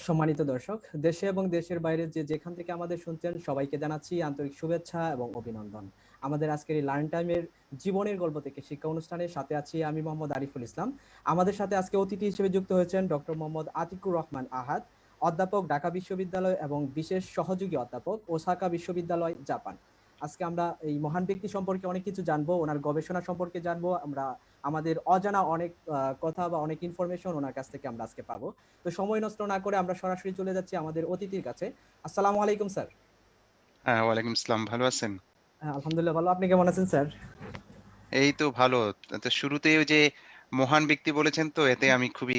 সম্মানিত দর্শক, দেশে এবং দেশের বাইরে যেখান থেকে আমাদের শুনছেন সবাইকে জানাচ্ছি আন্তরিক শুভেচ্ছা এবং অভিনন্দন। আমাদের আজকের এই লার্ন টাইমের জীবনের গল্প থেকে শিক্ষা অনুষ্ঠানের সাথে আছি আমি মোহাম্মদ আরিফুল ইসলাম। আমাদের সাথে আজকে অতিথি হিসেবে যুক্ত হয়েছেন ডক্টর মোহাম্মদ আতিকুর রহমান আহাদ, অধ্যাপক ঢাকা বিশ্ববিদ্যালয় এবং বিশেষ সহযোগী অধ্যাপক ওসাকা বিশ্ববিদ্যালয়, জাপান। আজকে আমরা এই মহান ব্যক্তি সম্পর্কে অনেক কিছু জানবো, ওনার গবেষণা সম্পর্কে জানবো আমরা। আমাদের অজানা অনেক কথা বা অনেক ইনফরমেশন ওনার কাছ থেকে আমরা আজকে পাবো। তো সময় নষ্ট না করে আমরা সরাসরি চলে যাচ্ছি আমাদের অতিথির কাছে। আসসালামু আলাইকুম স্যার। হ্যাঁ, ওয়ালাইকুম আসসালাম। ভালো আছেন? আলহামদুলিল্লাহ ভালো, আপনি কেমন আছেন স্যার? এই তো ভালো। তো শুরুতেই ওই যে মহান ব্যক্তি বলেছেন তো এতে আমি খুবই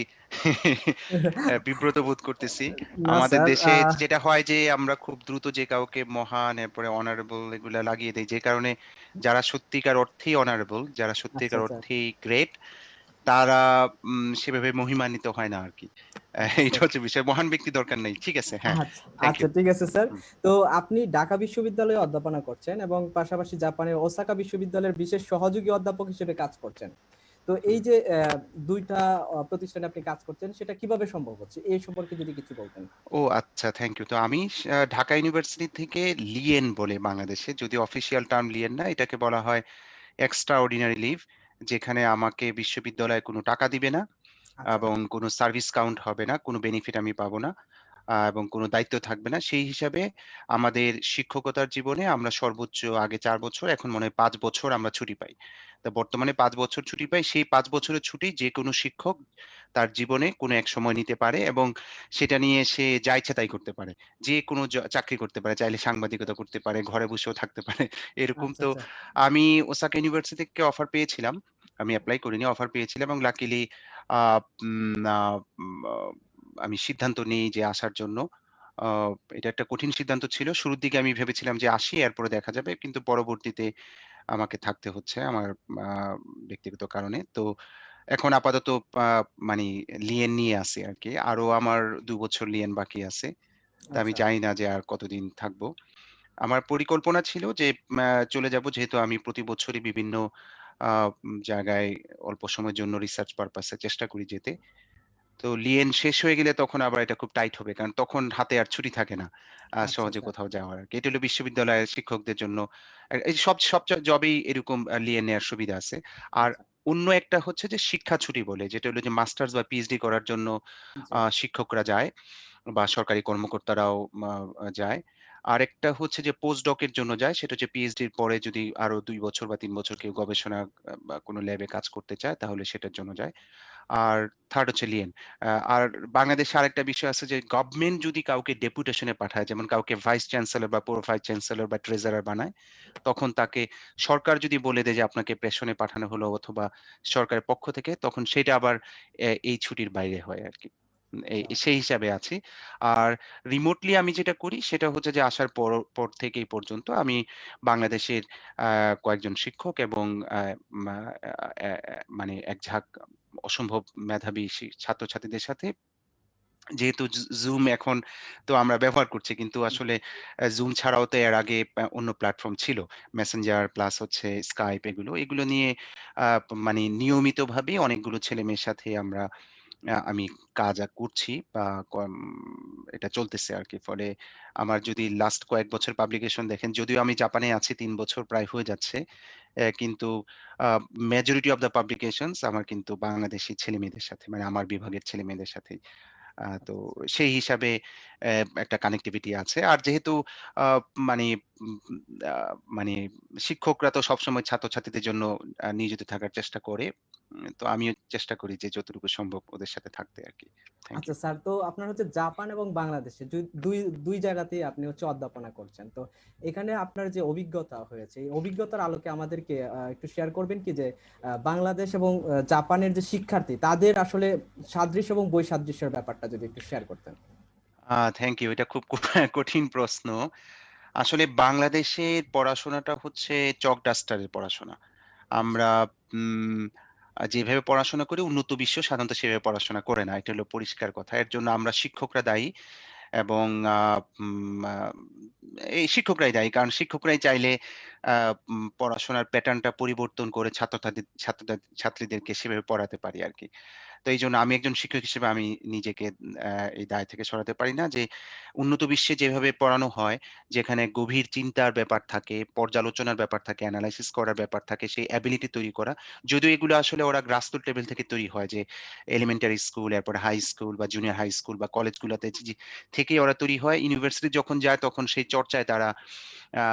বিব্রত বোধ করতেছি। না আমাদের স্যার, দেশে যেটা হয় যে আমরা খুব দ্রুত যে কাউকে মহান এরপরে অনারেবল এগুলা লাগিয়ে দেই। যে কারণে যারা সত্যিকার অর্থেই অনারেবল, যারা আচ্ছা সত্যিকার স্যার। অর্থেই গ্রেট তারা সেভাবে মহিমান্বিত হয় না আরকি। আচ্ছা এইটা হচ্ছে বিষয়। মহান ব্যক্তি দরকার নেই। ঠিক আছে? হ্যাঁ। আচ্ছা থ্যাংক আচ্ছা ইউ। ঠিক আছে স্যার। হুম। তো আপনি ঢাকা বিশ্ববিদ্যালয়ে অধ্যাপনা করছেন এবং পাশাপাশি জাপানের ওসাকা বিশ্ববিদ্যালয়ের বিশেষ সহযোগী অধ্যাপক হিসেবে কাজ করছেন। তো এই হুম। যে দুইটা প্রতিষ্ঠানে আপনি কাজ করছেন, সেটা কিভাবে সম্ভব হচ্ছে এই সম্পর্কে যদি কিছু বলতেন। ও আচ্ছা, থ্যাংক ইউ। তো আমি ঢাকা ইউনিভার্সিটি থেকে লিয়েন বলে বাংলাদেশে, যদিও অফিসিয়াল টার্ম লিয়েন না, এটাকে বলা হয় এক্সট্রা অর্ডিনারি লিভ। যেখানে আমাকে বিশ্ববিদ্যালয় কোনো টাকা দিবে না আচ্ছা এবং কোনো সার্ভিস কাউন্ট হবে না, কোনো বেনিফিট আমি পাবো না। এবং কোনো দায়িত্ব থাকবে না। সেই হিসাবে আমাদের শিক্ষকতার জীবনে আমরা সর্বোচ্চ আগে ৪ বছর, এখন মনে হয় ৫ বছর আমরা ছুটি পাই। তো বর্তমানে ৫ বছর ছুটি পাই। সেই ৫ বছরের ছুটি যেকোনো শিক্ষক তার জীবনে কোনো এক সময় নিতে পারে এবং সেটা নিয়ে সে যা ইচ্ছা তাই করতে পারে। যেকোনো চাকরি করতে পারে। চাইলে সাংবাদিকতা করতে পারে, ঘরে বসেও থাকতে পারে। এরকম আচ্ছা তো আচ্ছা আমি ওসাকা ইউনিভার্সিটি থেকে অফার পেয়েছিলাম। আমি এপ্লাই করিনি। অফার পেয়েছিলাম এবং লাকিলি আ উম আ উম আ আমি সিদ্ধান্ত নেই যে আসার জন্য। আ এটা একটা কঠিন সিদ্ধান্ত ছিল। শুরুর দিকে আমি ভেবেছিলাম যে আসি, এরপরে দেখা যাবে। কিন্তু পরবর্তীতে আমাকে থাকতে হচ্ছে আমার আ ব্যক্তিগত কারণে। তো এখন আপাতত আ মানি লিয়েন নিয়ে আছি আরকি। আরো আমার ২ বছর লিয়েন বাকি আছে। তো আমি আচ্ছা জানি না যে আর কতদিন থাকবো। আমার পরিকল্পনা ছিল যে চলে যাব, যেহেতু আমি প্রতি বছরই বিভিন্ন আ জায়গায় অল্প সময়ের জন্য রিসার্চ পারপাস এ চেষ্টা করি যেতে। তো লিয়েন শেষ হয়ে গেলে তখন আবার এটা খুব টাইট হবে। কারণ তখন হাতে আর ছুটি থাকে না। আচ্ছা সহজে স্যার। কোথাও যাওয়ার আরকি। এটা হলো বিশ্ববিদ্যালয়ের শিক্ষকদের জন্য এই সব জবেই এরকম লিয়েন নেয়ার সুবিধা আছে। আর আচ্ছা অন্য একটা হচ্ছে যে শিক্ষা ছুটি বলে, যেটা হলো যে মাস্টার্স বা পিএইচডি করার জন্য জি শিক্ষকরা যায় বা সরকারি কর্মকর্তারাও মা যায়। আরেকটা হচ্ছে যে পোস্ট ডক এর জন্য যায়। সেটা হচ্ছে পিএইচডির পরে যদি আরো ২ বছর বা ৩ বছর কেউ গবেষণা বা কোনো ল্যাবে কাজ করতে চায় তাহলে সেটার জন্য যায়। আর 3rd হচ্ছে লিয়েন। আর বাংলাদেশে আরেকটা বিষয় আছে যে গভর্নমেন্ট যদি কাউকে ডেপুটেশন এ পাঠায়, যেমন কাউকে ভাইস চ্যান্সেলর বা পুরো ভাইস চ্যান্সেলর বা ট্রেজারার বানায়, তখন তাকে সরকার যদি বলে দেয় যে আপনাকে প্রেষণে পাঠানো হলো অথবা সরকারের পক্ষ থেকে, তখন সেটা আবার এই ছুটির বাইরে হয় আরকি। আচ্ছা সেই হিসাবে আছি। আর রিমোটলি আমি যেটা করি সেটা হচ্ছে যে আসার পর থেকে এই পর্যন্ত আমি বাংলাদেশের আ কয়েকজন শিক্ষক এবং আ মা অ্যা অ্যা মানে এক ঝাঁক অসম্ভব মেধাবী ছাত্রছাত্রীদের সাথে, যেহেতু Zoom এখন তো আমরা ব্যবহার করছি। কিন্তু আসলে Zoom ছাড়াও তো এর আগে অন্য প্ল্যাটফর্ম ছিল। Messenger প্লাস হচ্ছে Skype, এগুলো নিয়ে মানে নিয়মিতভাবে অনেকগুলো ছেলেমেয়ের সাথে আমি কাজ করছি বা কম এটা চলতেছে আরকি। ফলে আমার যদি লাস্ট কয়েক বছর পাবলিকেশন দেখেন, যদিও আমি জাপানে আছি ৩ বছর প্রায় হয়ে যাচ্ছে। কিন্তু আ মেজরিটি অফ দ্যা পাবলিকেশনস আমার কিন্তু বাংলাদেশী ছেলেমেয়েদের সাথে, মানে আমার বিভাগের ছেলেমেয়েদের সাথেই। তো আচ্ছা আচ্ছা সেই হিসাবে একটা কানেক্টিভিটি আছে। আর যেহেতু আ মানে উম আ মানে শিক্ষকরা তো সবসময় ছাত্রছাত্রীদের জন্য নিয়োজিত থাকার চেষ্টা করে। তো আমিও চেষ্টা করি যে যতটুকু সম্ভব ওদের সাথে থাকতে আরকি। থ্যাংক আচ্ছা ইউ। স্যার, তো আপনার হচ্ছে জাপান এবং বাংলাদেশে দুই দুই জায়গাতেই আপনি হচ্ছে অধ্যাপনা করছেন। তো এখানে আপনার যে অভিজ্ঞতা হয়েছে, এই অভিজ্ঞতার আলোকে আমাদেরকে একটু শেয়ার করবেন কি যে বাংলাদেশ এবং জাপানের যে শিক্ষার্থী তাদের আসলে সাদৃশ্য এবং বৈসাদৃশ্যের ব্যাপারটা যদি একটু শেয়ার করতেন। Thank you. এটা খুব কঠিন প্রশ্ন। আসলে বাংলাদেশের পড়াশোনাটা হচ্ছে চক ডাস্টারের পড়াশোনা। আচ্ছা আমরা উম যেভাবে পড়াশোনা করি উন্নত বিশ্ব সাধারণত সেভাবে পড়াশোনা করে না। এটা হলো পরিষ্কার কথা। এর জন্য আমরা শিক্ষকরা দায়ী এবং আ উম আ এই শিক্ষকরাই দায়ী। কারণ শিক্ষকরাই চাইলে আ পড়াশোনার প্যাটার্নটা পরিবর্তন করে ছাত্রছাত্রীদেরকে সেভাবে পড়াতে পারি আরকি। তো এইজন্য আমি একজন শিক্ষক হিসেবে আমি নিজেকে এই দায় থেকে সরাতে পারি না যে উন্নত বিশ্বে যেভাবে পড়ানো হয়, যেখানে গভীর চিন্তার ব্যাপার থাকে, পর্যালোচনার ব্যাপার থাকে, এনালাইসিস করার ব্যাপার থাকে, সেই অ্যাবিলিটি তৈরি করা। যদিও এগুলো আসলে ওরা গ্রাসরুট লেভেল থেকে তৈরি হয় যে এলিমেন্টারি স্কুল, এরপর হাই স্কুল বা জুনিয়র হাই স্কুল বা কলেজগুলোতে থেকেই ওরা তৈরি হয়। ইউনিভার্সিটি যখন যায় তখন সেই চর্চায় তারা আ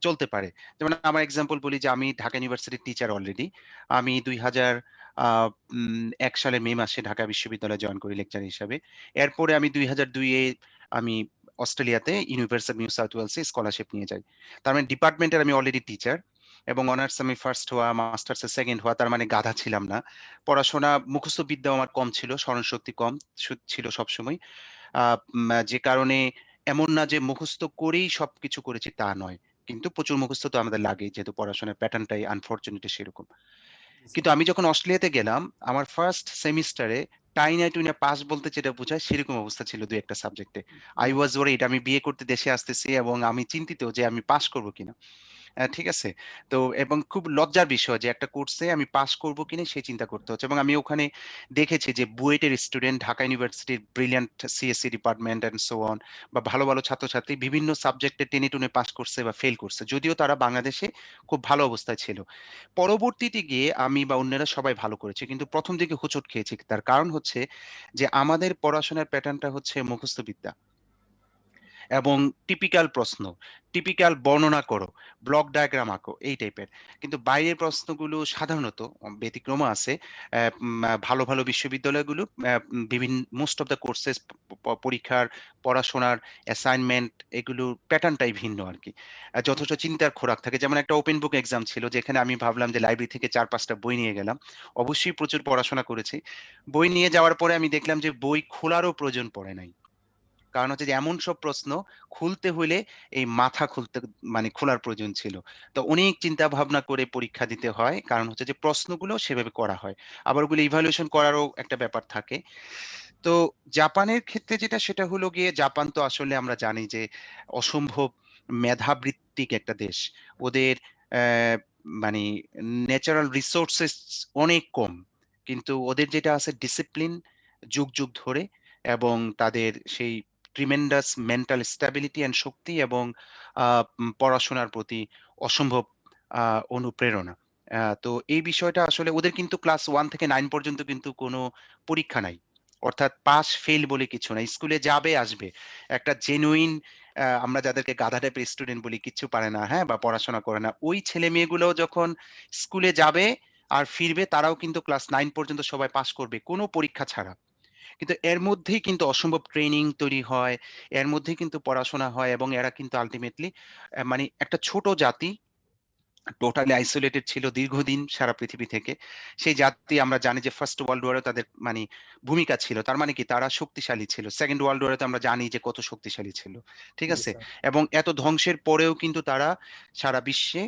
চলতে পারে। যেমন আমার এক্সাম্পল বলি যে আমি ঢাকা ইউনিভার্সিটির টিচার অলরেডি। আমি ২০০০ আ ১ সালের মে মাসে ঢাকা বিশ্ববিদ্যালয়ে জয়েন করি লেকচার হিসাবে। এরপরে আমি ২০০২ এ আমি অস্ট্রেলিয়াতে University of New South Wales এ স্কলারশিপ নিয়ে যাই। তার মানে ডিপার্টমেন্টের আমি অলরেডি টিচার এবং অনার্স আমি ফার্স্ট হওয়া, মাস্টার্স এ সেকেন্ড হওয়া, তার মানে গাধা ছিলাম না। পড়াশোনা মুখস্থ বিদ্যাও আমার কম ছিল, স্মরণশক্তি কম ছিল সবসময়। আ যে কারণে এমন না যে মুখস্থ করেই সবকিছু করেছি তা নয়। কিন্তু প্রচুর মুখস্থ তো আমাদের লাগেই যেহেতু পড়াশোনার প্যাটার্নটাই আনফরচুনেটলি সেরকম। জি, স্যার। কিন্তু আমি যখন অস্ট্রেলিয়াতে গেলাম, আমার ফার্স্ট সেমিস্টারে টাইনা-টুইনা পাস বলতে যেটা বোঝায় সেরকম অবস্থা ছিল ২-১ টা সাবজেক্টে। I ওহো! was worried আমি বিয়ে করতে দেশে আসতেছি এবং আমি চিন্তিত যে আমি পাস করব কিনা। ঠিক আছে? তো এবং খুব লজ্জার বিষয় যে একটা কোর্সে আমি পাস করব কিনা সেই চিন্তা করতে হচ্ছে এবং আমি ওখানে দেখেছি যে বুয়েটের স্টুডেন্ট, ঢাকা ইউনিভার্সিটির brilliant CSC department and so on বা ভালো, ভালো ছাত্রছাত্রী বিভিন্ন সাবজেক্টে টেনে-টুনে পাস করছে বা ফেইল করছে। যদিও তারা বাংলাদেশে খুব ভালো অবস্থায় ছিল। পরবর্তীতে গিয়ে আমি বা অন্যরা সবাই ভালো করেছি। কিন্তু ১ম দিকে হোঁচট খেয়েছি। তার কারণ হচ্ছে যে আমাদের পড়াশোনার প্যাটার্নটা হচ্ছে মুখস্থ বিদ্যা। এবং টিপিক্যাল প্রশ্ন, টিপিক্যাল বর্ণনা করো, ব্লক ডায়াগ্রাম আঁকো এই টাইপের। কিন্তু বাইরের প্রশ্নগুলো সাধারণত ব্যতিক্রমও আছে। ভালো, ভালো বিশ্ববিদ্যালয়গুলো মোস্ট অফ দ্যা কোর্সেস পরীক্ষার, পড়াশোনার, অ্যাসাইনমেন্ট এগুলোর প্যাটার্নটাই ভিন্ন আরকি। যথেষ্ট চিন্তার খোরাক থাকে। যেমন একটা ওপেন বুক এক্সাম ছিল যেখানে আমি ভাবলাম যে লাইব্রেরি থেকে ৪-৫ টা বই নিয়ে গেলাম। অবশ্যই প্রচুর পড়াশোনা করেছি। বই নিয়ে যাওয়ার পরে আমি দেখলাম যে বই খোলারও প্রয়োজন পড়ে নাই। কারণ হচ্ছে যে এমন সব প্রশ্ন খুলতে হইলে এই মাথা খুলতে মানে খোলার প্রয়োজন ছিল। তো অনেক চিন্তা ভাবনা করে পরীক্ষা দিতে হয়। কারণ হচ্ছে যে প্রশ্নগুলো সেভাবে করা হয়। আবার ওগুলো ইভ্যালুয়েশন করারও একটা ব্যাপার থাকে। তো জাপানের ক্ষেত্রে যেটা সেটা হলো গিয়ে জাপান তো আসলে আমরা জানি যে অসম্ভব মেধাবৃত্তিক একটা দেশ। ওদের মানে ন্যাচারাল রিসোর্সেস অনেক কম। কিন্তু ওদের যেটা আছে ডিসিপ্লিন যুগ, যুগ ধরে এবং তাদের সেই ট্রিমেন্ডাস মেন্টাল স্ট্যাবিলিটি অ্যান্ড শক্তি এবং আ পড়াশোনার প্রতি অসম্ভব আ অনুপ্রেরণা। তো এই বিষয়টা আসলে ওদের কিন্তু ক্লাস 1 থেকে 9 পর্যন্ত কিন্তু কোনো পরীক্ষা নাই। অর্থাৎ পাস ফেইল বলে কিছু নাই। স্কুলে যাবে আসবে। একটা জেনুইন আমরা যাদেরকে গাধা টাইপের স্টুডেন্ট বলি কিচ্ছু পারে না, হ্যাঁ? বা পড়াশোনা করে না। ওই ছেলেমেয়েগুলোও যখন স্কুলে যাবে আর ফিরবে তারাও কিন্তু ক্লাস 9 পর্যন্ত সবাই পাস করবে কোনো পরীক্ষা ছাড়া। কিন্তু এর মধ্যেই কিন্তু অসম্ভব ট্রেনিং তৈরি হয়। এর মধ্যেই কিন্তু পড়াশোনা হয় এবং এরা কিন্তু আল্টিমেটলি মানে একটা ছোট জাতি টোটালি আইসোলেটেড ছিল দীর্ঘদিন সারা পৃথিবী থেকে। সেই জাতি আমরা জানি যে ফার্স্ট ওয়ার্লড ওয়ারে তাদের মানে ভূমিকা ছিল। তার মানে কি তারা শক্তিশালী ছিল। সেকেন্ড ওয়ার্লড ওয়ারে তো আমরা জানি যে কত শক্তিশালী ছিল। ঠিক জি, আছে? স্যার। এবং এত ধ্বংসের পরেও কিন্তু তারা সারা বিশ্বে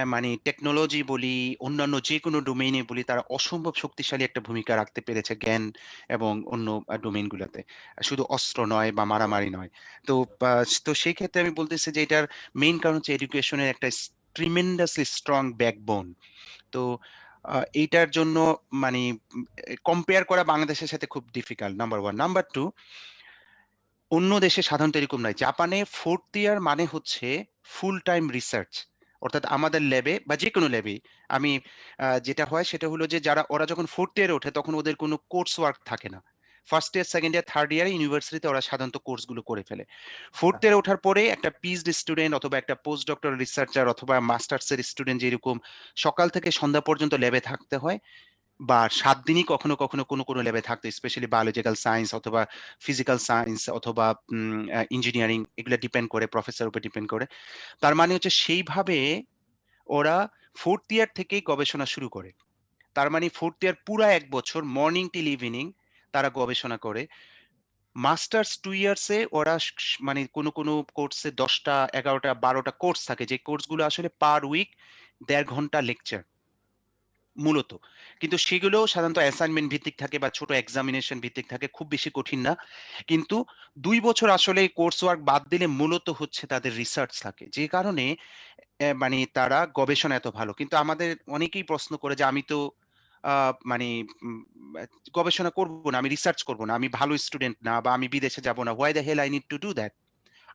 মানে টেকনোলজি বলি, অন্যান্য যেকোনো ডোমেইনে বলি তারা অসম্ভব শক্তিশালী একটা ভূমিকা রাখতে পেরেছে জ্ঞান এবং অন্য ডোমেইন গুলাতে। শুধু অস্ত্র নয় বা মারামারি নয়। তো পা তো সেই ক্ষেত্রে আমি বলতেছি যে এটার মেইন কারণ হচ্ছে এডুকেশনের একটা tremendously স্ট্রং ব্যাকবোন। তো এইটার জন্য মানি কম্পেয়ার করা বাংলাদেশের সাথে খুব ডিফিকাল্ট নাম্বার 1। নাম্বার 2 অন্য দেশে সাধারণত এরকম নাই। জাপানে 4th ইয়ার মানে হচ্ছে ফুল টাইম রিসার্চ। অর্থাৎ আমাদের ল্যাবে বা যেকোনো ল্যাবেই আমি যেটা হয় সেটা হলো যে ওরা যখন 4th ইয়ারে ওঠে তখন ওদের কোনো কোর্স ওয়ার্ক থাকে না। 1st ইয়ার, 2nd ইয়ার, 3rd ইয়ারে ইউনিভার্সিটিতে ওরা সাধারণত কোর্সগুলো করে ফেলে। আচ্ছা। 4th ইয়ারে ওঠার পরে একটা পিএইচডি স্টুডেন্ট অথবা একটা পোস্ট ডক্টরাল রিসার্চার অথবা মাস্টার্স এর স্টুডেন্ট যেরকম সকাল থেকে সন্ধ্যা পর্যন্ত ল্যাবে থাকতে হয় বা ৭ দিনই কখনো, কখনো কোনো ল্যাবে থাকতো। স্পেশালি বায়োলজিক্যাল সায়েন্স অথবা ফিজিক্যাল সায়েন্স অথবা ইঞ্জিনিয়ারিং এগুলা ডিপেন্ড করে প্রফেসরের উপর ডিপেন্ড করে। তার মানে হচ্ছে সেইভাবে ওরা 4th ইয়ার থেকেই গবেষণা শুরু করে। তার মানে 4th ইয়ার পুরা ১ বছর মর্নিং টিল ইভনিং তারা গবেষণা করে। মাস্টার্স 2 ইয়ার্স এ ওরা মানে কোনো কোর্সে ১০ টা, ১১ টা, ১২ টা কোর্স থাকে। যে কোর্সগুলো আসলে পার উইক ১.৫ ঘন্টা লেকচার। মূলত। কিন্তু সেগুলোও সাধারণত অ্যাসাইনমেন্ট ভিত্তিক থাকে বা ছোট এক্সামিনেশন ভিত্তিক থাকে। খুব বেশি কঠিন না। কিন্তু ২ বছর আসলে কোর্স ওয়ার্ক বাদ দিলে মূলত হচ্ছে তাদের রিসার্চ থাকে। যে কারণে মানে তারা গবেষণা এত ভালো। কিন্তু আমাদের অনেকেই প্রশ্ন করে যে আমি তো আ মানে উম আ গবেষণা করব না, আমি রিসার্চ করব না, আমি ভালো স্টুডেন্ট না বা আমি বিদেশে যাব না। Why the hell I need to do that?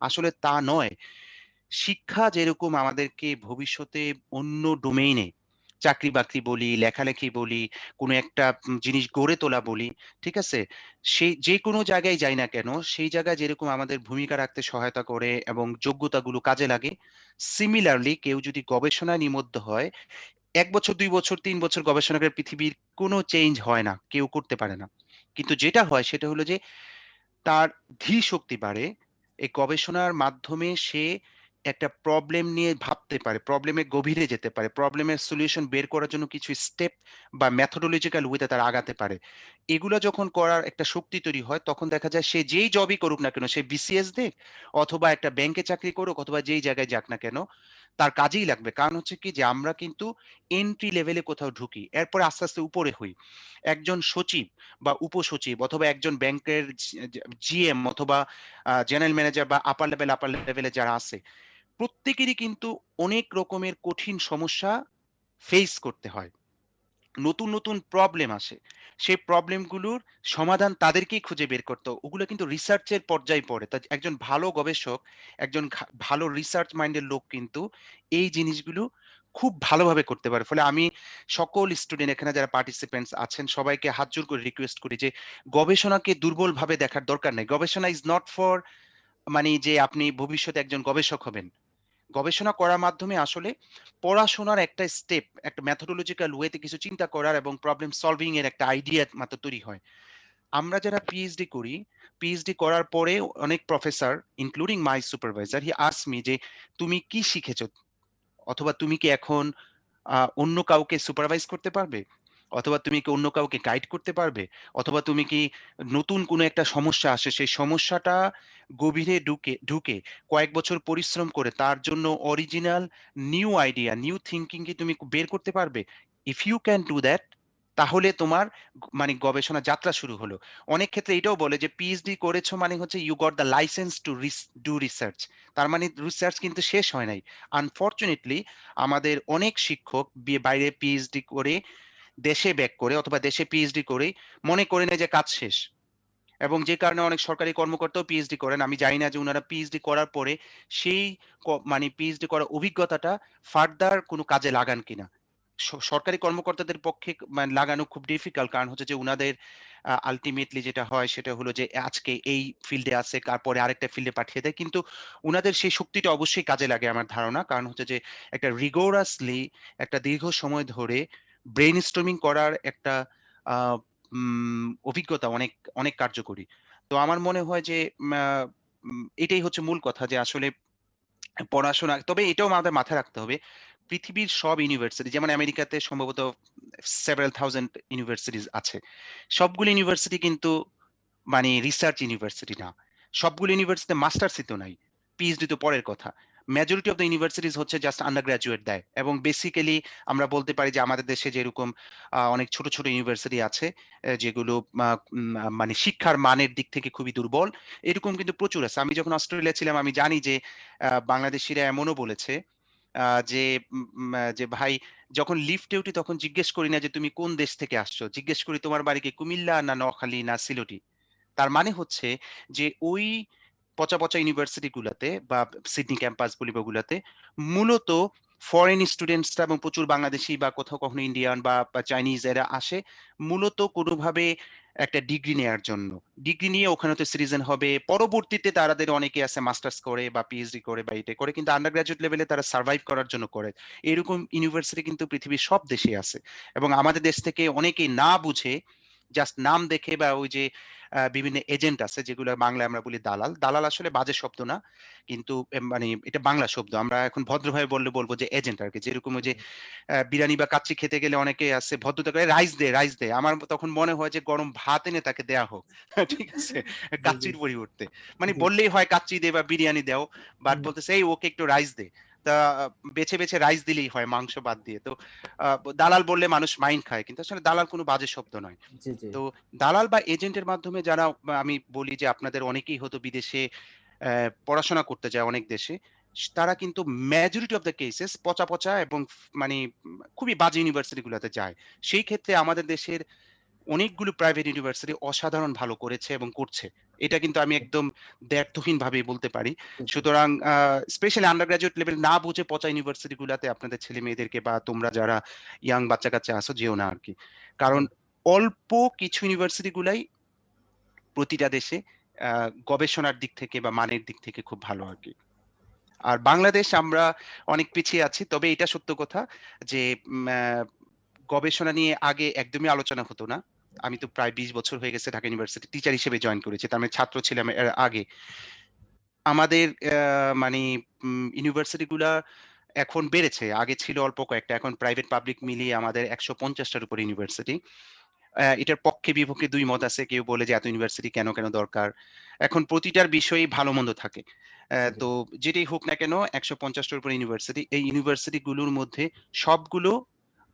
আসলে তা নয়। শিক্ষা যেরকম আমাদেরকে ভবিষ্যতে অন্য ডোমেইনে চাকরি-বাকরি বলি, লেখালেখি বলি, কোনো একটা জিনিস গড়ে তোলা বলি, ঠিক আছে? সেই যেকোনো জায়গায় যাই না কেন, সেই জায়গায় যেরকম আমাদের ভূমিকা রাখতে সহায়তা করে এবং যোগ্যতাগুলো কাজে লাগে, সিমিলারলি কেউ যদি গবেষণায় নিমগ্ন হয়, ১ বছর, ২ বছর, ৩ বছর গবেষণা করে পৃথিবীর কোনো চেঞ্জ হয় না। কেউ করতে পারে না। কিন্তু যেটা হয় সেটা হলো যে তার ধীশক্তি বাড়ে। এই গবেষণার মাধ্যমে সে একটা প্রবলেম নিয়ে ভাবতে পারে, প্রবলেমের গভীরে যেতে পারে, প্রবলেমের সলিউশন বের করার জন্য কিছু স্টেপ বা মেথোডোলজিক্যাল ওয়েতে তারা আগাতে পারে। এগুলা যখন করার একটা শক্তি তৈরি হয়, তখন দেখা যায় সে যেই জবই করুক না কেন, সে বিসিএস দিক অথবা একটা ব্যাংকে চাকরি করুক অথবা যেই জায়গায় যাক না কেন, তার কাজেই লাগবে। কারণ হচ্ছে কি যে আমরা কিন্তু এন্ট্রি লেভেলে কোথাও ঢুকি। এরপরে আস্তে, আস্তে উপরে হই। একজন সচিব বা উপসচিব অথবা একজন ব্যাংকের জিএম অথবা জেনারেল ম্যানেজার বা আপার লেভেলে যারা আছে, প্রত্যেকেরই কিন্তু অনেক রকমের কঠিন সমস্যা ফেইস করতে হয়। নতুন, নতুন প্রবলেম আসে। সেই প্রবলেম গুলোর সমাধান তাদেরকেই খুঁজে বের করতে হয়। ওগুলো কিন্তু রিসার্চ এর পর্যায়ে পড়ে। তা একজন ভালো গবেষক, একজন ভালো রিসার্চ মাইন্ডের লোক কিন্তু এই জিনিসগুলো খুব ভালোভাবে করতে পারে। ফলে আমি সকল স্টুডেন্ট এখানে যারা পার্টিসিপেন্টস আছেন সবাইকে হাত জোড় করে রিকোয়েস্ট করি যে গবেষণাকে দুর্বলভাবে দেখার দরকার নাই। গবেষণা ইস নট ফর মানে যে আপনি ভবিষ্যতে একজন গবেষক হবেন। গবেষণা করার মাধ্যমে আসলে পড়াশোনার একটা স্টেপ, একটা মেথোডোলজিক্যাল ওয়েতে কিছু চিন্তা করার এবং প্রবলেম সলভিং এর একটা আইডিয়া মাত্র তৈরি হয়। আমরা যারা পিএইচডি করি, পিএইচডি করার পরে অনেক professor including my supervisor he asked me যে, "তুমি কি শিখেছ? অথবা তুমি কি এখন অন্য কাউকে সুপারভাইজ করতে পারবে? অথবা তুমি কি অন্য কাউকে গাইড করতে পারবে? অথবা তুমি কি নতুন কোনো একটা সমস্যা আসে, সেই সমস্যাটা গভীরে ঢুকে কয়েক বছর পরিশ্রম করে তার জন্য original new idea, new thinking কি তুমি বের করতে পারবে? If you can do that তাহলে তোমার মানে গবেষণা যাত্রা শুরু হলো। অনেক ক্ষেত্রে এটাও বলে যে পিএইচডি করেছো মানে হচ্ছে you got the licence to do research. তার মানে রিসার্চ কিন্তু শেষ হয় নাই। আনফরচুনেটলি আমাদের অনেক শিক্ষক বাইরে পিএইচডি করে দেশে ব্যাক করে অথবা দেশে পিএইচডি করেই মনে করে নেয় যে কাজ শেষ। এবং যে কারণে অনেক সরকারি কর্মকর্তাও পিএইচডি করেন। আমি জানি না যে উনারা পিএইচডি করার পরে সেই মানে পিএইচডি করার অভিজ্ঞতাটা ফার্দার কোনো কাজে লাগান কিনা। সরকারি কর্মকর্তাদের পক্ষে মানে লাগানো খুব ডিফিকাল্ট। কারণ হচ্ছে যে উনাদের আল্টিমেটলি যেটা হয় সেটা হলো যে আজকে এই ফিল্ডে আছে, তারপরে আরেকটা ফিল্ডে পাঠিয়ে দেয়। কিন্তু উনাদের সেই শক্তিটা অবশ্যই কাজে লাগে আমার ধারণা। কারণ হচ্ছে যে একটা রিগোরাসলি একটা দীর্ঘ সময় ধরে ব্রেইনস্টর্মিং করার একটা আ অভিজ্ঞতা অনেক, অনেক কার্যকরী। তো আমার মনে হয় যে ম্যা এটাই হচ্ছে মূল কথা যে আসলে পড়াশোনা তবে এটাও আমাদের মাথায় রাখতে হবে। পৃথিবীর সব ইউনিভার্সিটি যেমন আমেরিকাতে সম্ভবত several thousand ইউনিভার্সিটিস আছে। সবগুলো ইউনিভার্সিটি কিন্তু মানে রিসার্চ ইউনিভার্সিটি না। সবগুলো ইউনিভার্সিটিতে মাস্টার্সই তো নাই। পিএইচডি তো পরের কথা। মেজরিটি অফ দ্যা ইউনিভার্সিটিস হচ্ছে জাস্ট আন্ডার গ্র্যাজুয়েট দেয় এবং বেসিক্যালি আমরা বলতে পারি যে আমাদের দেশে যেরকম অনেক ছোট, ছোট ইউনিভার্সিটি আছে যেগুলো আ মানে শিক্ষার মানের দিক থেকে খুবই দুর্বল। এরকম কিন্তু প্রচুর আছে। আমি যখন অস্ট্রেলিয়ায় ছিলাম আমি জানি যে বাংলাদেশীরা এমনও বলেছে আ যে যে ভাই যখন লিফটে উঠি তখন জিজ্ঞেস করি না যে তুমি কোন দেশ থেকে আসছো? জিজ্ঞেস করি তোমার বাড়ি কি কুমিল্লা না নোয়াখালী না সিলেটি? তার মানে হচ্ছে যে ওই পচা, পচা ইউনিভার্সিটি গুলাতে বা সিডনি ক্যাম্পাস বলি বা ওগুলাতে মূলত ফরেন স্টুডেন্টসরা এবং প্রচুর বাংলাদেশী বা কোথাও কখনো ইন্ডিয়ান বা চাইনিজ এরা আসে মূলত কোনোভাবে একটা ডিগ্রি নেয়ার জন্য। ডিগ্রি নিয়ে ওখানে তো সিটিজেন হবে। পরবর্তীতে তাদের অনেকে আছে মাস্টার্স করে বা পিএইচডি করে বা এটা করে কিন্তু আন্ডার গ্র্যাজুয়েট লেভেলে তারা সারভাইভ করার জন্য করে। এরকম ইউনিভার্সিটি কিন্তু পৃথিবীর সব দেশেই আছে। এবং আমাদের দেশ থেকে অনেকেই না বুঝে জাস্ট নাম দেখে বা ওই যে বিভিন্ন এজেন্ট আছে যেগুলো বাংলায় আমরা বলি দালাল। দালাল আসলে বাজে শব্দ না। কিন্তু মানে এটা বাংলা শব্দ। আমরা এখন ভদ্রভাবে বললে বলব যে এজেন্ট আরকি। যেরকম ওই যে বিরিয়ানি বা কাচ্চি খেতে গেলে অনেকে আছে ভদ্রতা করে রাইস দে, রাইস দে। আমার তখন মনে হয় যে গরম ভাত এনে তাকে দেয়া হোক। ঠিক আছে? জি, জি, কাচ্চির পরিবর্তে। মানে জি। বললেই হয় কাচ্চি দে বা বিরিয়ানি দাও। বাট হুম, বলতেছে, "এই ওকে একটু রাইস দে।" তা বেছে, বেছে রাইস দিলেই হয় মাংস বাদ দিয়ে। তো আ দালাল বললে মানুষ মাইন্ড খায়। কিন্তু আসলে দালাল কোনো বাজে শব্দ নয়। জি, জি। তো দালাল বা এজেন্টের মাধ্যমে যারা আমি বলি যে আপনাদের অনেকেই হয়তো বিদেশে পড়াশোনা করতে যায় অনেক দেশে। তারা কিন্তু মেজরিটি অফ দ্য কেসেস পচা, পচা এবং মানে খুবই বাজে ইউনিভার্সিটি গুলাতে যায়। সেই ক্ষেত্রে আমাদের দেশের অনেকগুলো প্রাইভেট ইউনিভার্সিটি অসাধারণ ভালো করেছে এবং করছে। এটা কিন্তু আমি একদম দ্ব্যর্থহীনভাবেই বলতে পারি। জি, সুতরাং স্পেশালি আন্ডার গ্র্যাজুয়েট লেভেল না বুঝে পচা ইউনিভার্সিটি গুলাতে আপনাদের ছেলে-মেয়েদেরকে বা তোমরা যারা ইয়াং বাচ্চা-কাচ্চা আছো যেও না আরকি। জি, কারণ অল্প কিছু ইউনিভার্সিটি গুলাই প্রতিটা দেশে আ গবেষণার দিক থেকে বা মানের দিক থেকে খুব ভালো আরকি। আর বাংলাদেশ আমরা অনেক পিছিয়ে আছি। তবে এটা সত্য কথা যে উম আ গবেষণা নিয়ে আগে একদমই আলোচনা হতো না। আমি তো প্রায় ২০ বছর হয়ে গেছে ঢাকা ইউনিভার্সিটি টিচার হিসেবে জয়েন করেছি। তার মানে ছাত্র ছিলাম এর আগে। আমাদের মানি ইউনিভার্সিটি গুলা এখন বেড়েছে। আগে ছিল অল্প কয়েকটা। এখন প্রাইভেট পাবলিক মিলিয়ে আমাদের ১৫০ টার উপরে ইউনিভার্সিটি। এটার পক্ষে বিপক্ষে ২ মত আছে। কেউ বলে যে এত ইউনিভার্সিটি কেন দরকার? এখন প্রতিটার বিষয়ই ভালো-মন্দ থাকে। জি, তো যেটাই হোক না কেন ১৫০ টার উপরে ইউনিভার্সিটি। এই ইউনিভার্সিটি গুলোর মধ্যে সবগুলো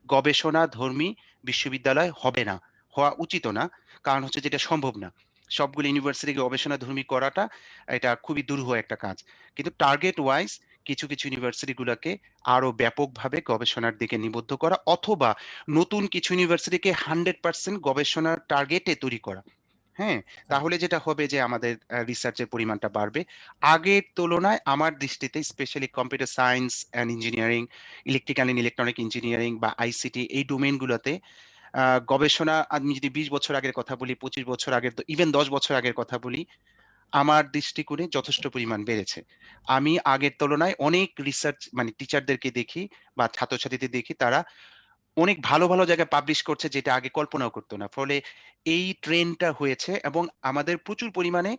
গবেষণাধর্মী বিশ্ববিদ্যালয় হবে না। হওয়া উচিতও না। কারণ হচ্ছে যে এটা সম্ভব না। সবগুলো ইউনিভার্সিটি গবেষণাধর্মী করাটা এটা খুবই দুরূহ একটা কাজ। কিন্তু টার্গেট ওয়াইজ কিছু ইউনিভার্সিটি গুলাকে আরো ব্যাপকভাবে গবেষণার দিকে নিবদ্ধ করা অথবা নতুন কিছু ইউনিভার্সিটিকে 100% গবেষণার টার্গেটে তৈরি করা। হ্যাঁ? আচ্ছা, তাহলে যেটা হবে যে আমাদের রিসার্চ এর পরিমাণটা বাড়বে। আগের তুলনায় আমার দৃষ্টিতে specially computer science and engineering, electrical and electronic engineering বা আইসিটি এই ডোমেইন গুলোতে গবেষণা আমি যদি ২০ বছর আগের কথা বলি, ২৫ বছর আগের ইভেন ১০ বছর আগের কথা বলি, আমার দৃষ্টিকোণে যথেষ্ট পরিমাণ বেড়েছে। আমি আগের তুলনায় অনেক রিসার্চ মানে টিচারদেরকে দেখি বা ছাত্রছাত্রীদের দেখি তারা অনেক ভালো জায়গায় পাবলিশ করছে যেটা আগে কল্পনাও করত না। ফলে এই ট্রেন্ডটা হয়েছে এবং আমাদের প্রচুর পরিমাণে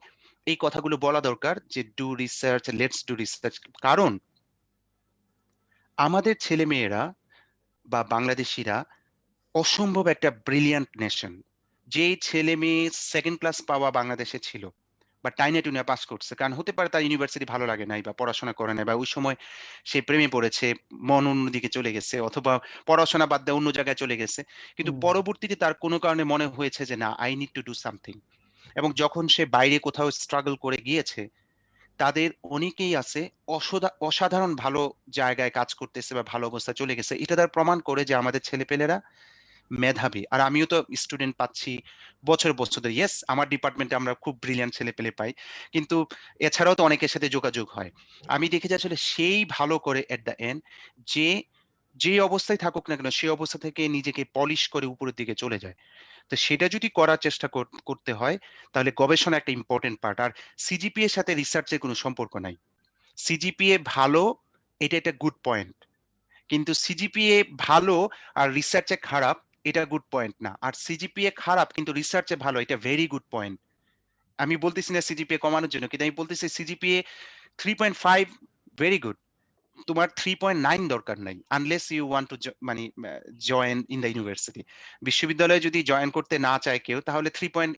এই কথাগুলো বলা দরকার যে do research, let's do research. কারণ আমাদের ছেলেমেয়েরা বা বাংলাদেশীরা অসম্ভব একটা ব্রিলিয়ান্ট নেশন। যেই ছেলে-মেয়ে 2nd ক্লাস পাওয়া বাংলাদেশে ছিল বা টাইনে-টুইনে পাস করছে। কারণ হতে পারে তার ইউনিভার্সিটি ভালো লাগে নাই বা পড়াশোনা করে নাই বা ওই সময় সে প্রেমে পড়েছে, মন অন্যদিকে চলে গেছে অথবা পড়াশোনা বাদ দিয়ে অন্য জায়গায় চলে গেছে। কিন্তু হুম, পরবর্তীতে তার কোনো কারণে মনে হয়েছে যে না, I need to do something এবং যখন সে বাইরে কোথাও স্ট্রাগল করে গিয়েছে, তাদের অনেকেই আছে অসাধারণ ভালো জায়গায় কাজ করতেছে বা ভালো অবস্থায় চলে গেছে। এটা দ্বারা প্রমাণ করে যে আমাদের ছেলেপেলেরা মেধাবী। আর আমিও তো স্টুডেন্ট পাচ্ছি বছর ধরে। ইয়েস, আমার ডিপার্টমেন্টে আমরা খুব ব্রিলিয়ান্ট ছেলেপেলে পাই। কিন্তু এছাড়াও তো অনেকের সাথে যোগাযোগ হয়। আমি দেখেছি আসলে সেই ভালো করে এট দ্য এন্ড যে, যে অবস্থায় থাকুক না কেন সেই অবস্থা থেকে নিজেকে পলিশ করে উপরের দিকে চলে যায়। তো সেটা যদি করার চেষ্টা করতে হয় তাহলে গবেষণা একটা ইম্পোর্টেন্ট পার্ট। আর সিজিপিএ এর সাথে রিসার্চ এর কোনো সম্পর্ক নাই। সিজিপিএ ভালো, এটা একটা গুড পয়েন্ট। কিন্তু সিজিপিএ ভালো আর রিসার্চে খারাপ, এটা গুড পয়েন্ট না। আর সিজিপিএ খারাপ কিন্তু রিসার্চে ভালো, এটা ভেরি গুড পয়েন্ট। আমি বলতেছি না সিজিপিএ কমানোর জন্য, কিন্তু আমি বলতেছি সিজিপিএ 3.5 ভেরি গুড। তোমার 3.9 দরকার নাই। আনলেস ইউ ওয়ান্ট টু মানে জয়েন ইন দ্যা ইউনিভার্সিটি। বিশ্ববিদ্যালয়ে যদি জয়েন করতে না চায় কেউ তাহলে 3.89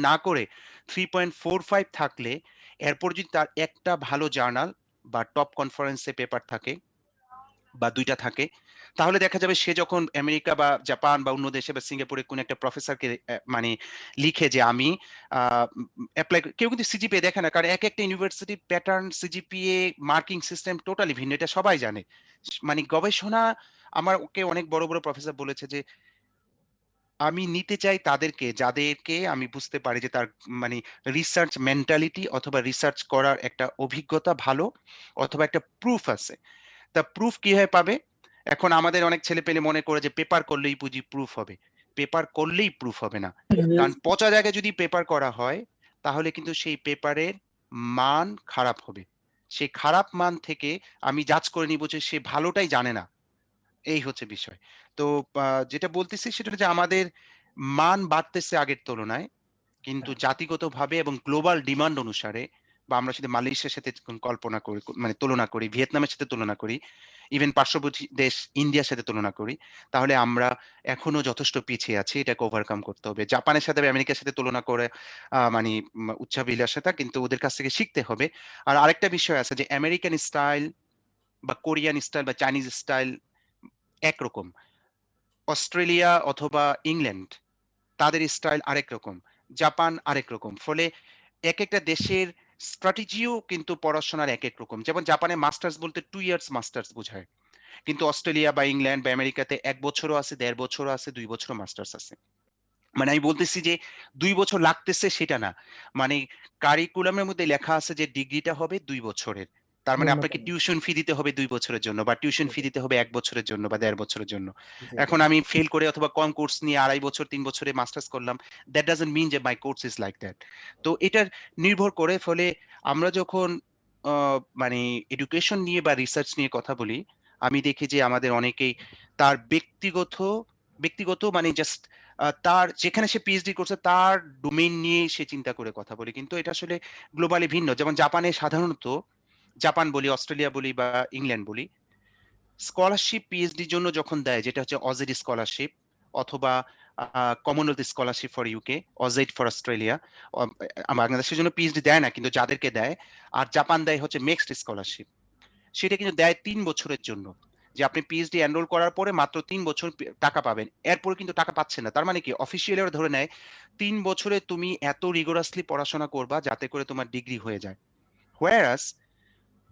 না করে 3.45 থাকলে এরপর যদি তার একটা ভালো জার্নাল বা টপ কনফারেন্সে পেপার থাকে বা ২ টা থাকে। তাহলে দেখা যাবে সে যখন আমেরিকা বা জাপান বা অন্য দেশে বা সিঙ্গাপুরে কোনো একটা প্রফেসরকে মানে লিখে যে আমি আ এপ্লাই কেউ কিন্তু সিজিপিএ দেখে না। কারণ একেকটা ইউনিভার্সিটির pattern, CGPA, marking system totally ভিন্ন। এটা সবাই জানে। মানে গবেষণা আমাকে অনেক বড় প্রফেসর বলেছে যে, "আমি নিতে চাই তাদেরকে যাদেরকে আমি বুঝতে পারি যে তার মানে রিসার্চ মেন্টালিটি অথবা রিসার্চ করার একটা অভিজ্ঞতা ভালো অথবা একটা প্রুফ আছে।" তা প্রুফ কিভাবে পাবে? এখন আমাদের অনেক ছেলেপেলে মনে করে যে পেপার করলেই বুঝি প্রুফ হবে। পেপার করলেই প্রুফ হবে না। কারণ পচা জায়গায় যদি পেপার করা হয়, তাহলে কিন্তু সেই পেপারের মান খারাপ হবে। সেই খারাপ মান থেকে আমি জাজ করে নিব যে সে ভালোটাই জানে না। এই হচ্ছে বিষয়। তো যেটা বলতেছি সেটা হলো যে আমাদের মান বাড়তেছে আগের তুলনায়। আচ্ছা, কিন্তু জাতিগতভাবে এবং গ্লোবাল ডিমান্ড অনুসারে বা আমরা যদি মালয়েশিয়ার সাথে কল্পনা করি মানে তুলনা করি, ভিয়েতনামের সাথে তুলনা করি, ইভেন পার্শ্ববর্তী দেশ ইন্ডিয়ার সাথে তুলনা করি, তাহলে আমরা এখনো যথেষ্ট পিছিয়ে আছি। এটাকে ওভারকাম করতে হবে। জাপানের সাথে বা আমেরিকার সাথে তুলনা করে মানি উচ্চাভিলাষতা কিন্তু ওদের কাছ থেকে শিখতে হবে। আর আরেকটা বিষয় আছে যে আমেরিকান স্টাইল বা কোরিয়ান স্টাইল বা চাইনিজ স্টাইল একরকম। অস্ট্রেলিয়া অথবা ইংল্যান্ড তাদের স্টাইল আরেক রকম। জাপান আরেক রকম। ফলে একেকটা দেশের স্ট্র্যাটেজিও কিন্তু পড়াশোনার একেক রকম। যেমন জাপানে মাস্টার্স বলতে 2 ইয়ার্স মাস্টার্স বোঝায়। কিন্তু অস্ট্রেলিয়া বা ইংল্যান্ড বা আমেরিকাতে ১ বছরও আছে, ১.৫ বছরও আছে, ২ বছরও মাস্টার্স আছে। মানে আমি বলতেছি যে ২ বছর লাগতেছে সেটা না। মানে কারিকুলামের মধ্যে লেখা আছে যে ডিগ্রিটা হবে ২ বছরের। তার মানে আপনাকে ন্যূনতম। টিউশন ফি দিতে হবে ২ বছরের জন্য বা টিউশন জি, ফি দিতে হবে ১ বছরের জন্য বা ১.৫ বছরের জন্য। জি, জি। এখন আমি ফেল করে অথবা কম কোর্স নিয়ে ২.৫ বছর ৩ বছরে মাস্টার্স করলাম। দ্যাট ডাজন্ট মিন যে মাই কোর্স ইস লাইক দ্যাট। তো এটার নির্ভর করে ফলে আমরা যখন আ মানে এডুকেশন নিয়ে বা রিসার্চ নিয়ে কথা বলি, আমি দেখি যে আমাদের অনেকেই তার ব্যক্তিগত মানে জাস্ট তার যেখানে সে পিএইচডি করছে তার ডোমেইন নিয়ে সে চিন্তা করে কথা বলে। কিন্তু এটা আসলে গ্লোবালি ভিন্ন। যেমন জাপানে সাধারণত জাপান বলি, অস্ট্রেলিয়া বলি বা ইংল্যান্ড বলি, স্কলারশিপ পিএইচডির জন্য যখন দেয় যেটা হচ্ছে অজেড স্কলারশিপ অথবা Commonwealth scholarship for UK, AusAID for Australia. বাংলাদেশের জন্য পিএইচডি দেয় না কিন্তু যাদেরকে দেয়। আর জাপান দেয় হচ্ছে মিক্সড স্কলারশিপ। সেটা কিন্তু দেয় ৩ বছরের জন্য। যে আপনি পিএইচডি এনরোল করার পরে মাত্র ৩ বছর টাকা পাবেন। এরপরে কিন্তু টাকা পাচ্ছেন না। তার মানে কি অফিসিয়ালি ওরা ধরে নেয় ৩ বছরে তুমি এত রিগোরাসলি পড়াশোনা করবা যাতে করে তোমার ডিগ্রি হয়ে যায়। whereas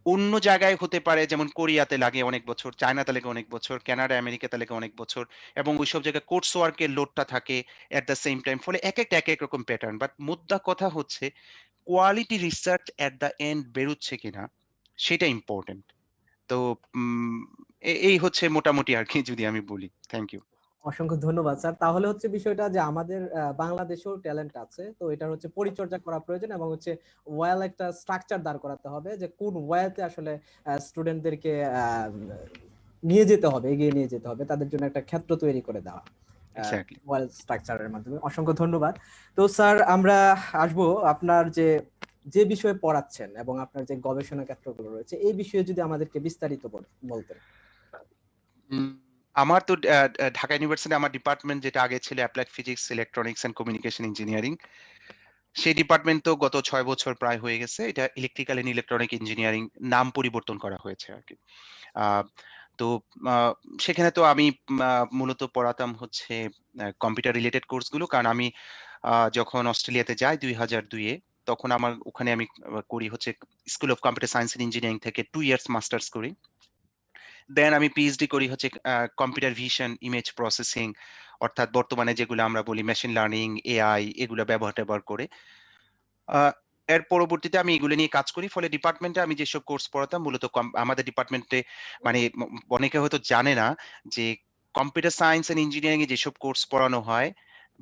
অন্য জায়গায় হতে পারে যেমন কোরিয়াতে লাগে অনেক বছর, চায়নাতে লাগে অনেক বছর, কানাডা, আমেরিকাতে লাগে অনেক বছর এবং ওইসব জায়গায় কোর্স ওয়ার্ক এর লোডটা থাকে এট দ্য সেম টাইম। ফলে একেকটা একেক রকম প্যাটার্ন। বাট মোদ্দা কথা হচ্ছে quality research at the end বেরোচ্ছে কিনা সেটা ইম্পোর্টেন্ট। তো উম এই হচ্ছে মোটামুটি আরকি যদি আমি বলি। Thank you. অসংখ্য ধন্যবাদ স্যার। তাহলে হচ্ছে বিষয়টা যে আমাদের বাংলাদেশেও ট্যালেন্ট আছে। তো এটার হচ্ছে পরিচর্যা করা প্রয়োজন এবং হচ্ছে ওয়েল একটা স্ট্রাকচার দাঁড় করাতে হবে যে কোন ওয়েতে আসলে স্টুডেন্টদেরকে নিয়ে যেতে হবে, এগিয়ে নিয়ে যেতে হবে। তাদের জন্য একটা ক্ষেত্র তৈরি করে দেওয়া। এক্সাক্টলি। ওয়েল স্ট্রাকচারের মাধ্যমে। অসংখ্য ধন্যবাদ। তো স্যার আমরা আসবো আপনার যে বিষয়ে পড়াচ্ছেন এবং আপনার যে গবেষণা ক্ষেত্রগুলো রয়েছে এই বিষয়ে যদি আমাদেরকে বিস্তারিত বলতেন। উম আমার তো ঢাকা ইউনিভার্সিটি আমার ডিপার্টমেন্ট যেটা আগে ছিল applied physics, electronics and communication engineering. সেই ডিপার্টমেন্ট তো গত ৬ বছর প্রায় হয়ে গেছে। এটা ইলেকট্রিক্যাল অ্যান্ড ইলেকট্রনিক ইঞ্জিনিয়ারিং নাম পরিবর্তন করা হয়েছে আরকি। আ তো আ সেখানে তো আমি মূলত পড়াতাম হচ্ছে কম্পিউটার রিলেটেড কোর্সগুলো। কারণ আমি যখন অস্ট্রেলিয়াতে যাই ২০০২ এ তখন আমার ওখানে আমি করি হচ্ছে school of computer science and engineering থেকে 2 ইয়ার্স মাস্টার্স করি। দেন আমি পিএইচডি করি হচ্ছে কম্পিউটার ভিশন, ইমেজ প্রসেসিং অর্থাৎ বর্তমানে যেগুলো আমরা বলি মেশিন লার্নিং, এআই এগুলা ব্যবহার-ট্যাবহার করে। আ এর পরবর্তীতে আমি এগুলো নিয়ে কাজ করি। ফলে ডিপার্টমেন্টে আমি যেসব কোর্স পড়াতাম মূলত আমাদের ডিপার্টমেন্টে মানে অনেকে হয়তো জানে না যে কম্পিউটার সায়েন্স অ্যান্ড ইঞ্জিনিয়ারিং এ যেসব কোর্স পড়ানো হয়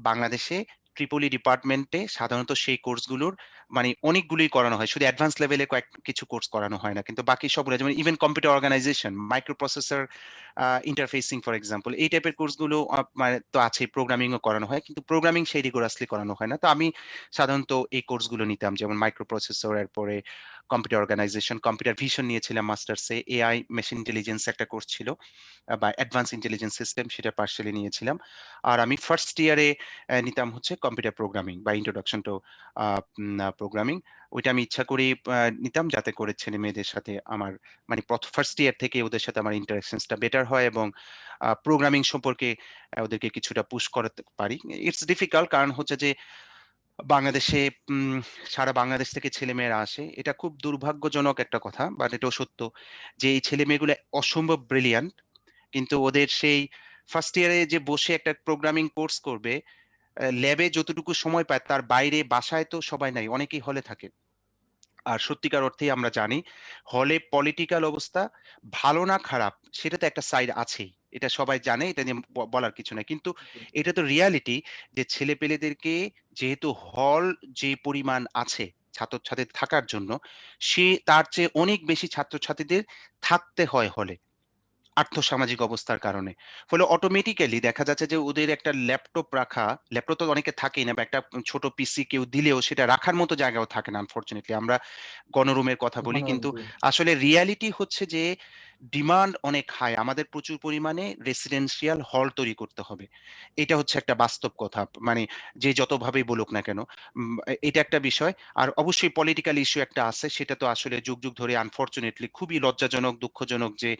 বাংলাদেশে ট্রিপলি ডিপার্টমেন্টে সাধারণত সেই কোর্সগুলোর মানে অনেকগুলোই করানো হয়। শুধু অ্যাডভান্স লেভেলে কিছু কোর্স করানো হয় না। কিন্তু বাকি সবগুলো যেমন even computer organisation, microprocessor interfacing for example এই টাইপের কোর্সগুলো মানে তো আছেই প্রোগ্রামিং ও করানো হয়। কিন্তু প্রোগ্রামিং সেই রিগোরাসলি করানো হয় না। তো আমি সাধারণত এই কোর্সগুলো নিতাম। যেমন মাইক্রো প্রসেসর, এরপরে কম্পিউটার অর্গানাইজেশন, কম্পিউটার ভিশন নিয়েছিলাম মাস্টার্সে। এআই, মেশিন ইন্টেলিজেন্স একটা কোর্স ছিল বা অ্যাডভান্স ইন্টেলিজেন্স সিস্টেম সেটা পার্সিয়ালি নিয়েছিলাম। আর আমি ফার্স্ট ইয়ারে নিতাম হচ্ছে কম্পিউটার প্রোগ্রামিং বা ইন্ট্রোডাকশন টু প্রোগ্রামিং। ওইটা আমি ইচ্ছা করেই নিতাম যাতে করে ছেলেমেয়েদের সাথে আমার মানে ফার্স্ট ইয়ার থেকে ওদের সাথে আমার ইন্টারেকশনস টা বেটার হয় এবং প্রোগ্রামিং সম্পর্কে ওদেরকে কিছুটা পুশ করাতে পারি। ইটস ডিফিকাল্ট কারণ হচ্ছে যে বাংলাদেশে উম সারা বাংলাদেশ থেকে ছেলেমেয়েরা আসে। এটা খুব দুর্ভাগ্যজনক একটা কথা। বাট এটাও সত্য যে এই ছেলেমেয়েগুলো অসম্ভব ব্রিলিয়ান্ট। কিন্তু ওদের সেই ফার্স্ট ইয়ারে যে বসে একটা প্রোগ্রামিং কোর্স করবে, ল্যাবে যতটুকু সময় পায় তার বাইরে বাসায় তো সবাই নাই। অনেকেই হলে থাকে। আর সত্যিকার অর্থেই আমরা জানি হলে পলিটিক্যাল অবস্থা ভালো না খারাপ সেটা তো একটা সাইড আছেই। এটা সবাই জানে। এটা নিয়ে বলার কিছু নাই। কিন্তু এটা তো রিয়ালিটি যে ছেলেপেলেদেরকে যেহেতু হল যে পরিমাণ আছে ছাত্রছাত্রীদের থাকার জন্য, তার চেয়ে অনেক বেশি ছাত্রছাত্রীদের থাকতে হয় হলে। আর্থসামাজিক অবস্থার কারণে। ফলে অটোমেটিক্যালি দেখা যাচ্ছে যে ওদের একটা ল্যাপটপ রাখা, ল্যাপটপ তো অনেকের থাকেই না বা একটা ছোট পিসি কেউ দিলেও সেটা রাখার মতো জায়গাও থাকে না আনফরচুনেটলি। আমরা গণরুমের কথা বলি। গণরুম, কিন্তু জি। আসলে রিয়ালিটি হচ্ছে যে ডিমান্ড অনেক হাই। আমাদের প্রচুর পরিমাণে রেসিডেন্সিয়াল হল তৈরি করতে হবে। এটা হচ্ছে একটা বাস্তব কথা। মানে যে যতভাবেই বলুক না কেন। এটা একটা বিষয়। আর অবশ্যই পলিটিক্যাল ইস্যু একটা আছে। সেটা তো আসলে যুগ, যুগ ধরে আনফরচুনেটলি খুবই লজ্জাজনক, দুঃখজনক যে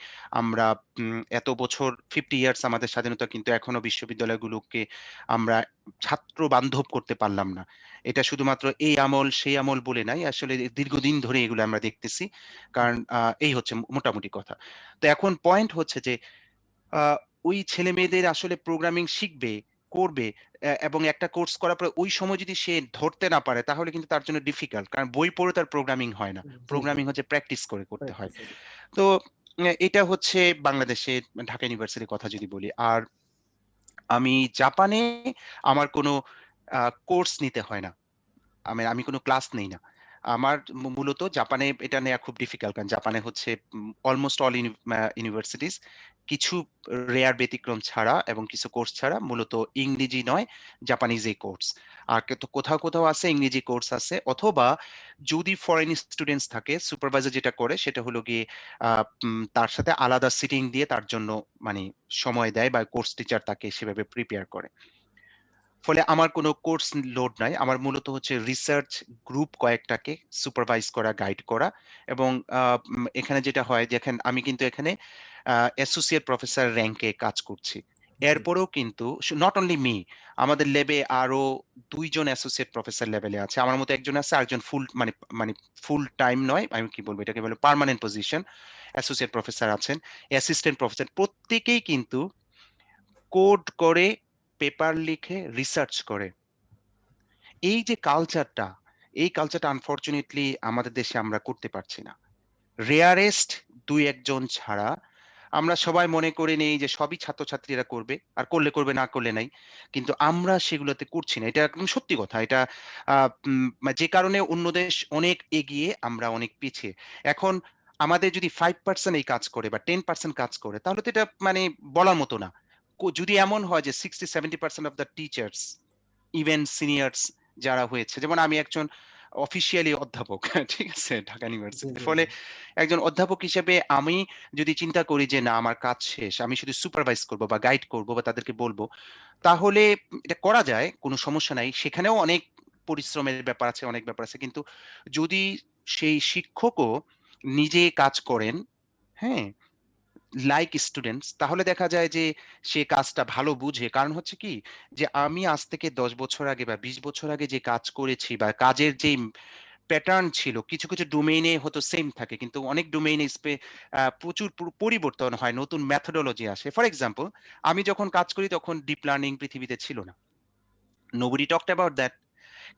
আমরা এত বছর 50 ইয়ার্স আমাদের স্বাধীনতা কিন্তু এখনো বিশ্ববিদ্যালয়গুলোকে আমরা ছাত্র বান্ধব করতে পারলাম না। এটা শুধুমাত্র এই আমল, সেই আমল বলে নাই। আসলে দীর্ঘদিন ধরে এগুলো আমরা দেখতেছি। কারণ এই হচ্ছে মোটামুটি কথা। তো এখন পয়েন্ট হচ্ছে যে আ ওই ছেলেমেয়েদের আসলে প্রোগ্রামিং শিখবে, করবে এবং একটা কোর্স করার পরে ওই সময় যদি সে ধরতে না পারে তাহলে কিন্তু তার জন্য ডিফিকাল্ট। কারণ বই পড়ে তার প্রোগ্রামিং হয় না। জি, জি। প্রোগ্রামিং হচ্ছে প্র্যাকটিস করে করতে হয়। প্র্যাকটিস এ জি। তো এটা হচ্ছে বাংলাদেশে ঢাকা ইউনিভার্সিটির কথা যদি বলি। আর আমি জাপানে আমার কোনো আ কোর্স নিতে হয় না। আমি কোনো ক্লাস নেই না। আমার মূলত জাপানে এটা নেয়া খুব ডিফিকাল্ট। কারণ জাপানে হচ্ছে অলমোস্ট অল ইউনিভার্সিটিস কিছু রেয়ার ব্যতিক্রম ছাড়া এবং কিছু কোর্স ছাড়া মূলত ইংরেজি নয়, জাপানিজই কোর্স। আর তো কোথাও, কোথাও আছে ইংরেজি কোর্স আছে অথবা যদি ফরেন স্টুডেন্টস থাকে সুপারভাইজার যেটা করে সেটা হলো গিয়ে আ তার সাথে আলাদা সিটিং দিয়ে তার জন্য মানে সময় দেয় বা কোর্স টিচার তাকে সেভাবে প্রিপেয়ার করে। ফলে আমার কোনো কোর্স লোড নাই। আমার মূলত হচ্ছে রিসার্চ গ্রুপ কয়েকটাকে সুপারভাইজ করা, গাইড করা এবং আ এখানে যেটা হয় দেখেন আমি কিন্তু এখানে অ্যাসোসিয়েট প্রফেসর র‍্যাংকে কাজ করছি। জি, এরপরেও কিন্তু নট অনলি মি আমাদের ল্যাবে আরো ২ জন অ্যাসোসিয়েট প্রফেসর লেভেলে আছে। আমার মতো একজন আছে আরেকজন ফুল মানে ফুল টাইম নয়। আমি কি বলব এটাকে বলে পার্মানেন্ট পজিশন অ্যাসোসিয়েট প্রফেসর আছেন, অ্যাসিস্ট্যান্ট প্রফেসর প্রত্যেকেই কিন্তু কোড করে, পেপার লিখে, রিসার্চ করে। এই যে কালচারটা, এই কালচারটা আনফরচুনেটলি আমাদের দেশে আমরা করতে পারছি না। রেয়ারেস্ট ২-১ জন ছাড়া আমরা সবাই মনে করে নেই যে সবই ছাত্রছাত্রীরা করবে। আর করলে করবে, না করলে নাই। কিন্তু আমরা সেগুলোতে করছি না। এটা একদম সত্যি কথা। এটা আ যে কারণে অন্য দেশ অনেক এগিয়ে, আমরা অনেক পিছিয়ে। এখন আমাদের যদি 5% এই কাজ করে বা 10% কাজ করে তাহলে তো এটা মানে বলার মতো না। যদি এমন হয় যে 60-70% of the teachers even seniors যারা হয়েছে। যেমন আমি একজন অফিসিয়ালি অধ্যাপক। ঠিক আছে? ঢাকা জি, ইউনিভার্সিটিতে। জি, ফলে জি। একজন অধ্যাপক হিসেবে আমি যদি চিন্তা করি যে না আমার কাজ শেষ। আমি শুধু সুপারভাইজ করব বা গাইড করব বা তাদেরকে বলব। তাহলে এটা করা যায়, কোন সমস্যা নাই। সেখানেও অনেক পরিশ্রমের ব্যাপার আছে, অনেক ব্যাপার আছে। কিন্তু যদি সেই শিক্ষকও নিজে কাজ করেন, হ্যাঁ? লাইক স্টুডেন্টস তাহলে দেখা যায় যে সে কাজটা ভালো বুঝে। কারণ হচ্ছে কি যে আমি আজ থেকে ১০ বছর আগে বা ২০ বছর আগে যে কাজ করেছি বা কাজের যেই প্যাটার্ন ছিল কিছু, কিছু ডোমেইনে হয়তো সেম থাকে। কিন্তু অনেক ডোমেইনে প্রচুর পরিবর্তন হয়। নতুন মেথোডোলজি আসে। ফর এক্সাম্পল আমি যখন কাজ করি তখন ডিপ লার্নিং পৃথিবীতে ছিল না। Nobody talked about that.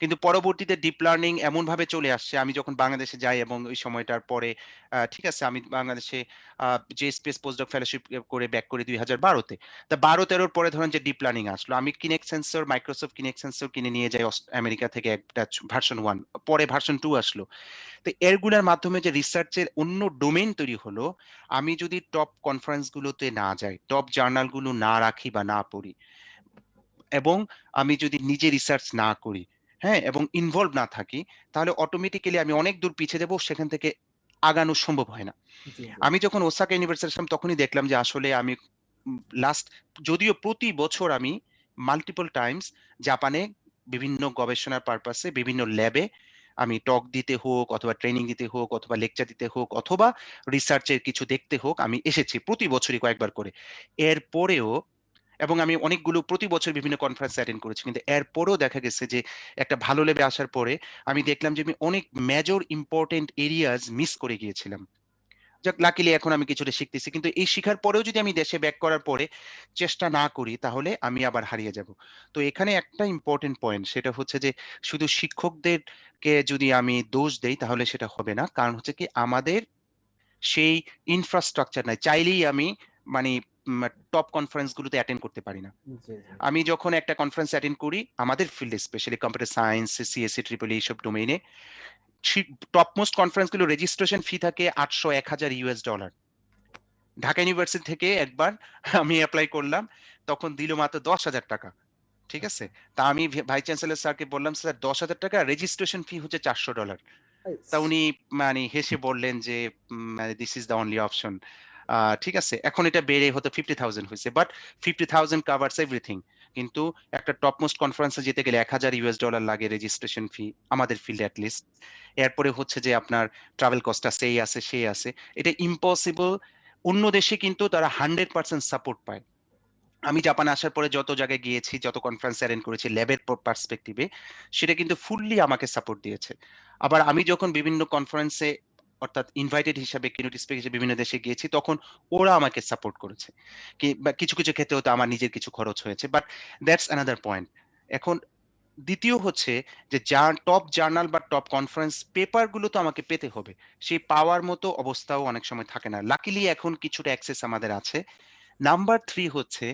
কিন্তু পরবর্তীতে ডিপ লার্নিং এমনভাবে চলে আসছে, আমি যখন বাংলাদেশে যাই এবং ওই সময়টার পরে ঠিক আছে, আমি বাংলাদেশে আ জেএসপিএস পোস্টডক ফেলোশিপ করে ব্যাক করি ২০১২ তে। তা ১২-১৩ র পরে ধরেন যে ডিপ লার্নিং আসলো। আমি কিনেক্ট সেন্সর, মাইক্রোসফট কিনেক্ট সেন্সর কিনে নিয়ে যাই আমেরিকা থেকে একটা ভার্সন 1 পরে ভার্সন 2 আসলো। তো এরগুলার মাধ্যমে যে রিসার্চ এর অন্য ডোমেইন তৈরি হলো, আমি যদি টপ কনফারেন্স গুলোতে না যাই, টপ জার্নাল গুলো না রাখি বা না পড়ি এবং আমি যদি নিজে রিসার্চ না করি, হ্যাঁ? এবং ইনভলভ না থাকি, তাহলে অটোমেটিক্যালি আমি অনেক দূর পিছিয়ে যাবো, সেখান থেকে আগানো সম্ভব হয় না। জি, জি। আমি যখন ওসাকা ইউনিভার্সিটি আসলাম তখনই দেখলাম যে আসলে আমি লাস্ট যদিও প্রতি বছর আমি মাল্টিপল টাইমস জাপানে বিভিন্ন গবেষণার পারপাসে বিভিন্ন ল্যাবে আমি টক দিতে হোক অথবা ট্রেনিং দিতে হোক অথবা লেকচার দিতে হোক অথবা রিসার্চের কিছু দেখতে হোক আমি এসেছি প্রতি বছরই কয়েকবার করে। এরপরেও এবং আমি অনেকগুলো প্রতি বছর বিভিন্ন কনফারেন্স অ্যাটেন্ড করেছি। কিন্তু এরপরেও দেখা গেছে যে একটা ভালো লেভেলে আসার পরে আমি দেখলাম যে আমি অনেক মেজর ইম্পোর্টেন্ট এরিয়াস মিস করে গিয়েছিলাম। যাক লাকিলি এখন আমি কিছুটা শিখতেছি। কিন্তু এই শিখার পরেও যদি আমি দেশে ব্যাক করার পরে চেষ্টা না করি তাহলে আমি আবার হারিয়ে যাব। তো এখানে একটা ইম্পোর্টেন্ট পয়েন্ট সেটা হচ্ছে যে শুধু শিক্ষকদেরকে যদি আমি দোষ দেই তাহলে সেটা হবে না। কারণ হচ্ছে কি আমাদের সেই ইনফ্রাস্ট্রাকচার নাই। চাইলেই আমি মানি টপ কনফারেন্স গুলোতে অ্যাটেন্ড করতে পারি না। জি, জি। আমি যখন একটা কনফারেন্স অ্যাটেন্ড করি আমাদের ফিল্ডে specially computer science, CSC, triple এইসব ডোমেইনে টপ মোস্ট কনফারেন্স গুলো রেজিস্ট্রেশন ফি থাকে $৮০০-১,০০০ ঢাকা ইউনিভার্সিটি থেকে একবার আমি এপ্লাই করলাম। তখন দিল মাত্র ৳১০,০০০ ঠিক আছে? আচ্ছা। তা আমি ভাইস চ্যান্সেলর স্যারকে বললাম, "স্যার ৳১০,০০০ রেজিস্ট্রেশন ফি হচ্ছে $৪০০।" আইস তা উনি মানে হেসে বললেন যে, "this is the only option." ঠিক আছে? এখন এটা বেড়ে হয়তো 50,000 হইছে। But 50,000 covers everything. কিন্তু একটা টপ মোস্ট কনফারেন্স এ যেতে গেলে $১,০০০ লাগে রেজিস্ট্রেশন ফি, আমাদের ফিল্ডে এট লিস্ট। এরপরে হচ্ছে যে আপনার ট্রাভেল কস্ট আছে, এই আছে, সেই আছে। এটা ইম্পসিবল। অন্য দেশে কিন্তু তারা 100% সাপোর্ট পায়। আমি জাপানে আসার পরে যত জায়গায় গিয়েছি, যত কনফারেন্স অ্যাটেন্ড করেছি ল্যাবের পার্সপেক্টিভে, সেটা কিন্তু ফুললি আমাকে সাপোর্ট দিয়েছে। আবার আমি যখন বিভিন্ন কনফারেন্সে অর্থাৎ ইনভাইটেড হিসাবে কিউনিট স্পিকার হিসেবে বিভিন্ন দেশে গিয়েছি, তখন ওরা আমাকে সাপোর্ট করেছে। বা কিছু, কিছু ক্ষেত্রে হয়তো আমার নিজের কিছু খরচ হয়েছে। But that's another point. এখন দ্বিতীয় হচ্ছে যে টপ জার্নাল বা টপ কনফারেন্স পেপার গুলো তো আমাকে পেতে হবে। সেই পাওয়ার মতো অবস্থাও অনেক সময় থাকে না। লাকিলি এখন কিছুটা অ্যাক্সেস আমাদের আছে। নাম্বার 3 হচ্ছে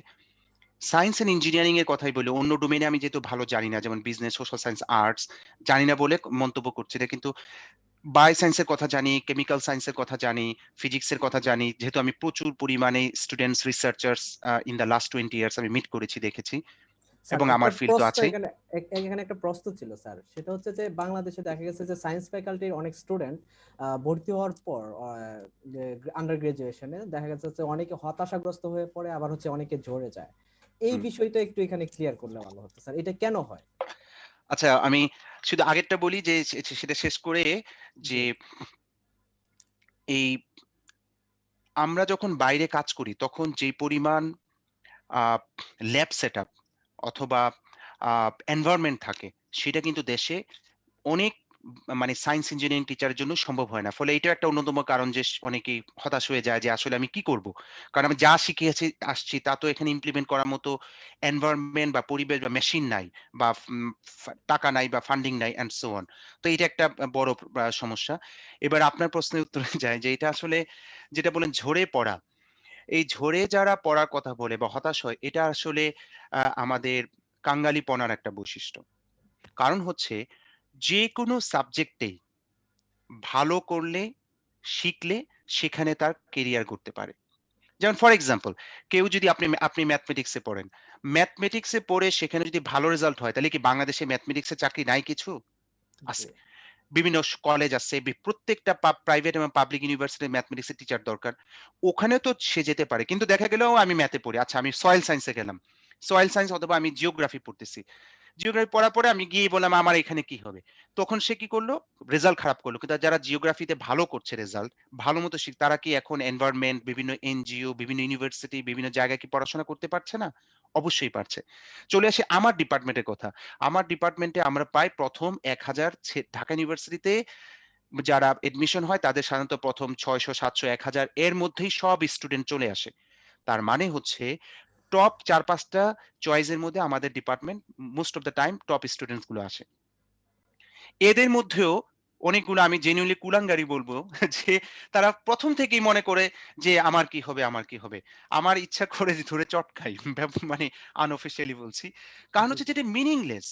সায়েন্স অ্যান্ড ইঞ্জিনিয়ারিং এর কথাই বলি। অন্য ডোমেইনে আমি যেহেতু ভালো জানি না, যেমন বিজনেস, সোশ্যাল সায়েন্স, আর্টস জানি না বলে মন্তব্য করছি না। কিন্তু বায়ো সায়েন্স এর কথা জানি, কেমিক্যাল সায়েন্স এর কথা জানি, ফিজিক্স এর কথা জানি। যেহেতু আমি প্রচুর পরিমাণে students, researchers in the last 20 years আমি মিট করেছি, দেখেছি স্যার এবং একটা আমার ফিল্ড তো প্রশ্ন আছেই। এখানে এখানে একটা প্রশ্ন ছিল স্যার, সেটা হচ্ছে যে বাংলাদেশে দেখা গেছে যে সায়েন্স ফ্যাকাল্টির অনেক স্টুডেন্ট ভর্তি হওয়ার পর আন্ডার গ্রাজুয়েশনে দেখা গেছে যে অনেকে হতাশাগ্রস্ত হয়ে পড়ে, আবার হচ্ছে অনেকে ঝরে যায়। এই হুম। বিষয়টা একটু এখানে ক্লিয়ার করলে ভালো হতো স্যার, এটা কেন হয়? আচ্ছা, আমি শুধু আগেরটা বলি যে সেটা শেষ করে জি। যে এই আমরা যখন বাইরে কাজ করি তখন যে পরিমাণ আ ল্যাব সেটআপ অথবা আ এনভায়রনমেন্ট থাকে, সেটা কিন্তু দেশে অনেক মানে সায়েন্স ইঞ্জিনিয়ারিং টিচারের জন্য সম্ভব হয় না। ফলে এটাও একটা অন্যতম কারণ যে অনেকেই হতাশ হয়ে যায় যে আসলে আমি কি করব? কারণ আমি যা শিখিয়েছি আসছি তা তো এখানে ইমপ্লিমেন্ট করার মতো এনভায়রনমেন্ট বা পরিবেশ বা মেশিন নাই বা টাকা নাই বা ফান্ডিং নাই অ্যান্ড সো অন। তো এটা একটা বড় সমস্যা। এবার আপনার প্রশ্নের উত্তরে যাই যে এটা আসলে যেটা বললেন ঝরে পড়া। এই ঝরে যারা পড়ার কথা বলে বা হতাশ হয়, এটা আসলে আমাদের কাঙালিপনার একটা বৈশিষ্ট্য। কারণ হচ্ছে যেকোনো সাবজেক্টেই ভালো করলে, শিখলে সেখানে তার কেরিয়ার গড়তে পারে। যেমন ফর এক্সাম্পল কেউ যদি আপনি ম্যাথমেটিক্স এ পড়েন। ম্যাথমেটিক্স এ পড়ে সেখানে যদি ভালো রেজাল্ট হয়, তাহলে কি বাংলাদেশে ম্যাথমেটিক্স এর চাকরি নাই কিছু? জি। আছে। বিভিন্ন কলেজ আছে। প্রত্যেকটা প্রাইভেট এবং পাবলিক ইউনিভার্সিটির ম্যাথমেটিক্স এর টিচার দরকার। ওখানে তো সে যেতে পারে। কিন্তু দেখা গেল আমি ম্যাথে পড়ি। আচ্ছা, আমি সয়েল সায়েন্স এ গেলাম। সয়েল সায়েন্স অথবা আমি জিওগ্রাফি পড়তেছি। জিওগ্রাফি পড়ার পরে আমি গিয়ে বললাম আমার এখানে কি হবে? তখন সে কি করলো? রেজাল্ট খারাপ করলো। কিন্তু যারা জিওগ্রাফিতে ভালো করছে রেজাল্ট, ভালো মতো তারা কি এখন এনভায়রনমেন্ট, বিভিন্ন এনজিও, বিভিন্ন ইউনিভার্সিটি, বিভিন্ন জায়গায় কি পড়াশোনা করতে পারছে না? অবশ্যই পারছে। চলে আসি আমার ডিপার্টমেন্টের কথা। আমার ডিপার্টমেন্টে আমরা পাই ১ম ১,০০০ ঢাকা ইউনিভার্সিটিতে যারা এডমিশন হয় তাদের সাধারণত ১ম ৬০০, ৭০০, ১,০০০ এর মধ্যেই সব স্টুডেন্ট চলে আসে। তার মানে হচ্ছে টপ ৪-৫ টা চয়েস এর মধ্যে আমাদের department most of the time top students গুলো আসে। এদের মধ্যেও অনেকগুলো আমি জেনুইনলি কুলাঙ্গারি বলব যে তারা ১ম থেকেই মনে করে যে আমার কি হবে, আমার কি হবে? আমার ইচ্ছা করে যে ধরে চটকাই। মানে আনঅফিশিয়ালি বলছি। কারণ জি। হচ্ছে যে এটা মিনিংলেস।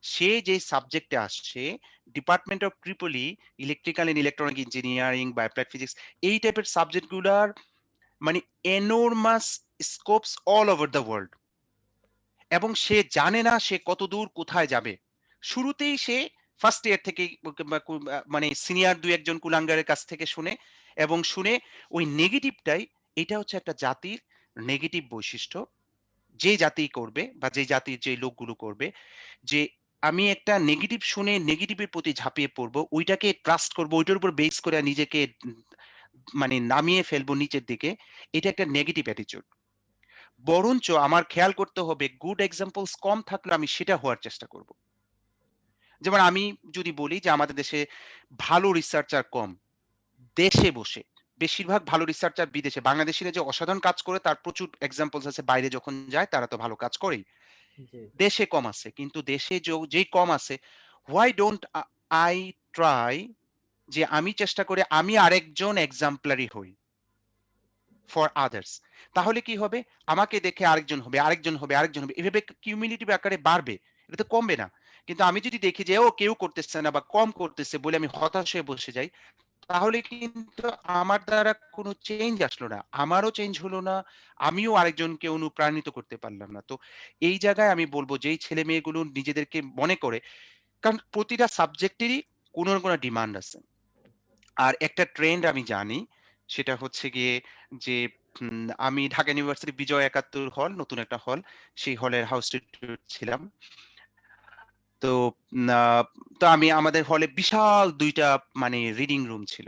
সে যে সাবজেক্টে আসছে department of Tripoli electrical and electronic engineering বা অ্যাপ্লাইড ফিজিক্স এই টাইপের সাবজেক্ট গুলার মানে enormous scopes all over the world. এবং সে জানে না সে কতদূর কোথায় যাবে। শুরুতেই সে ফার্স্ট ইয়ার থেকেই মানে সিনিয়র ২-১ জন কুলাঙ্গারের কাছ থেকে শুনে এবং শুনে ওই নেগেটিভটাই এটা হচ্ছে একটা জাতির নেগেটিভ বৈশিষ্ট্য। যে জাতি করবে বা যে জাতির যে লোকগুলো করবে যে আমি একটা নেগেটিভ শুনে নেগেটিভের প্রতি ঝাঁপিয়ে পড়বো, ওইটাকে ট্রাস্ট করব, ওইটার উপর বেস করে নিজেকে মানে নামিয়ে ফেলবো নিচের দিকে। এটা একটা নেগেটিভ অ্যাটিটিউড। বরঞ্চ আমার খেয়াল করতে হবে গুড এক্সাম্পলস কম থাকলে আমি সেটা হওয়ার চেষ্টা করব। যেমন আমি যদি বলি যে আমাদের দেশে ভালো রিসার্চার কম। দেশে বসে। বেশিরভাগ ভালো রিসার্চার বিদেশে। বাংলাদেশীরা যে অসাধারণ কাজ করে তার প্রচুর এক্সাম্পলস আছে। বাইরে যখন যায় তারা তো ভালো কাজ করেই। জি। দেশে কম আছে। কিন্তু দেশে যেই কম আছে, why don't I try যে আমি চেষ্টা করে আমি আরেকজন এক্সাম্পলারি হই। For others. তাহলে কি হবে? আমাকে দেখে আরেকজন হবে, আরেকজন হবে, আরেকজন হবে। এভাবে কিউমুলেটিভ আকারে বাড়বে। এটা তো কমবে না। কিন্তু আমি যদি দেখি যে কেউ করতেছে না বা কম করতেছে বলে আমি হতাশ হয়ে বসে যাই, তাহলে কিন্তু আমার দ্বারা কোনো চেঞ্জ আসলো না। আমারও চেঞ্জ হলো না। আমিও আরেকজনকে অনুপ্রাণিত করতে পারলাম না। তো এই জায়গায় আমি বলব যেই ছেলে-মেয়েগুলো নিজেদেরকে মনে করে কারণ প্রতিটা সাবজেক্টেরই কোনো না কোনো ডিমান্ড আছে। আর একটা ট্রেন্ড আমি জানি, সেটা হচ্ছে গিয়ে যে আমি ঢাকা ইউনিভার্সিটি বিজয় ৭১ হল, নতুন একটা হল। সেই হলের হাউস টিউটর ছিলাম। তো না তো আমি আমাদের হলে বিশাল ২ টা মানে রিডিং রুম ছিল।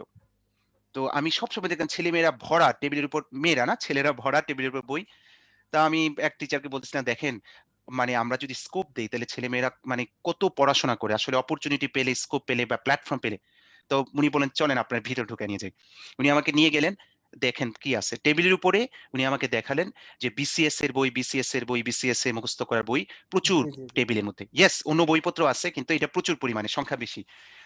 তো আমি সবসময় দেখতাম ছেলেমেয়েরা ভরা টেবিলের উপর মেয়েরা না, ছেলেরা ভরা টেবিলের উপর বই। তা আমি এক টিচারকে বলতেছিলাম, "দেখেন, মানে আমরা যদি স্কোপ দেই তাহলে ছেলেমেয়েরা মানে কত পড়াশোনা করে। আসলে অপরচুনিটি পেলে, স্কোপ পেলে বা প্ল্যাটফর্ম পেলে।" তো উনি বললেন, "চলেন আপনার ভিতরে ঢুকায় নিয়ে যাই।" উনি আমাকে নিয়ে গেলেন। দেখেন কি আছে। টেবিলের উপরে উনি আমাকে দেখালেন যে বিসিএস এর বই, বিসিএস এর বই, বিসিএস এ মুখস্থ করার বই প্রচুর জি, জি, জি। টেবিলের মধ্যে। ইয়েস, অন্য বইপত্র আছে কিন্তু এটা প্রচুর পরিমাণে সংখ্যা বেশি।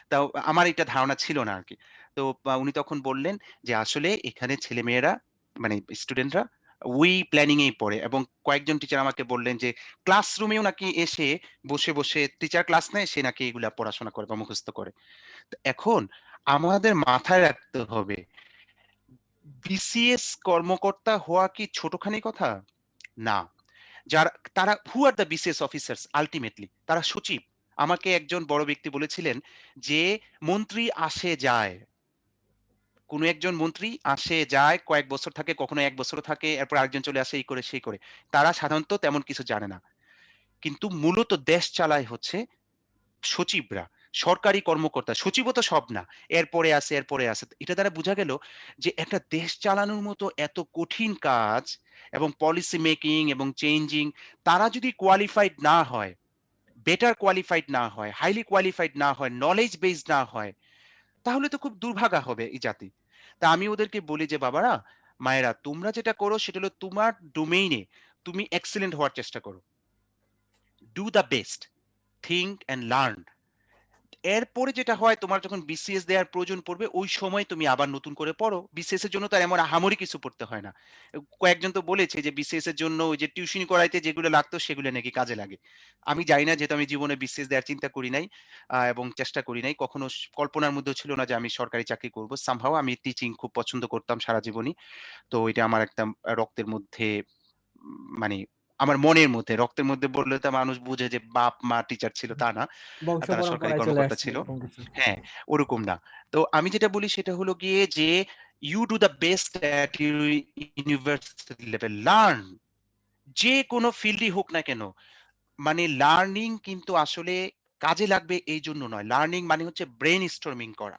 তাও আমার এটা ধারণা ছিল না আরকি। তো উনি তখন বললেন যে, "আসলে এখানে ছেলেমেয়েরা মানে স্টুডেন্টরা ওই প্ল্যানিং এই পড়ে" এবং কয়েকজন টিচার আমাকে বললেন যে ক্লাসরুমেও নাকি এসে বসে টিচার ক্লাস নেয়, সে নাকি এগুলা পড়াশোনা করে বা মুখস্থ করে। তো এখন আমাদের মাথায় রাখতে হবে, বিসিএস কর্মকর্তা হওয়া কি ছোটখানি কথা? না। যারা তারা who are the BCS officers ultimately? তারা সচিব। আমাকে একজন বড় ব্যক্তি বলেছিলেন যে, "মন্ত্রী আসে যায়। কোন একজন মন্ত্রী আসে যায়, কয়েক বছর থাকে, কখনো ১ বছরও থাকে, এরপর আরেকজন চলে আসে, এই করে সেই করে। তারা সাধারণত তেমন কিছু জানে না। কিন্তু মূলত দেশ চালায় হচ্ছে সচিবরা, সরকারি কর্মকর্তা। সচিবও তো সব না। এরপরে আছে। এটা দ্বারা বোঝা গেল যে একটা দেশ চালানোর মতো এত কঠিন কাজ এবং পলিসি মেকিং এবং চেঞ্জিং, তারা যদি কোয়ালিফাইড না হয়, বেটার কোয়ালিফাইড না হয়, হাইলি কোয়ালিফাইড না হয়, নলেজ বেসড না হয়, তাহলে তো খুব দুর্ভাগা হবে এই জাতি। তা আমি ওদেরকে বলি যে, "বাবারা, মায়েরা, তোমরা যেটা করো সেটা হলো তোমার ডোমেইনে তুমি এক্সেলেন্ট হওয়ার চেষ্টা করো। Do the best. Think and learn. এরপরে যেটা হয়, তোমার যখন বিসিএস দেওয়ার প্রয়োজন পড়বে, ওই সময় তুমি আবার নতুন করে পড়ো। বিসিএস এর জন্য তো আর এমন আহামরি কিছু পড়তে হয় না।" কয়েকজন তো বলেছে যে বিসিএস এর জন্য ওই যে টিউশনি করাইতে যেগুলো লাগতো সেগুলো নাকি কাজে লাগে। আমি জানি না, যেহেতু আমি জীবনে বিসিএস দেওয়ার চিন্তা করি নাই এবং চেষ্টা করি নাই। কখনো কল্পনার মধ্যেও ছিল না যে আমি সরকারি চাকরি করব। সামহাউ আমি টিচিং খুব পছন্দ করতাম সারা জীবনই। তো এটা আমার একদম রক্তের মধ্যে, মানে আমার মনের মধ্যে, রক্তের মধ্যে বললে তো মানুষ বুঝে যে বাপ-মা টিচার ছিল, তা না। বংশ তারা সরকারি পরম্পরায় চলে কর্মকর্তা আসছে ছিল। এরকম কিছু। হ্যাঁ, ওরকম না। তো আমি যেটা বলি সেটা হলো গিয়ে যে, "You do the best at your university level. Learn." যেকোনো ফিল্ডই হোক না কেন। মানে লার্নিং কিন্তু আসলে কাজে লাগবে এইজন্য নয়। লার্নিং মানে হচ্ছে ব্রেইন স্টর্মিং করা।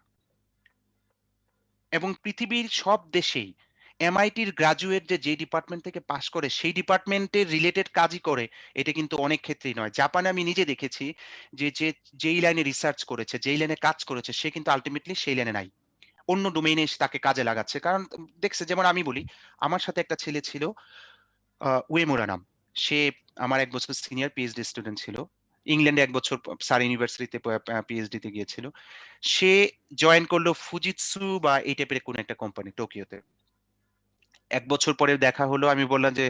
এবং পৃথিবীর সব দেশেই এমআইটির গ্র্যাজুয়েট যে ডিপার্টমেন্ট থেকে পাস করে সেই ডিপার্টমেন্টের রিলেটেড কাজই করে, এটা কিন্তু অনেক ক্ষেত্রেই নয়। জাপানে আমি নিজে দেখেছি যেই লাইনে রিসার্চ করেছে, যেই লাইনে কাজ করেছে, সে কিন্তু আল্টিমেটলি সেই লাইনে নাই। অন্য ডোমেইনে এসে তাকে কাজে লাগাচ্ছে। কারণ দেখছে, যেমন আমি বলি, আমার সাথে একটা ছেলে ছিল, উয়েমুরা নাম। সে আমার ১ বছর সিনিয়র পিএইচডি স্টুডেন্ট ছিল। ইংল্যান্ডে ১ বছর সার ইউনিভার্সিটিতে পিএইচডি তে গিয়েছিল। সে জয়েন করলো ফুজিতসু বা এই টাইপের কোন একটা কোম্পানি টোকিওতে। ১ বছর পরে দেখা হলো। আমি বললাম যে,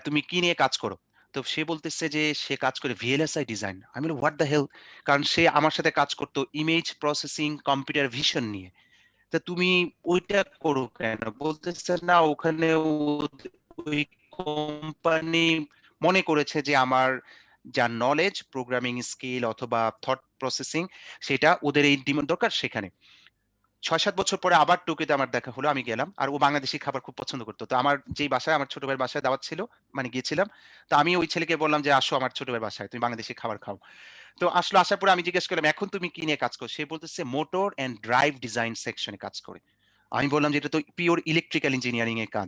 "তুমি কি নিয়ে কাজ করো?" তো সে বলতেছে যে সে কাজ করে VLSI ডিজাইন। আমি বললাম, "হোয়াট দ্যা হেল?" কারণ সে আমার সাথে কাজ করত ইমেজ প্রসেসিং, কম্পিউটার ভিশন নিয়ে। তা তুমি ওইটা করো কেন? বলতেছে, "না, ওখানে ওই কোম্পানি মনে করেছে যে আমার যা নলেজ, প্রোগ্রামিং স্কিল অথবা থট প্রসেসিং, সেটা ওদের এই ডিমান্ড দরকার সেখানে।" ৬-৭ বছর পরে আবার টোকিওতে আমার দেখা হলো। আমি গেলাম। আর ও বাংলাদেশী খাবার খুব পছন্দ করত। তো আমার যেই বাসায়, আমার ছোট ভাইয়ের বাসায় দাওয়াত ছিল, মানে গিয়েছিলাম। তো আমি ওই ছেলেকে বললাম যে, "আসো আমার ছোট ভাইয়ের বাসায়। তুমি বাংলাদেশী খাবার খাও।" তো আসলো, আসার পরে আমি জিজ্ঞেস করলাম, "এখন তুমি কি নিয়ে কাজ করো?" সে বলতেছে, "মোটর অ্যান্ড ড্রাইভ ডিজাইন সেকশনে কাজ করে।" আমি বললাম যে, "এটা তো পিওর ইলেকট্রিক্যাল ইঞ্জিনিয়ারিং এর কাজ।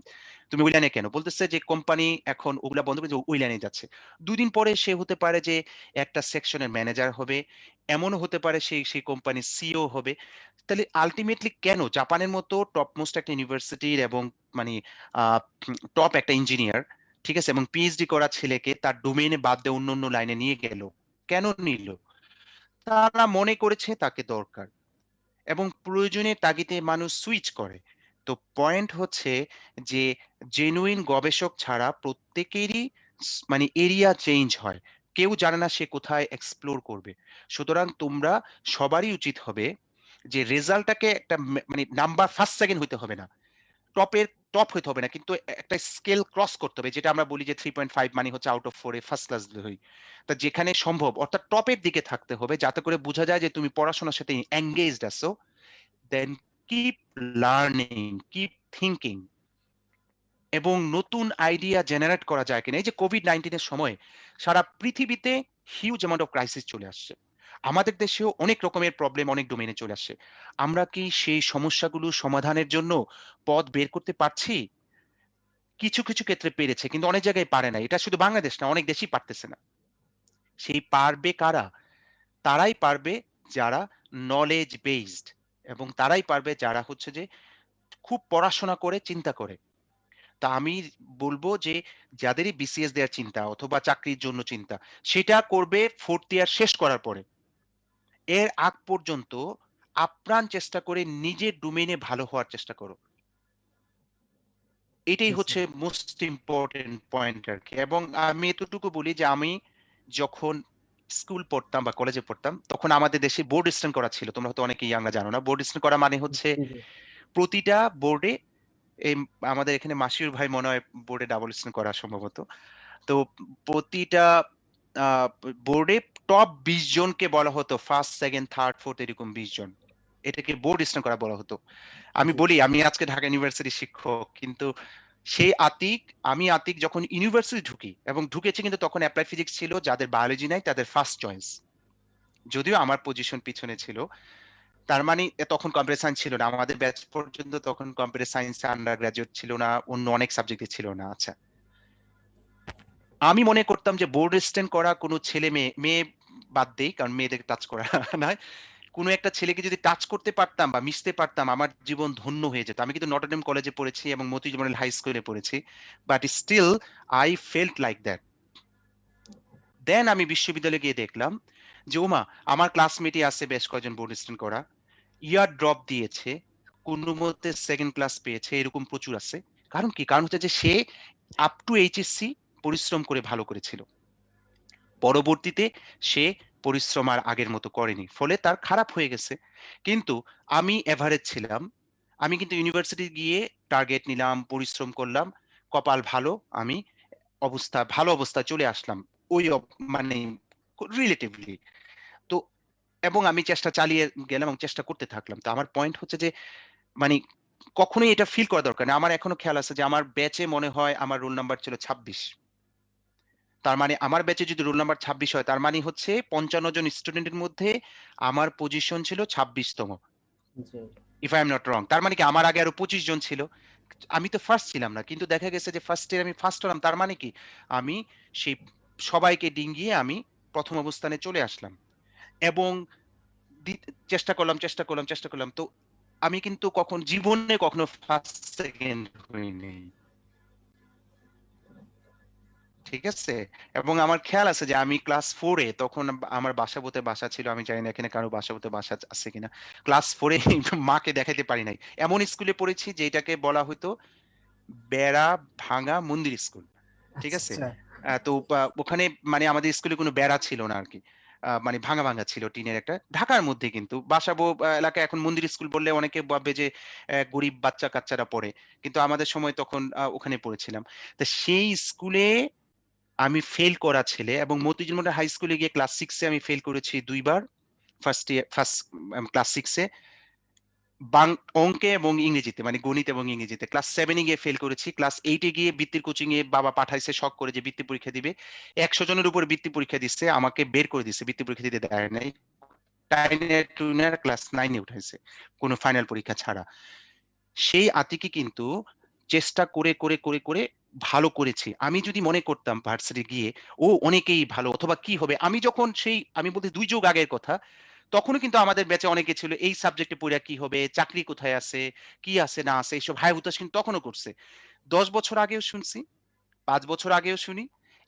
তুমি ওই লাইনে কেন?" বলতেছে যে, "কোম্পানি এখন ওগুলা বন্ধ করে ওই লাইনে যাচ্ছে।" ২ দিন পরে সে হতে পারে যে একটা সেকশনের ম্যানেজার হবে। এমনও হতে পারে সেই কোম্পানির সিইও হবে। তাহলে আল্টিমেটলি কেন জাপানের মতো টপ মোস্ট একটা ইউনিভার্সিটির এবং মানে আ টপ একটা ইঞ্জিনিয়ার, ঠিক আছে? এবং পিএইচডি করা ছেলেকে তার ডোমেইনে বাদ দিয়ে অন্য লাইনে নিয়ে গেল। কেন নিল? তারা মনে করেছে তাকে দরকার। এবং প্রয়োজনের তাগিদে মানুষ সুইচ করে। তো পয়েন্ট হচ্ছে যে জেনুইন গবেষক ছাড়া প্রত্যেকেরই মানে এরিয়া চেঞ্জ হয়। কেউ জানে না সে কোথায় এক্সপ্লোর করবে। সুতরাং তোমরা সবারই উচিত হবে যে রেজাল্টটাকে একটা মানে নাম্বার ফার্স্ট, সেকেন্ড হইতে হবে না। টপের টপ হইতে হবে না। কিন্তু একটা স্কেল ক্রস করতে হবে। যেটা আমরা বলি যে 3.5 মানে হচ্ছে out of 4 A first class হই। তা যেখানে সম্ভব অর্থাৎ টপের দিকে থাকতে হবে, যাতে করে বোঝা যায় যে তুমি পড়াশোনার সাথে এনগেজড আছো। Then keep learning, keep thinking এবং নতুন আইডিয়া জেনারেট করা যায় কিনা। এই যে COVID-19 এর সময় সারা পৃথিবীতে হিউজ অ্যামাউন্ট অফ ক্রাইসিস চলে আসছে। আমাদের দেশেও অনেক রকমের প্রবলেম অনেক ডোমেইনে চলে আসছে। আমরা কি সেই সমস্যাগুলো সমাধানের জন্য পথ বের করতে পারছি? কিছু, কিছু ক্ষেত্রে পেরেছে কিন্তু অনেক জায়গায় পারে নাই। এটা শুধু বাংলাদেশ না, অনেক দেশই পারতেছে না। সেই পারবে কারা? তারাই পারবে যারা knowledge based এবং তারাই পারবে যারা হচ্ছে যে খুব পড়াশোনা করে চিন্তা করে। তা আমি বলব যে যাদেরই বিসিএস দেওয়ার চিন্তা অথবা চাকরির জন্য চিন্তা, সেটা করবে 4th ইয়ার শেষ করার পরে। এর আগ পর্যন্ত আপ্রাণ চেষ্টা করে নিজের ডোমেইনে ভালো হওয়ার চেষ্টা করো। এটাই জি, হচ্ছে মোস্ট ইম্পোর্টেন্ট পয়েন্ট আরকি। এবং আমি এতটুকু বলি যে আমি যখন স্কুল পড়তাম বা কলেজে পড়তাম, তখন আমাদের দেশে বোর্ড সিস্টেম করা ছিল। তোমরা হয়তো অনেকে ইয়াংরা জানো না। বোর্ড সিস্টেম করা মানে হচ্ছে জি, জি। প্রতিটা বোর্ডে এই আমাদের এখানে মাসির ভাই মনে হয় বোর্ডে ডাবল সিস্টেম করা সম্ভবত। তো প্রতিটা আ বোর্ডে টপ ২০ জনকে বলা হতো 1st, 2nd, 3rd, 4th এরকম ২০ জন। এটাকে বোর্ড সিস্টেম করা বলা হতো। আমি জি, বলি আমি আজকে ঢাকা ইউনিভার্সিটির শিক্ষক। কিন্তু সেই আতিক, আমি আতিক যখন ইউনিভার্সিটি ঢুকি এবং ঢুকেছি কিন্তু তখন এপ্লাই ফিজিক্স ছিল যাদের বায়োলজি নাই তাদের ফার্স্ট চয়েস। যদিও আমার পজিশন পিছনে ছিল। তার মানে তখন কম্পিউটার সায়েন্স ছিল না। আমাদের ব্যাচ পর্যন্ত তখন কম্পিউটার সায়েন্স আন্ডার গ্র্যাজুয়েট ছিল না। অন্য অনেক সাবজেক্টই ছিল না। আচ্ছা। আমি মনে করতাম যে বোর্ড স্ট্যান্ড করা কোনো ছেলে-মেয়ে, মেয়ে বাদ দেই কারণ মেয়েদেরকে টাচ করা নয়। কোনো একটা ছেলেকে যদি টাচ করতে পারতাম বা মিশতে পারতাম আমার জীবন ধন্য হয়ে যেত। আমি কিন্তু নটরডেম কলেজে পড়েছি এবং মতিঝিল মডেল হাই স্কুলে পড়েছি। But still I felt like that. দেন আমি বিশ্ববিদ্যালয়ে গিয়ে দেখলাম যে ওমা! আমার ক্লাসমেটই আছে বেশ কয়েকজন বোর্ড স্ট্যান্ড করা। ইয়ার ড্রপ দিয়েছে। কোনমতে 2nd ক্লাস পেয়েছে এরকম প্রচুর আছে। কারণ কি? কারণ হচ্ছে যে সে আপ টু এইচএসসি পরিশ্রম করে ভালো করেছিল। পরবর্তীতে সে পরিশ্রম আর আগের মতো করেনি। ফলে তার খারাপ হয়ে গেছে। কিন্তু আমি এভারেজ ছিলাম। আমি কিন্তু ইউনিভার্সিটি গিয়ে টার্গেট নিলাম, পরিশ্রম করলাম। কপাল ভালো। আমি ভালো অবস্থায় চলে আসলাম। ওই মানে রিলেটিভলি। তো এবং আমি চেষ্টা চালিয়ে গেলাম এবং চেষ্টা করতে থাকলাম। তো আমার পয়েন্ট হচ্ছে যে মানে কখনোই এটা ফিল করা দরকার নেই। আমার এখনো খেয়াল আছে যে আমার ব্যাচে মনে হয় আমার রোল নাম্বার ছিল ২৬। তার মানে আমার ব্যাচে যদি রোল নাম্বার ২৬ হয় তার মানে হচ্ছে ৫৫ জন স্টুডেন্টের মধ্যে আমার পজিশন ছিল ২৬ তম। জি। If I am not wrong. তার মানে কি আমার আগে আরো ২৫ জন ছিল। আমি তো ফার্স্ট ছিলাম না। কিন্তু দেখা গেছে যে ফার্স্ট ইয়ারে আমি ফার্স্ট হলাম। তার মানে কি? আমি সেই সবাইকে ডিঙ্গিয়ে আমি ১ম অবস্থানে চলে আসলাম। এবং দি চেষ্টা করলাম, চেষ্টা করলাম, চেষ্টা করলাম। তো আমি কিন্তু জীবনে কখনো ফার্স্ট, সেকেন্ড হইনি। ঠিক আছে? এবং আমার খেয়াল আছে যে আমি ক্লাস 4 এ তখন আমার বাসাবোতে বাসা ছিল। আমি জানি না এখানে কারো বাসাবোতে বাসা আছে কিনা। ক্লাস 4 এ মাকে দেখাইতে পারি নাই। এমন স্কুলে পড়েছি যেটাকে বলা হইতো বেড়া ভাঙা মন্দির স্কুল। ঠিক আচ্ছা, আছে? আচ্ছা। তো ওখানে মানে আমাদের স্কুলে কোনো বেড়া ছিল না আরকি। মানে ভাঙা, ভাঙা ছিল টিনের একটা। ঢাকার মধ্যে কিন্তু। বাসাবো এলাকায় এখন মন্দির স্কুল বললে অনেকে ভাববে যে গরিব বাচ্চা-কাচ্চারা পড়ে। কিন্তু আমাদের সময় তখন ওখানে পড়েছিলাম। তো সেই স্কুলে আমি ফেইল করা ছেলে এবং মতিঝিল মডেল হাই স্কুলে গিয়ে ক্লাস 6 এ আমি ফেইল করেছি ২ বার। ফার্স্ট ক্লাস 6 এ অঙ্কে এবং ইংরেজিতে মানে গণিত এবং ইংরেজিতে। ক্লাস 7 এ গিয়ে ফেইল করেছি। ক্লাস 8 এ গিয়ে বৃত্তির কোচিং এ বাবা পাঠাইছে শখ করে যে বৃত্তি পরীক্ষা দিবে। ১০০ জনের উপরে বৃত্তি পরীক্ষা দিচ্ছে। আমাকে বের করে দিছে। বৃত্তি পরীক্ষা দিতে দেয় নাই। টাইনে টুইনা ক্লাস 9 এ উঠাইছে। কোন ফাইনাল পরীক্ষা ছাড়া। সেই আতিকই কিন্তু চেষ্টা করে ভালো করেছি। আমি যদি মনে করতাম ভার্সিটি গিয়ে, ও অনেকেই ভালো অথবা কি হবে? আমি যখন আমি বলতে ২ যুগ আগের কথা, তখনও কিন্তু আমাদের ব্যাচে অনেকে ছিল এই সাবজেক্টে পইড়া কি হবে? চাকরি কোথায় আছে? কি আছে না আছে? এইসব হায়-হুতাশ কিন্তু তখনও করছে। ১০ বছর আগেও শুনছি, ৫ বছর আগেও শুনি,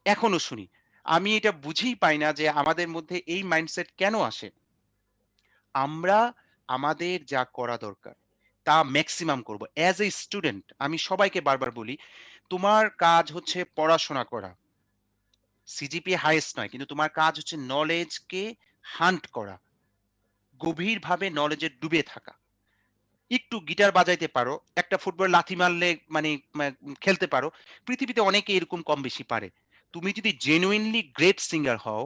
এখনো শুনি। আমি এটা বুঝেই পাই না যে আমাদের মধ্যে এই মাইন্ডসেট কেন আসে? আমরা আমাদের যা করা দরকার তা মেক্সিমাম করব। অ্যাজ এ স্টুডেন্ট আমি সবাইকে বারবার বলি, তোমার কাজ হচ্ছে পড়াশোনা করা। সিজিপিএ হাইয়েস্ট নয়। কিন্তু তোমার কাজ হচ্ছে নলেজকে হান্ট করা। গভীরভাবে নলেজে ডুবে থাকা। একটু গিটার বাজাইতে পারো, একটা ফুটবল লাথি মারলে মানে মা খেলতে পারো। পৃথিবীতে অনেকে এরকম কম বেশি পারে। তুমি যদি জেনুইনলি গ্রেট সিঙ্গার হও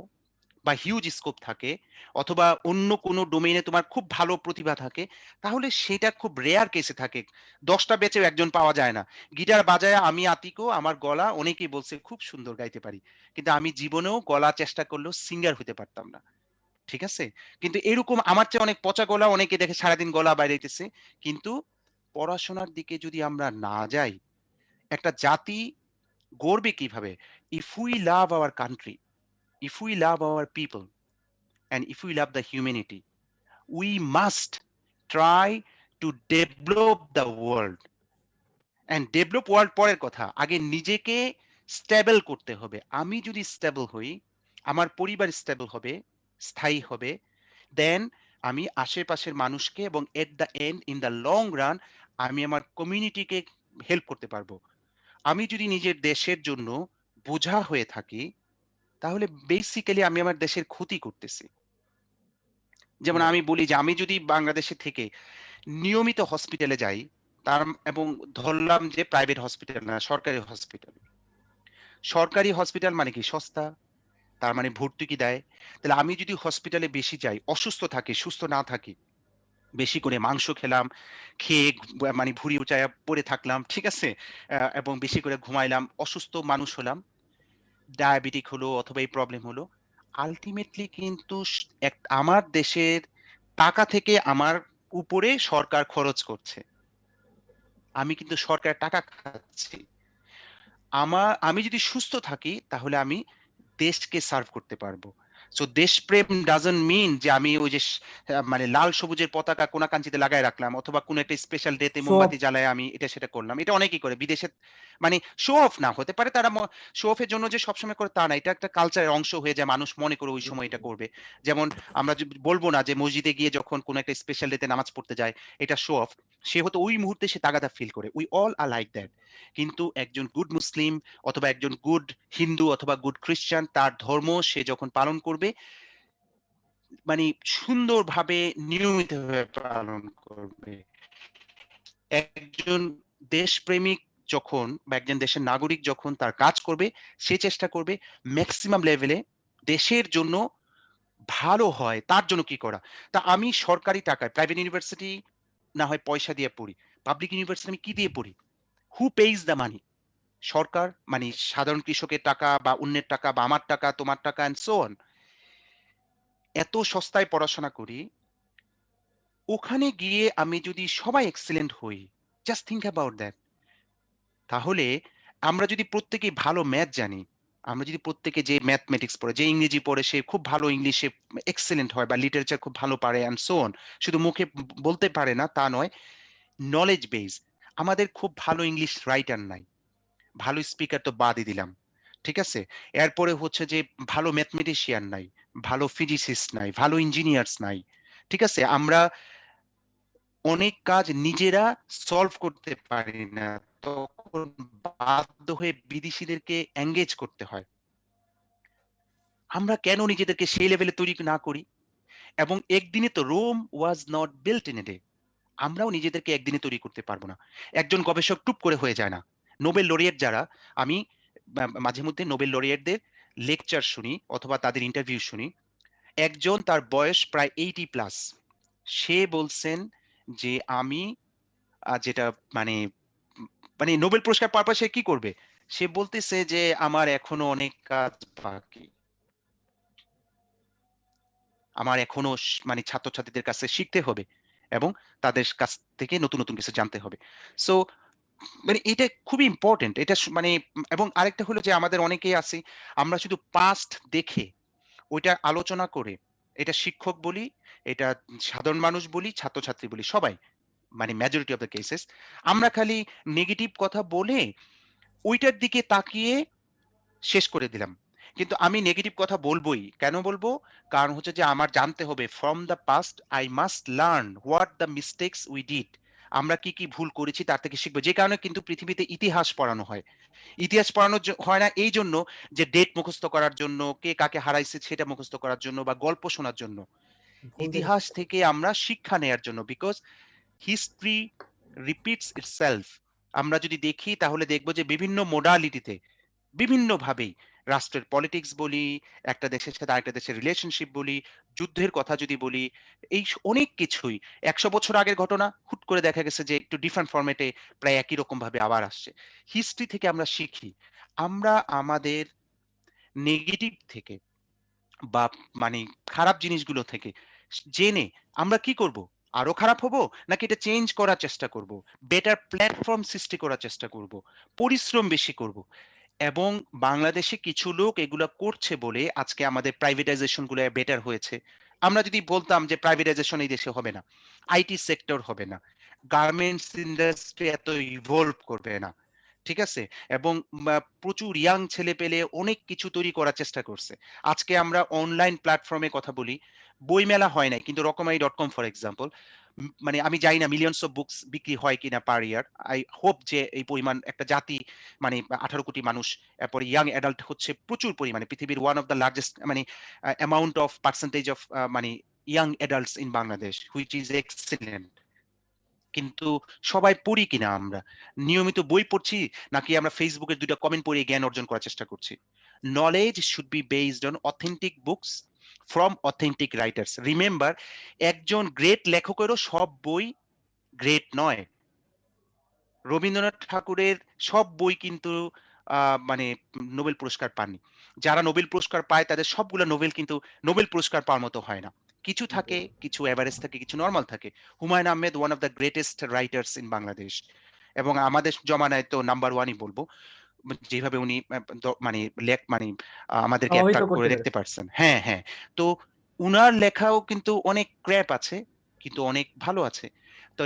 বা হিউজ স্কোপ থাকে অথবা অন্য কোনো ডোমেইনে তোমার খুব ভালো প্রতিভা থাকে, তাহলে সেটা খুব রেয়ার কেসে থাকে। ১০ টা বেচেও একজন পাওয়া যায় না। গিটার বাজায়া আমি আতিকও আমার গলা অনেকেই বলছে খুব সুন্দর গাইতে পারি। কিন্তু আমি জীবনেও গলা চেষ্টা করলেও সিঙ্গার হইতে পারতাম না। ঠিক আছে? কিন্তু এরকম আমার চেয়ে অনেক পচা গলা অনেকে দেখে সারাদিন গলা বাইরাইতেছে। কিন্তু পড়াশোনার দিকে যদি আমরা না যাই একটা জাতি গড়বে কিভাবে? If we love our country, if we love our people, and if we love the humanity, we must try to develop the world. And develop world পরের কথা। আগে নিজেকে স্টেবল করতে হবে। আমি যদি স্টেবল হই, আমার পরিবার স্টেবল হবে, স্থায়ী হবে, দেন আমি আশেপাশের মানুষকে এবং at the end in the long run আমি আমার কমিউনিটিকে হেল্প করতে পারবো। আমি যদি নিজের দেশের জন্য বোঝা হয়ে থাকি, তাহলে বেসিক্যালি আমি আমার দেশের ক্ষতি করতেছি। যেমন রাইট। আমি বলি যে আমি যদি বাংলাদেশে থেকে নিয়মিত হসপিটালে যাই, তার এবং ধরলাম যে প্রাইভেট হসপিটাল না, সরকারি হসপিটাল। সরকারি হসপিটাল মানে কি? সস্তা। তার মানে ভর্তুকি দেয়। তাহলে আমি যদি হসপিটালে বেশি যাই, অসুস্থ থাকি, সুস্থ না থাকি, বেশি করে মাংস খেলাম, খেয়ে মানে ভুঁড়ি উঁচাইয়া পড়ে থাকলাম, ঠিক আছে? এবং বেশি করে ঘুমাইলাম, অসুস্থ মানুষ হলাম, ডায়াবেটিক হলো অথবা এই প্রবলেম হলো। আল্টিমেটলি কিন্তু আমার দেশের টাকা থেকে আমার উপরে সরকার খরচ করছে। আমি কিন্তু সরকারের টাকা খাচ্ছি। আমি যদি সুস্থ থাকি তাহলে আমি দেশকে সার্ভ করতে পারবো। সো দেশপ্রেম ডাজন্ট মিন যে আমি ওই যে মানে লাল সবুজের পতাকা কোনাকাঞ্চিতে লাগায় রাখলাম অথবা কোনো একটা স্পেশাল ডে তে শো অফ। মোমবাতি জ্বালায় আমি এটা সেটা করলাম। এটা অনেকেই করে। বিদেশে মানে শো অফ না হতে পারে তারা শো অফ এর জন্য যে সবসময় করে তা না। এটা একটা কালচারের অংশ হয়ে যায়। মানুষ মনে করে ওই সময় এটা করবে। যেমন আমরা বলব না যে মসজিদে গিয়ে যখন কোনো একটা স্পেশাল ডে তে নামাজ পড়তে যায় এটা শো অফ। সে হয়তো ওই মুহূর্তে সে তাগাদা ফিল করে। We all are like that. কিন্তু একজন গুড মুসলিম অথবা একজন গুড হিন্দু অথবা গুড খ্রিস্টান তার ধর্ম সে যখন পালন করবে মানে সুন্দরভাবে নিয়মিতভাবে পালন করবে। একজন দেশপ্রেমিক যখন বা একজন দেশের নাগরিক যখন তার কাজ করবে, সে চেষ্টা করবে মেক্সিমাম লেভেলে দেশের জন্য ভালো হয় তার জন্য কি করা। তা আমি সরকারি টাকায় প্রাইভেট ইউনিভার্সিটি না হয় পয়সা দিয়ে পড়ি। পাবলিক ইউনিভার্সিটি আমি কি দিয়ে পড়ি? হু পেইজ দ্য মানি? সরকার মানে সাধারণ কৃষকের টাকা বা অন্যের টাকা বা আমার টাকা, তোমার টাকা অ্যান্ড সো অন। এত সস্তায় পড়াশোনা করি, ওখানে গিয়ে আমি যদি সবাই এক্সেলেন্ট হই, জাস্ট থিংক অ্যাবাউট দ্যাট। তাহলে আমরা যদি প্রত্যেকেই ভালো ম্যাথ জানি, আমরা যদি প্রত্যেকে যে ম্যাথমেটিক্স পড়ে, যে ইংরেজি পড়ে সে খুব ভালো ইংলিশে এক্সেলেন্ট হয় বা লিটারেচার খুব ভালো পারে অ্যান্ড সো অন। শুধু মুখে বলতে পারে না তা নয়, নলেজ বেস। আমাদের খুব ভালো ইংলিশ রাইটার নাই। ভালো স্পিকার তো বাদই দিলাম। ঠিক আছে? এরপরে হচ্ছে যে ভালো ম্যাথমেটিশিয়ান নাই, ভালো ফিজিসিস্ট নাই, ভালো ইঞ্জিনিয়ার্স নাই। ঠিক আছে? আমরা অনেক কাজ নিজেরা সলভ করতে পারি না। তখন বাধ্য হয়ে বিদেশীদেরকে এনগেজ করতে হয়। আমরা কেন নিজেদেরকে সেই লেভেলে তৈরি না করি? এবং একদিনে তো Rome was not built in a day. আমরাও নিজেদেরকে একদিনে তৈরি করতে পারব না। একজন গবেষক টুপ করে হয়ে যায় না। নোবেল লরিয়েট যারা, আমি মাঝে মধ্যে নোবেল লরিয়েটদের লেকচার শুনি অথবা তাদের ইন্টারভিউ শুনি। একজন তার বয়স প্রায় 80 প্লাস। সে বলছেন যে আমি যেটা মানে উম মানে নোবেল পুরস্কার পাওয়ার পর সে কি করবে? সে বলতেছে যে আমার এখনো অনেক কাজ বাকি। আমার এখনো মানে ছাত্রছাত্রীদের কাছে শিখতে হবে এবং তাদের কাছ থেকে নতুন, নতুন কিছু জানতে হবে। সো মানে এটা খুবই ইম্পোর্টেন্ট। এটা মানে এবং আরেকটা হলো যে আমাদের অনেকেই আছি, আমরা শুধু পাস্ট দেখে ওইটা আলোচনা করে, এটা শিক্ষক বলি, এটা সাধারণ মানুষ বলি, ছাত্রছাত্রী বলি সবাই। মানে মেজরিটি অফ দ্যা কেসেস আমরা খালি নেগেটিভ কথা বলে ওইটার দিকে তাকিয়ে শেষ করে দিলাম। কিন্তু আমি নেগেটিভ কথা বলবোই। কেন বলবো? কারণ হচ্ছে যে আমার জানতে হবে from the past I must learn what the mistakes we did. আমরা কি, কি ভুল করেছি তার থেকে শিখব। যে কারণে কিন্তু পৃথিবীতে ইতিহাস পড়ানো হয়। ইতিহাস পড়ানো হয় না এইজন্য যে ডেট মুখস্থ করার জন্য, কে কাকে হারাইছে সেটা মুখস্থ করার জন্য বা গল্প শোনার জন্য। ভুল দেখে ইতিহাস শিক্ষা। থেকে আমরা শিক্ষা নেয়ার জন্য। Because history repeats itself. আমরা যদি দেখি তাহলে দেখব যে বিভিন্ন মোডালিটিতে বিভিন্নভাবেই রাষ্ট্রের পলিটিক্স বলি, একটা দেশের সাথে আরেকটা দেশের রিলেশনশিপ বলি, যুদ্ধের কথা যদি বলি, এই অনেক কিছুই ১০০ বছর আগের ঘটনা হুট করে দেখা গেছে যে একটু ডিফারেন্ট ফরম্যাটে প্রায় একই রকমভাবে আবার আসছে। হিস্ট্রি থেকে আমরা শিখি। আমরা আমাদের নেগেটিভ থেকে বা মানে খারাপ জিনিসগুলো থেকে জেনে আমরা কি করব? আরো খারাপ হবো? নাকি এটা চেঞ্জ করার চেষ্টা করব? বেটার প্ল্যাটফর্ম সৃষ্টি করার চেষ্টা করব। পরিশ্রম বেশি করব। এবং বাংলাদেশে কিছু লোক এগুলা করছে বলে আজকে আমাদের প্রাইভেটাইজেশন গুলো বেটার হয়েছে। আমরা যদি বলতাম যে প্রাইভেটাইজেশন এই দেশে হবে না, আইটি সেক্টর হবে না, গার্মেন্টস ইন্ডাস্ট্রি এত ইভলভ করবে না, ঠিক আছে? এবং প্রচুর ইয়াং ছেলে পেলে অনেক কিছু তৈরি করার চেষ্টা করছে। আজকে আমরা অনলাইন প্ল্যাটফর্মে কথা বলি, বইমেলা হয় নাই কিন্তু রকমারি.com ফর এক্সাম্পল, মানে আমি জানি না মিলিয়নস অফ বুকস বিক্রি হয় কিনা পার ইয়ার। আই হোপ যে এই পরিমাণ একটা জাতি, মানে 18 কোটি মানুষ, এরপরে ইয়াং অ্যাডাল্ট হচ্ছে প্রচুর পরিমাণে, পৃথিবীর ওয়ান অফ দ্য লার্জেস্ট মানে অ্যামাউন্ট অফ পার্সেন্টেজ অফ মানে young adults in Bangladesh, which is excellent. কিন্তু সবাই পড়ি কিনা আমরা? নিয়মিত বই পড়ছি নাকি আমরা ফেসবুকের ২ টা কমেন্ট পড়ে জ্ঞান অর্জন করার চেষ্টা করছি? Knowledge should be based on authentic books from authentic writers. Remember, একজন গ্রেট লেখকেরও সব বই গ্রেট নয়। রবীন্দ্রনাথ ঠাকুরের সব বই কিন্তু মানে নোবেল পুরস্কার পাননি। যারা নোবেল পুরস্কার পায় তাদের সবগুলা নোবেল কিন্তু নোবেল পুরস্কার পাওয়ার মতো হয় না। কিছু জি, থাকে, কিছু এভারেজ থাকে, কিছু নরমাল থাকে। Humayun Ahmed one of the greatest writers in Bangladesh. এবং আমাদের জমানায় তো নাম্বার 1 ই বলব। যেভাবে উনি মানে মানে আমাদেরকে প্রভাবিত অ্যাট্রাক্ট করে করতে দেখতে পেরেছে। পারছেন। হ্যাঁ, হ্যাঁ। তো উনার লেখাও কিন্তু অনেক ক্র্যাপ আছে, কিন্তু অনেক ভালো আছে। তো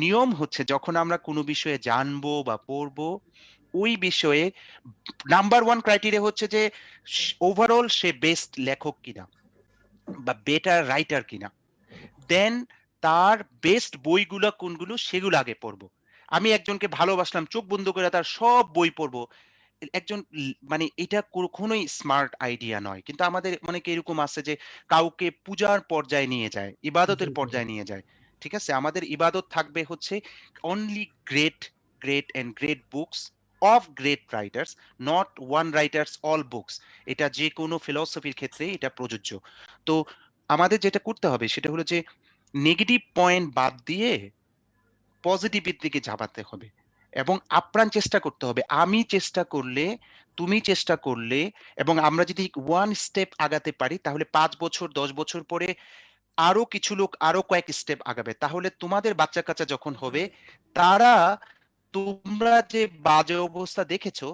নিয়ম হচ্ছে যখন আমরা কোনো বিষয়ে জানবো বা পড়বো, ওই বিষয়ে নাম্বার 1 ক্রাইটেরিয়া হচ্ছে যে ওভারঅল সে বেস্ট লেখক কিনা বা বেটার রাইটার কিনা। দেন তার বেস্ট বইগুলা কোনগুলো সেগুলো আগে পড়বো। আমি একজনকে ভালোবাসলাম, চোখ বন্ধ করে তার সব বই পড়বো। একজন মানে এটা কখনোই স্মার্ট আইডিয়া নয়। কিন্তু আমাদের অনেকে এরকম আছে যে কাউকে পূজার পর্যায়ে নিয়ে যায়, জি, ইবাদতের জি, জি। পর্যায়ে নিয়ে যায়। ঠিক আছে? আমাদের ইবাদত থাকবে হচ্ছে only great, great and great books of great writers, not one writers all books. এটা যেকোনো ফিলসফির ক্ষেত্রে এটা প্রযোজ্য। তো আমাদের যেটা করতে হবে সেটা হলো যে নেগেটিভ পয়েন্ট বাদ দিয়ে পজিটিভ এর দিকে ঝাঁপাতে হবে এবং আপ্রাণ চেষ্টা করতে হবে। আমি চেষ্টা করলে, তুমি চেষ্টা করলে এবং আমরা যদি 1 স্টেপ আগাতে পারি তাহলে ৫ বছর ১০ বছর পরে আরো কিছু লোক আরো কয়েক স্টেপ আগাবে। তাহলে তোমাদের বাচ্চা-কাচ্চা যখন হবে তারা তোমরা যে বাজে অবস্থা দেখেছো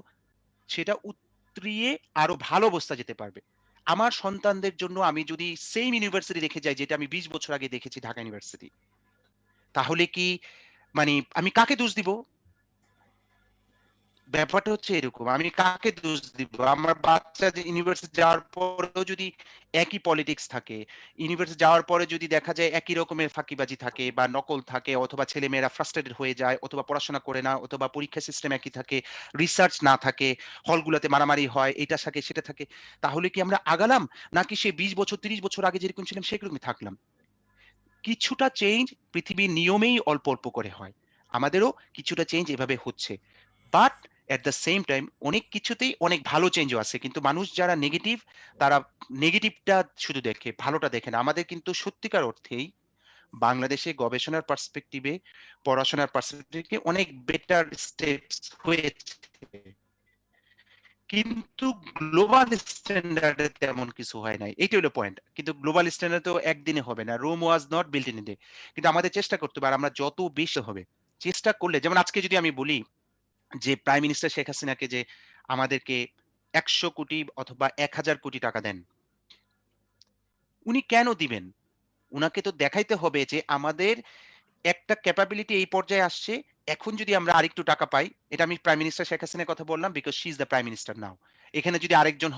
সেটা উতরিয়ে আরো ভালো অবস্থা যেতে পারবে। আমার সন্তানদের জন্য আমি যদি সেইম ইউনিভার্সিটি রেখে যাই যেটা আমি ২০ বছর আগে দেখেছি, ঢাকা ইউনিভার্সিটি, তাহলে কি মানে আমি কাকে দোষ দিব? ব্যাপারটা হচ্ছে এরকম। আমি কাকে দোষ দিব? আমার বাচ্চা যে ইউনিভার্সিটি যাওয়ার পরেও যদি একই পলিটিক্স থাকে, ইউনিভার্সিটি যাওয়ার পরে যদি দেখা যায় একই রকমের ফাঁকিবাজি থাকে বা নকল থাকে অথবা ছেলেমেয়েরা ফ্রাস্ট্রেটেড হয়ে যায় অথবা পড়াশোনা করে না অথবা পরীক্ষা সিস্টেম একই থাকে, রিসার্চ না থাকে, হলগুলাতে মারামারি হয়, এটা থাকে সেটা থাকে। তাহলে কি আমরা আগালাম? নাকি সেই ২০ বছর ৩০ বছর আগে যেরকম ছিলাম সেরকমই থাকলাম? কিছুটা চেঞ্জ পৃথিবীর নিয়মেই অল্প, অল্প করে হয়। আমাদেরও কিছুটা চেঞ্জ এভাবে হচ্ছে। But at the same time অনেক কিছুতেই অনেক ভালো চেঞ্জও আছে। কিন্তু মানুষ যারা নেগেটিভ তারা নেগেটিভটা শুধু দেখে, ভালোটা দেখে না। আমাদের কিন্তু সত্যিকার অর্থেই বাংলাদেশে গবেষণার পার্সপেক্টিভে, পড়াশোনার পার্সপেক্টিভে অনেক বেটার স্টেপস হয়েছে। কিন্তু গ্লোবাল স্ট্যান্ডার্ড এ তেমন কিছু হয় নাই। এইটা হলো পয়েন্ট। কিন্তু গ্লোবাল স্ট্যান্ডার্ড তো একদিনে হবে না। Rome was not built in a day. কিন্তু আমাদের চেষ্টা করতে হবে। আর আমরা যত বেশি হবে। চেষ্টা করলে যেমন আজকে যদি আমি বলি যে প্রাইম মিনিস্টার শেখ হাসিনাকে যে আমাদেরকে ১০০ কোটি অথবা ১,০০০ কোটি টাকা দেন। উনি কেন দিবেন? উনাকে তো দেখাইতে হবে যে আমাদের একটা ক্যাপাবিলিটি এই পর্যায়ে আসছে। এখন যদি আমরা আরেকটু টাকা পাই, এটা আমি প্রাইম মিনিস্টার শেখ হাসিনার কথা বললাম because she is the prime minister now. এখানে যদি আরেকজন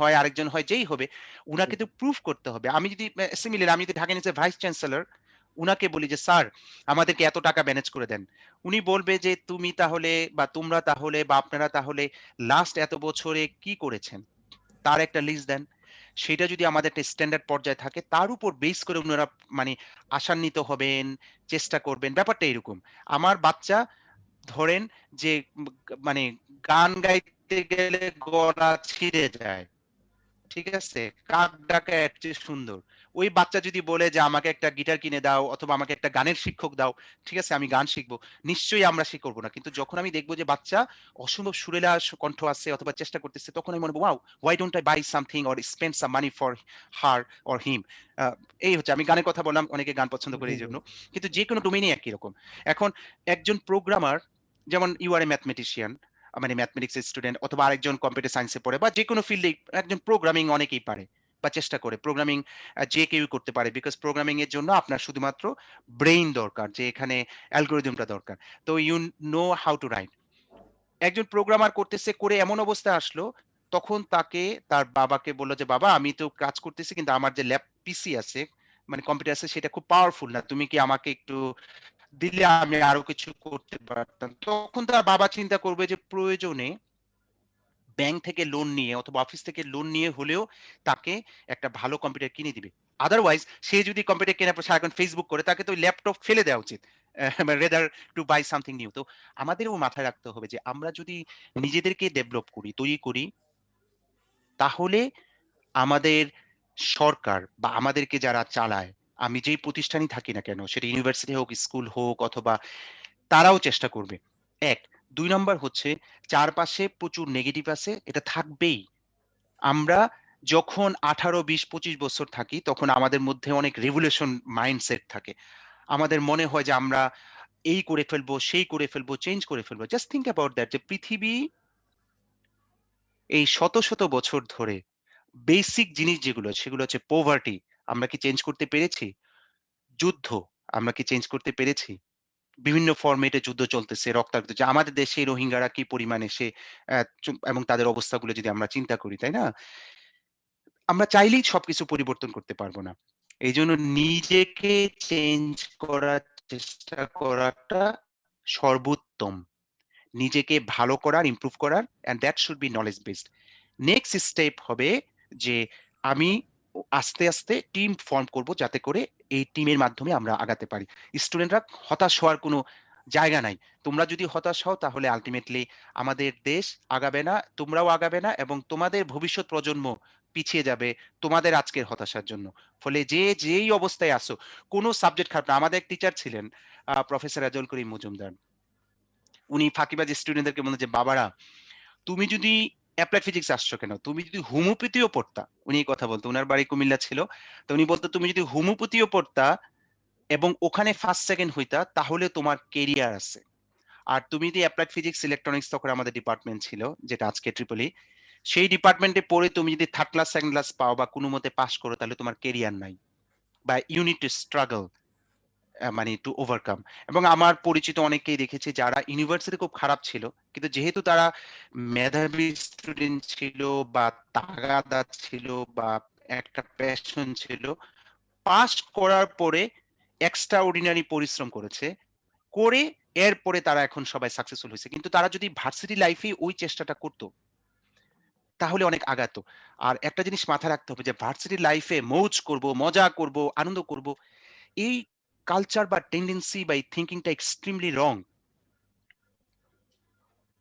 হয় যেই হবে, জি, উনাকে তো প্রুফ করতে হবে। আমি যদি সিমিলার আমি যদি ঢাকা ইউনিভার্সিটির ভাইস চ্যান্সেলর, উনাকে বলি যে, "স্যার আমাদেরকে এত টাকা ম্যানেজ করে দেন।" উনি বলবে যে, "তুমি তাহলে বা তোমরা তাহলে বা আপনারা তাহলে লাস্ট এত বছরে কি করেছেন?" তার একটা লিস্ট দেন। সেটা যদি আমাদের একটা স্ট্যান্ডার্ড পর্যায়ে থাকে, তার উপর বেস করে উনারা মানে আশান্বিত হবেন, চেষ্টা করবেন। ব্যাপারটা এরকম। আমার বাচ্চা ধরেন যে মানে গান গাইতে গেলে গলা ছিঁড়ে যায়। ঠিক আছে? কাক ডাকা এর চেয়ে সুন্দর। ওই বাচ্চা যদি বলে যে আমাকে একটা গিটার কিনে দাও অথবা আমাকে একটা গানের শিক্ষক দাও, ঠিক আছে আমি গান শিখব। নিশ্চয়ই আমরা করব না। কিন্তু যখন আমি দেখব যে বাচ্চা অসম্ভব সুরেলা কণ্ঠ আছে অথবা চেষ্টা করতেছে তখন আমি মনে করব, wow! Why don't I buy something or spend some money for her or him. আ এই হচ্ছে আমি গানের কথা বললাম, অনেকে গান পছন্দ করে জি, জি। এইজন্য। কিন্তু যেকোনো ডোমেইনেই একই রকম। এখন একজন প্রোগ্রামার যেমন ইউ আর এ ম্যাথমেটিশিয়ান মানে ম্যাথমেটিক্স এর স্টুডেন্ট অথবা আরেকজন কম্পিউটার সায়েন্স এ পড়ে বা যেকোনো ফিল্ডেই একজন প্রোগ্রামিং অনেকেই পারে বা চেষ্টা করে। প্রোগ্রামিং যে কেউই করতে পারে। বিকজ প্রোগ্রামিং এর জন্য আপনার শুধুমাত্র ব্রেইন দরকার যে এখানে অ্যালগরিদমটা দরকার। তো you know how to write. একজন প্রোগ্রামার করতেছে করে এমন অবস্থায় আসলো, তখন তাকে তার বাবাকে বলল যে, "বাবা আমি তো কাজ করতেছি কিন্তু আমার যে পিসি আছে, মানে কম্পিউটার আছে সেটা খুব পাওয়ারফুল না। তুমি কি আমাকে একটু দিলে আমি আরো কিছু করতে পারতাম।" তখন তার বাবা চিন্তা করবে যে প্রয়োজনে ব্যাংক থেকে লোন নিয়ে অথবা অফিস থেকে লোন নিয়ে হলেও তাকে একটা ভালো কম্পিউটার কিনে দিবে। আদারওয়াইজ সে যদি কম্পিউটার কেনার পর সারাক্ষণ Facebook করে তাকে তো ওই ল্যাপটপ ফেলে দেওয়া উচিত। Rather to buy something new. তো আমাদেরও মাথায় রাখতে হবে যে আমরা যদি নিজেদেরকে ডেভেলপ করি, তৈরি করি তাহলে আমাদের সরকার বা আমাদেরকে যারা চালায়, আমি যেই প্রতিষ্ঠানেই থাকি না কেন সেটা ইউনিভার্সিটি হোক, স্কুল হোক অথবা তারাও চেষ্টা করবে। ১, ২ নাম্বার হচ্ছে চারপাশে প্রচুর নেগেটিভ আছে, এটা থাকবেই। আমরা যখন ১৮, ২০, ২৫ বছর থাকি তখন আমাদের মধ্যে অনেক রেভলিউশন মাইন্ডসেট থাকে। আমাদের মনে হয় যে আমরা এই করে ফেলবো, সেই করে ফেলবো, চেঞ্জ করে ফেলবো। জাস্ট থিংক অ্যাবাউট দ্যাট যে পৃথিবী এই শত, শত বছর ধরে বেসিক জিনিস যেগুলো সেগুলো হচ্ছে পোভার্টি আমরা কি চেঞ্জ করতে পেরেছি? যুদ্ধ আমরা কি চেঞ্জ করতে পেরেছি? বিভিন্ন ফরমেটে যুদ্ধ চলতেছে, রক্তাক্ত যে আমাদের দেশে রোহিঙ্গারা কি পরিমাণে সে এবং তাদের অবস্থাগুলো যদি আমরা চিন্তা করি, তাই না? আমরা চাইলেই সবকিছু পরিবর্তন করতে পারবো না। এইজন্য নিজেকে চেঞ্জ করার চেষ্টা করাটা সর্বোত্তম। নিজেকে ভালো করার, ইমপ্রুভ করার and that should be knowledge based. Next step হবে যে আমি আস্তে, আস্তে টিম ফর্ম করব যাতে করে এই টিমের মাধ্যমে আমরা আগাতে পারি। স্টুডেন্টরা হতাশ হওয়ার কোনো জায়গা নাই। তোমরা যদি হতাশ হও তাহলে আল্টিমেটলি আমাদের দেশ আগাবে না, তোমরাও আগাবে না এবং তোমাদের ভবিষ্যৎ প্রজন্ম পিছিয়ে যাবে তোমাদের আজকের হতাশার জন্য। ফলে যেই অবস্থায় আছো, কোনো সাবজেক্ট খারাপ না। আমাদের এক টিচার ছিলেন প্রফেসর রেজাউল করিম মজুমদার। উনি ফাঁকিবাজ স্টুডেন্টদেরকে বলতেন যে, "বাবারা তুমি যদি এপ্লাইড ফিজিক্স আসছো কেন? তুমি যদি হোমিওপ্যাথিও পড়তা।" উনি এই কথা বলতো। উনার বাড়ি কুমিল্লা ছিল। তো উনি বলতো, "তুমি যদি হোমিওপ্যাথিও পড়তা এবং ওখানে ফার্স্ট, সেকেন্ড হইতা তাহলে তোমার কেরিয়ার আছে। আর তুমি যদি এপ্লাইড ফিজিক্স, ইলেকট্রনিক্স তখন আমাদের ডিপার্টমেন্ট ছিল যেটা আজকে ট্রিপল ই। সেই ডিপার্টমেন্টে পড়ে তুমি যদি 3rd ক্লাস, 2nd ক্লাস পাও বা কোনমতে পাস করো তাহলে তোমার কেরিয়ার নাই। বা ইউ নিড টু স্ট্রাগল মানে টু ওভারকাম।" এবং আমার পরিচিত অনেককেই দেখেছি যারা ইউনিভার্সিটি খুব খারাপ ছিল। কিন্তু যেহেতু তারা মেধাবী স্টুডেন্ট ছিল বা তাগাদা ছিল বা একটা প্যাশন ছিল, পাস করার পরে এক্সট্রা অর্ডিনারি পরিশ্রম করেছে। করে এরপরে তারা এখন সবাই সাকসেসফুল হইছে। কিন্তু তারা যদি ভার্সিটি লাইফে ওই চেষ্টাটা করত, তাহলে অনেক আগাতো। আর একটা জিনিস মাথায় রাখতে হবে যে ভার্সিটি লাইফে মৌজ করব, মজা করব, আনন্দ করব। এই কালচার বা টেনডেন্সি বা এই থিংকিং টা এক্সট্রিমলি রং।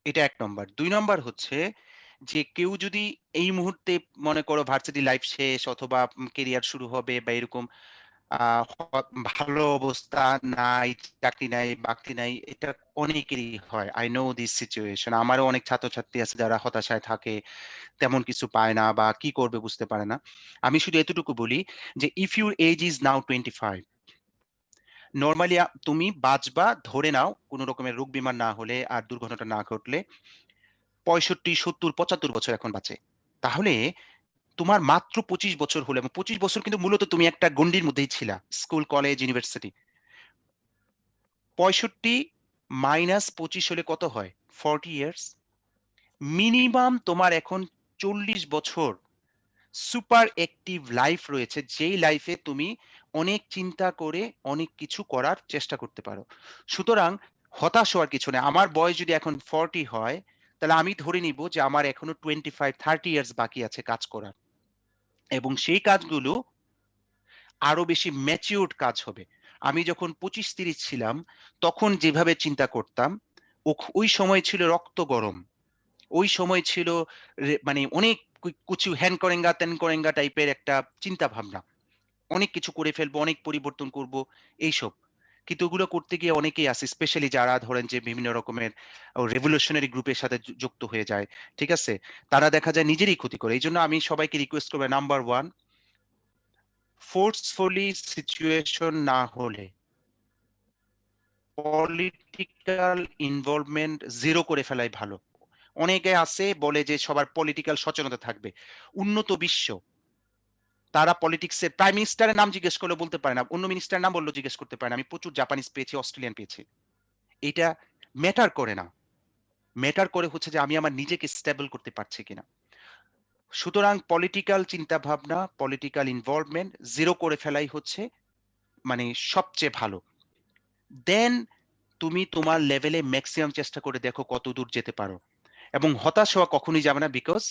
এটা ১ নম্বর। ২ নম্বর হচ্ছে যে কেউ যদি এই মুহূর্তে মনে করো ভার্সিটি লাইফ শেষ অথবা কেরিয়ার শুরু হবে বা এরকম আ হ ভালো অবস্থা নাই, চাকরি নাই, বাকরি নাই। এটা অনেকেরই হয়। I know this situation. আমারও অনেক ছাত্রছাত্রী আছে যারা হতাশায় থাকে, তেমন কিছু পায় না বা কি করবে বুঝতে পারে না। আমি শুধু এতটুকু বলি যে, "If your age is now 25, normally তুমি বাঁচবা ধরে নাও কোন রকমের রোগ বিমার না হলে আর দুর্ঘটনা না ঘটলে ৬৫, ৭০, ৭৫ বছর এখন বাঁচে। তাহলে তোমার মাত্র ২৫ বছর হলো এবং ২৫ বছর কিন্তু মূলত তুমি একটা গণ্ডির মধ্যেই ছিলা। School, college, university. ৬৫ মাইনাস ২৫ হলে কত হয়? 40 ইয়ার্স। মিনিমাম তোমার এখন ৪০ বছর সুপার অ্যাক্টিভ লাইফ রয়েছে, যেই লাইফে তুমি অনেক চিন্তা করে অনেক কিছু করার চেষ্টা করতে পারো। সুতরাং হতাশ হওয়ার কিছু নেই। আমার বয়স যদি এখন 40 হয়, তাহলে আমি ধরে নিব যে আমার এখনো 25, 30 ইয়ার্স বাকি আছে কাজ করার। এবং সেই কাজগুলো আরো বেশি ম্যাচিউরড কাজ হবে। আমি যখন ২৫-৩০ ছিলাম, তখন যেভাবে চিন্তা করতাম, ওই সময় ছিল রক্ত গরম। ওই সময় ছিল মানে অনেক কুছু হ্যান করেঙ্গা ত্যান করেঙ্গা টাইপের একটা চিন্তা ভাবনা। অনেক কিছু করে ফেলবো, অনেক পরিবর্তন করব এইসব। কিন্তু ওগুলো করতে গিয়ে অনেকেই আছে স্পেশালি যারা ধরেন যে বিভিন্ন রকমের রেভলিউশনারি গ্রুপের সাথে যুক্ত হয়ে যায়। ঠিক আছে? তারা দেখা যায় নিজেরই ক্ষতি করে। এইজন্য আমি সবাইকে রিকোয়েস্ট করব নাম্বার 1 ফোর্সফুলি সিচুয়েশন না হলে পলিটিক্যাল ইনভলভমেন্ট 0 করে ফেলাই ভালো। অনেকে আছে বলে যে সবার পলিটিক্যাল সচেতনতা থাকবে। উন্নত বিশ্ব তারা পলিটিক্সের প্রাইম মিনিস্টারের নাম জিজ্ঞেস করলে বলতে পারে না। অন্য মিনিস্টারের নাম বললেও জিজ্ঞেস করতে পারে না। আমি প্রচুর জাপানিজ পেয়েছি, অস্ট্রেলিয়ান পেয়েছি। এটা ম্যাটার করে না। ম্যাটার করে হচ্ছে যে আমি আমার নিজেকে স্টেবল করতে পারছি কিনা। সুতরাং পলিটিক্যাল চিন্তাভাবনা, পলিটিক্যাল ইনভলভমেন্ট 0 করে ফেলাই হচ্ছে মানে সবচেয়ে ভালো। দেন তুমি তোমার লেভেলে ম্যাক্সিমাম চেষ্টা করে দেখো কতদূর যেতে পারো। এবং হতাশ হওয়া কখনোই যাবে না because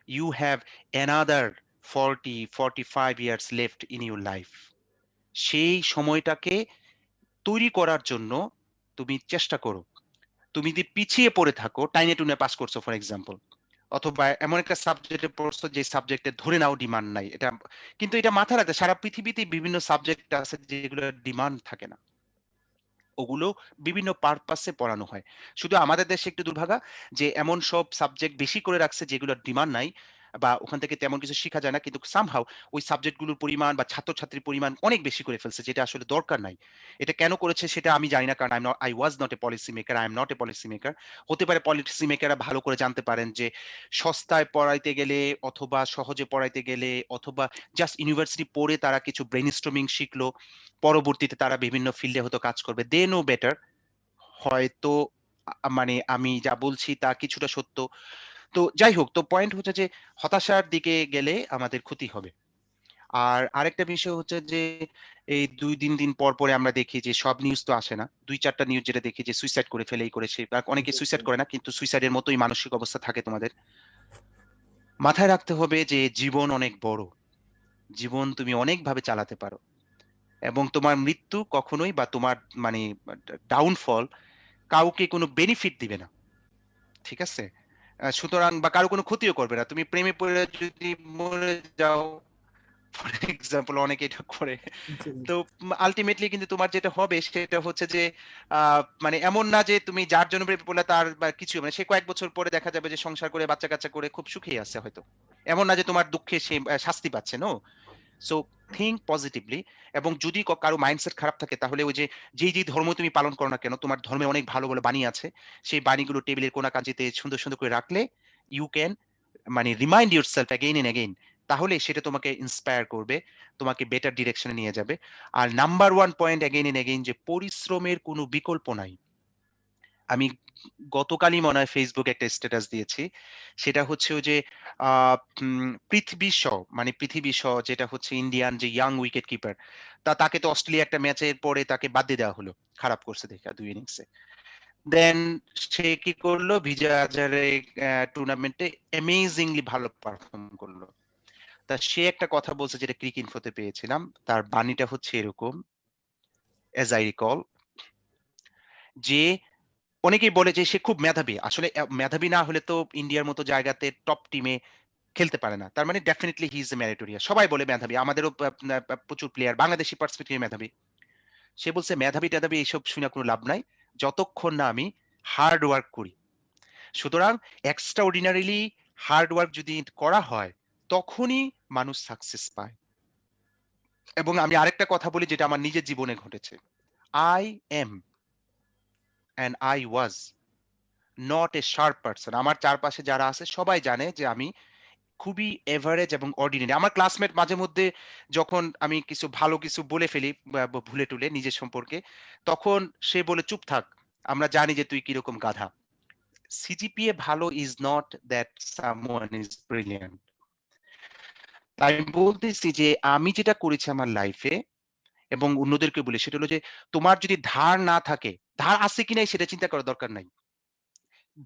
you have another 40-45 years left in your life. সেই সময়টাকে তৈরি করার জন্য তুমি চেষ্টা করো। তুমি যদি পিছিয়ে পড়ে থাকো, টাইনে টুনে পাস করছো ফর এক্সাম্পল, অথবা এমন একটা সাবজেক্টে পড়ছো যে সাবজেক্টে ধরে নাও ডিমান্ড নাই, এটা কিন্তু এটা মাথায় রাখতে সারা পৃথিবীতে বিভিন্ন সাবজেক্ট আছে যেগুলো ডিমান্ড থাকে না, ওগুলো বিভিন্ন পারপাসে পড়ানো হয়। শুধু আমাদের দেশে একটু দুর্ভাগা যে এমন সব সাবজেক্ট বেশি করে রাখছে যেগুলোর ডিমান্ড নাই বা ওখান থেকে তেমন কিছু শেখা যায় না, কিন্তু সামহাউ ওই সাবজেক্টগুলোর পরিমাণ বা ছাত্রছাত্রীর পরিমাণ অনেক বেশি করে ফেলছে, যেটা আসলে দরকার নাই। এটা কেন করেছে সেটা আমি জানি না, কারণ I was not a policy maker, I am not a policy maker. হতে পারে পলিসি মেকাররা ভালো করে জানতে পারেন যে সস্তায় পড়াইতে গেলে অথবা সহজে পড়াইতে গেলে অথবা জাস্ট ইউনিভার্সিটি পড়ে তারা কিছু ব্রেইনস্টর্মিং শিখলো, পরবর্তীতে তারা বিভিন্ন ফিল্ডে হয়তো কাজ করবে, দে নো বেটার। হয়তো মানে আমি যা বলছি তা কিছুটা সত্য। তো যাই হোক, তো পয়েন্ট হচ্ছে যে হতাশার দিকে গেলে আমাদের ক্ষতি হবে। আর আরেকটা বিষয় হচ্ছে যে এই ২-৩ দিন পর পরে আমরা দেখি যে সব নিউজ তো আসে না। ২-৪টা নিউজ যেটা দেখি যে সুইসাইড করে ফেলে, এই করে সে, অনেকে জি, জি। সুইসাইড করে না কিন্তু সুইসাইডের মতোই মানসিক অবস্থা থাকে তোমাদের। মাথায় রাখতে হবে যে জীবন অনেক বড়। জীবন তুমি অনেকভাবে চালাতে পারো এবং তোমার মৃত্যু কখনোই বা তোমার মানে ডাউনফল কাউকে কোনো বেনিফিট দিবে না। ঠিক আছে? সুতরাং বা কারো কোনো ক্ষতিও করবে না। তুমি প্রেমে পড়ে যদি মরে যাও, ফর এক্সাম্পল অনেকে এটা করে। জি, জি। তো আল্টিমেটলি কিন্তু তোমার যেটা হবে সেটা হচ্ছে যে মানে এমন না যে তুমি যার জন্য প্রেমে পড়লে তার বা কিছু মানে সে কয়েক বছর পরে দেখা যাবে যে সংসার করে বাচ্চা-কাচ্চা করে খুব সুখেই আছে হয়তো। এমন না যে তোমার দুঃখে সে শাস্তি পাচ্ছে, নো? So think positively. এবং যদি কারো মাইন্ডসেট খারাপ থাকে তাহলে ওই যে যেই ধর্ম তুমি পালন করো না কেন, তোমার ধর্মে অনেক ভালো ভালো বাণী আছে, সেই বাণীগুলো টেবিলের কোনা কাঞ্চিতে সুন্দর সুন্দর করে রাখলে ইউ ক্যান মানে remind yourself again and again. তাহলে সেটা তোমাকে ইন্সপায়ার করবে, তোমাকে বেটার ডিরেকশনে নিয়ে যাবে। আর number one point again and again, যে পরিশ্রমের কোনো বিকল্প নাই। আমি গতকালই মনে হয় ফেসবুকে একটা স্ট্যাটাস দিয়েছি। সেটা হচ্ছে ওই যে পৃথ্বী শ, মানে পৃথিবী শ যেটা হচ্ছে ইন্ডিয়ান যে ইয়াং উইকেট কিপার, তাকে তো অস্ট্রেলিয়া একটা ম্যাচের পরে তাকে বাদ দিয়ে দেওয়া হলো। খারাপ করছে দেখা ২ ইনিংসে। দেন সে কি করলো? বিজয় হাজারে টুর্নামেন্টে অ্যামেজিংলি ভালো পারফর্ম করলো। তা সে একটা কথা বলছে যেটা ক্রিক ইনফোতে পেয়েছিলাম। তার বাণীটা হচ্ছে এরকম, অ্যাজ আই রিকল, যে অনেকেই বলে যে সে খুব মেধাবী। আসলে মেধাবী না হলে তো ইন্ডিয়ার মতো জায়গাতে টপ টিমে খেলতে পারে না। তার মানে definitely he is a meritorious. সবাই বলে মেধাবী। আমাদেরও প্রচুর প্লেয়ার বাংলাদেশী পার্সপেক্টিভে মেধাবী। সে বলছে মেধাবী-টেধাবী এইসব শুনে কোনো লাভ নাই। যতক্ষণ না আমি হার্ড ওয়ার্ক করি। সুতরাং এক্সট্রা অর্ডিনারিলি হার্ড ওয়ার্ক যদি করা হয়, তখনই মানুষ সাকসেস পায়। এবং আমি আরেকটা কথা বলি যেটা আমার নিজের জীবনে ঘটেছে। I am and I was not a sharp person. আমার চারপাশে যারা আছে সবাই জানে যে আমি খুবই এভারেজ এবং অর্ডিনারি। আমার ক্লাসমেট মাঝে মধ্যে যখন আমি কিছু ভালো কিছু বলে ফেলি ভুলে টুলে নিজের সম্পর্কে, তখন সে বলে, "চুপ থাক। আমরা জানি যে তুই কিরকম গাধা।" সিজিপিএ ভালো is not that someone is brilliant. তাই আমি বলতেছি যে আমি যেটা করেছি আমার লাইফে এবং অন্যদেরকে বলি সেটা হলো যে তোমার যদি ধার না থাকে, ধার আছে কি নাই সেটা চিন্তা করার দরকার নাই।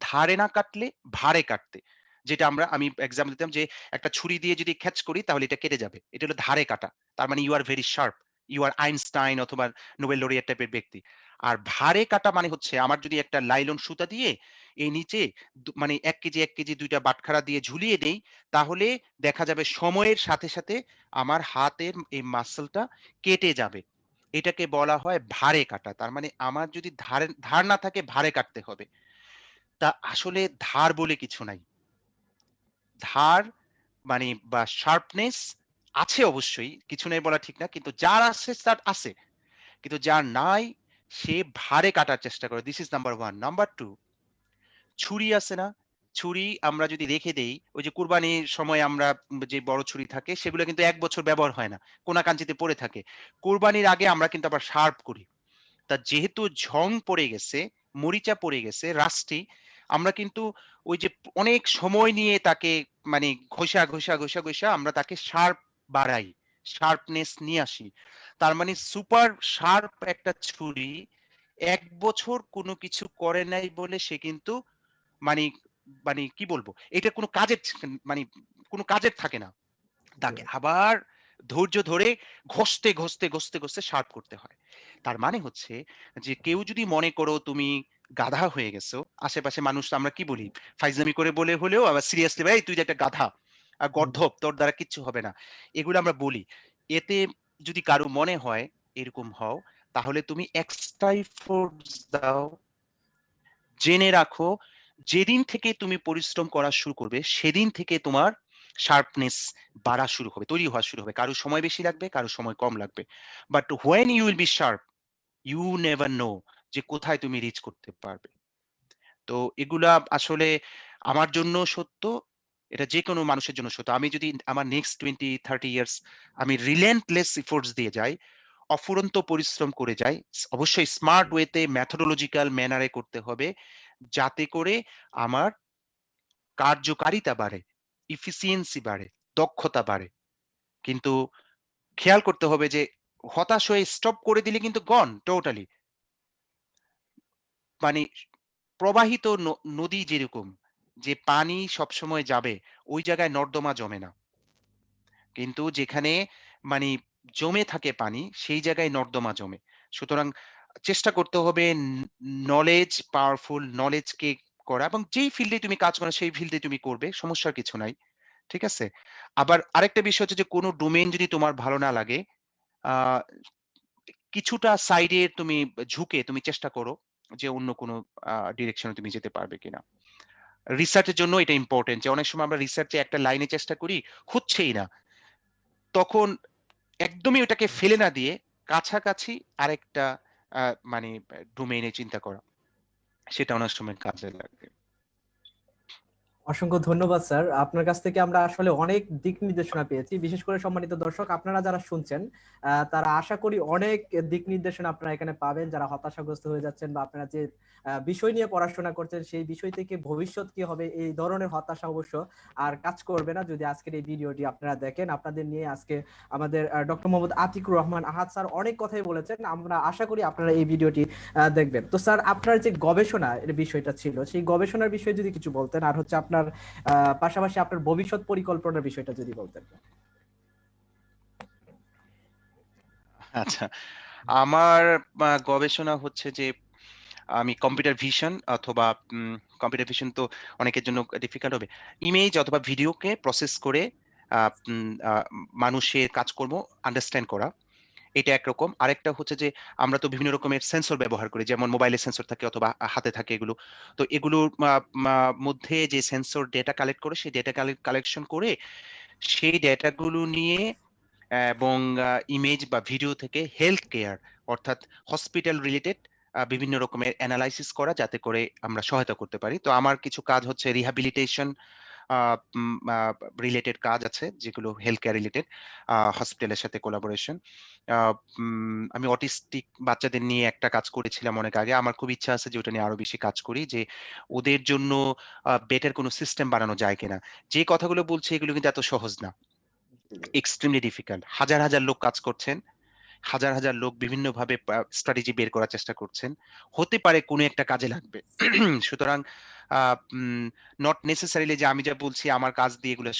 ধারে না কাটলে ভারে কাটতে। যেটা আমি এক্সাম্পল দিতাম যে একটা ছুরি দিয়ে যদি খেচ করি তাহলে এটা কেটে যাবে। এটা হলো ধারে কাটা। তার মানে you are very sharp. You are Einstein অথবা নোবেল লরিয়েট টাইপের ব্যক্তি। আর ভারে কাটা মানে হচ্ছে আমার যদি একটা লাইলন সুতা দিয়ে এই নিচে মানে ১ কেজি ১ কেজি ২ টা বাটখারা দিয়ে ঝুলিয়ে দেই, তাহলে দেখা যাবে সময়ের সাথে, সাথে আমার হাতের এই মাসলটা কেটে যাবে। এটাকে বলা হয় ভারে কাটা। তার মানে আমার যদি ধার না থাকে ভারে কাটতে হবে। তা আসলে ধার বলে কিছু নাই। ধার মানে বা শার্পনেস আছে অবশ্যই। কিছু নাই বলা ঠিক না। কিন্তু যার আছে তার আছে। কিন্তু যার নাই সে ভারে কাটার চেষ্টা করে। This is number 1. নাম্বার 2, ছুরি আছে না? ছুরি আমরা যদি রেখে দেই, ওই যে কুরবানির সময় আমরা যে বড় ছুরি থাকে সেগুলো কিন্তু ১ বছর ব্যবহার হয় না। কোনাকাঞ্চিতে পড়ে থাকে। কোরবানির আগে আমরা কিন্তু আবার শার্প করি। তা যেহেতু ঝং পড়ে গেছে, মরিচা পড়ে গেছে, রাস্টি, আমরা কিন্তু ওই যে অনেক সময় নিয়ে তাকে মানে ঘষা আমরা তাকে শার্প বাড়াই। শার্পনেস নিয়ে আসি। তার মানে সুপার শার্প একটা ছুরি ১ বছর কোনো কিছু করে নাই বলে সে কিন্তু মানি মানি কি বলবো? এটা কোনো কাজের মানি কোনো কাজের থাকে না। তাকে আবার ধৈর্য ধরে ঘষতে শার্প করতে হয়। তার মানে হচ্ছে যে কেউ যদি মনে করো তুমি গাধা হয়ে গেছো, আশেপাশে মানুষ আমরা কি বলি? ফাইজলামি করে বলে হলেও আবার সিরিয়াসলি ভাই তুই যে একটা গাধা, হুম, গর্দভ তোর দ্বারা কিচ্ছু হবে না। এগুলো আমরা বলি। এতে যদি কারো মনে হয় এরকম হও, তাহলে তুমি এক্সট্রা এফোর্টস দাও। জেনে রাখো যেদিন থেকে তুমি পরিশ্রম করা শুরু করবে সেদিন থেকে তোমার শার্পনেস বাড়া শুরু হবে, তৈরি হওয়া শুরু হবে। কারো সময় বেশি লাগবে, কারো সময় কম লাগবে। But when you will be sharp, you never know যে কোথায় তুমি রিচ করতে পারবে। তো এগুলা আসলে আমার জন্য সত্য, এটা যেকোনো মানুষের জন্য সত্য। আমি যদি আমার নেক্সট 20-30 ইয়ার্স আমি রিলেন্টলেস এফোর্টস দিয়ে যাই, অফুরন্ত পরিশ্রম করে যাই, অবশ্যই স্মার্ট ওয়েতে মেথোডোলজিক্যাল ম্যানারে করতে হবে, যাতে করে আমার কার্যকারিতা বাড়ে, এফিসিয়েন্সি বাড়ে, দক্ষতা বাড়ে। কিন্তু খেয়াল করতে হবে যে হতাশ হয়ে স্টপ করে দিলে কিন্তু গন টোটালি। মানে প্রবাহিত নদী যেরকম যে পানি সবসময় যাবে, ওই জায়গায় নর্দমা জমে না। কিন্তু যেখানে মানে জমে থাকে পানি সেই জায়গায় নর্দমা জমে। সুতরাং চেষ্টা করতে হবে নলেজ পাওয়ারফুল নলেজকে করা, এবং যেই ফিল্ডে তুমি কাজ করো সেই ফিল্ডে তুমি করবে। সমস্যার কিছু নাই। ঠিক আছে? আবার আরেকটা বিষয় হচ্ছে যে কোন ডোমেইন যদি তোমার ভালো না লাগে, আ কিছুটা সাইডে তুমি ঝুঁকে তুমি চেষ্টা করো যে অন্য কোনো ডিরেকশন এ তুমি যেতে পারবে কিনা। রিসার্চ এর জন্য এটা ইম্পোর্টেন্ট যে অনেক সময় আমরা রিসার্চে একটা লাইনে চেষ্টা করি, হচ্ছেই না। তখন একদমই ওটাকে ফেলে না দিয়ে কাছাকাছি আরেকটা আ মানে ডোমেইন এ চিন্তা করা। সেটা অনেক সময় কাজে লাগে। অসংখ্য ধন্যবাদ স্যার। আপনার কাছ থেকে আমরা আসলে অনেক দিক নির্দেশনা পেয়েছি। বিশেষ করে সম্মানিত দর্শক, আপনারা যারা শুনছেন তারা আশা করি অনেক দিক নির্দেশনা আপনারা এখানে পাবেন। যারা হতাশাগ্রস্ত হয়ে যাচ্ছেন বা আপনারা যে বিষয় নিয়ে পড়াশোনা করছেন সেই বিষয় থেকে ভবিষ্যৎ কি হবে এই ধরনের হতাশা অবশ্য আর কাজ করবে না যদি আজকের এই ভিডিওটি আপনারা দেখেন। আপনাদের নিয়ে আজকে আমাদের ডক্টর মোহাম্মদ আতিকুর রহমান আহাদ স্যার অনেক কথাই বলেছেন। আমরা আশা করি আপনারা এই ভিডিওটি দেখবেন। তো স্যার, আপনার যে গবেষণা এর বিষয়টা ছিল সেই গবেষণার বিষয়ে যদি কিছু বলতেন, আর হচ্ছে আপনার পাশাপাশি আপনার ভবিষ্যৎ পরিকল্পনার বিষয়টা যদি বলতেন। আচ্ছা। আমার গবেষণা হচ্ছে যে আমি কম্পিউটার ভিশন অথবা কম্পিউটার ভিশন তো অনেকের জন্য ডিফিকাল্ট হবে। ইমেজ অথবা ভিডিওকে প্রসেস করে আ উম আ মানুষের কাজকর্ম আন্ডারস্ট্যান্ড করা। এটা একরকম। আরেকটা হচ্ছে যে আমরা তো বিভিন্ন রকমের সেন্সর ব্যবহার করি। যেমন মোবাইলে সেন্সর থাকে অথবা হাতে থাকে এগুলো। তো এগুলোর মা মা মধ্যে যে সেন্সর ডেটা কালেক্ট করে সেই ডেটা কালেকশন করে সেই ডেটাগুলো নিয়ে এবং ইমেজ বা ভিডিও থেকে হেলথ কেয়ার অর্থাৎ হসপিটাল রিলেটেড বিভিন্ন রকমের এনালাইসিস করা যাতে করে আমরা সহায়তা করতে পারি। তো আমার কিছু কাজ হচ্ছে রিহ্যাবিলিটেশন আ উম আ রিলেটেড কাজ আছে যেগুলো হেলথ কেয়ার রিলেটেড, হসপিটালের সাথে কোলাবোরেশন। আ আমি অটিস্টিক বাচ্চাদের নিয়ে একটা কাজ করেছিলাম অনেক আগে। আমার খুব ইচ্ছা আছে যে ওটা নিয়ে আরো বেশি কাজ করি, যে ওদের জন্য বেটার কোনো সিস্টেম বানানো যায় কিনা। যে কথাগুলো বলছি এগুলো কিন্তু এত সহজ না। Extremely difficult. হাজার লোক কাজ করছেন। হাজার লোক বিভিন্নভাবে স্ট্র্যাটেজি বের করার চেষ্টা করছেন। হতে পারে কোনো একটা কাজে লাগবে। সুতরাং নট নেসেসারিলি যে আমি যা বলছি আমার কাজ দিয়ে এগুলো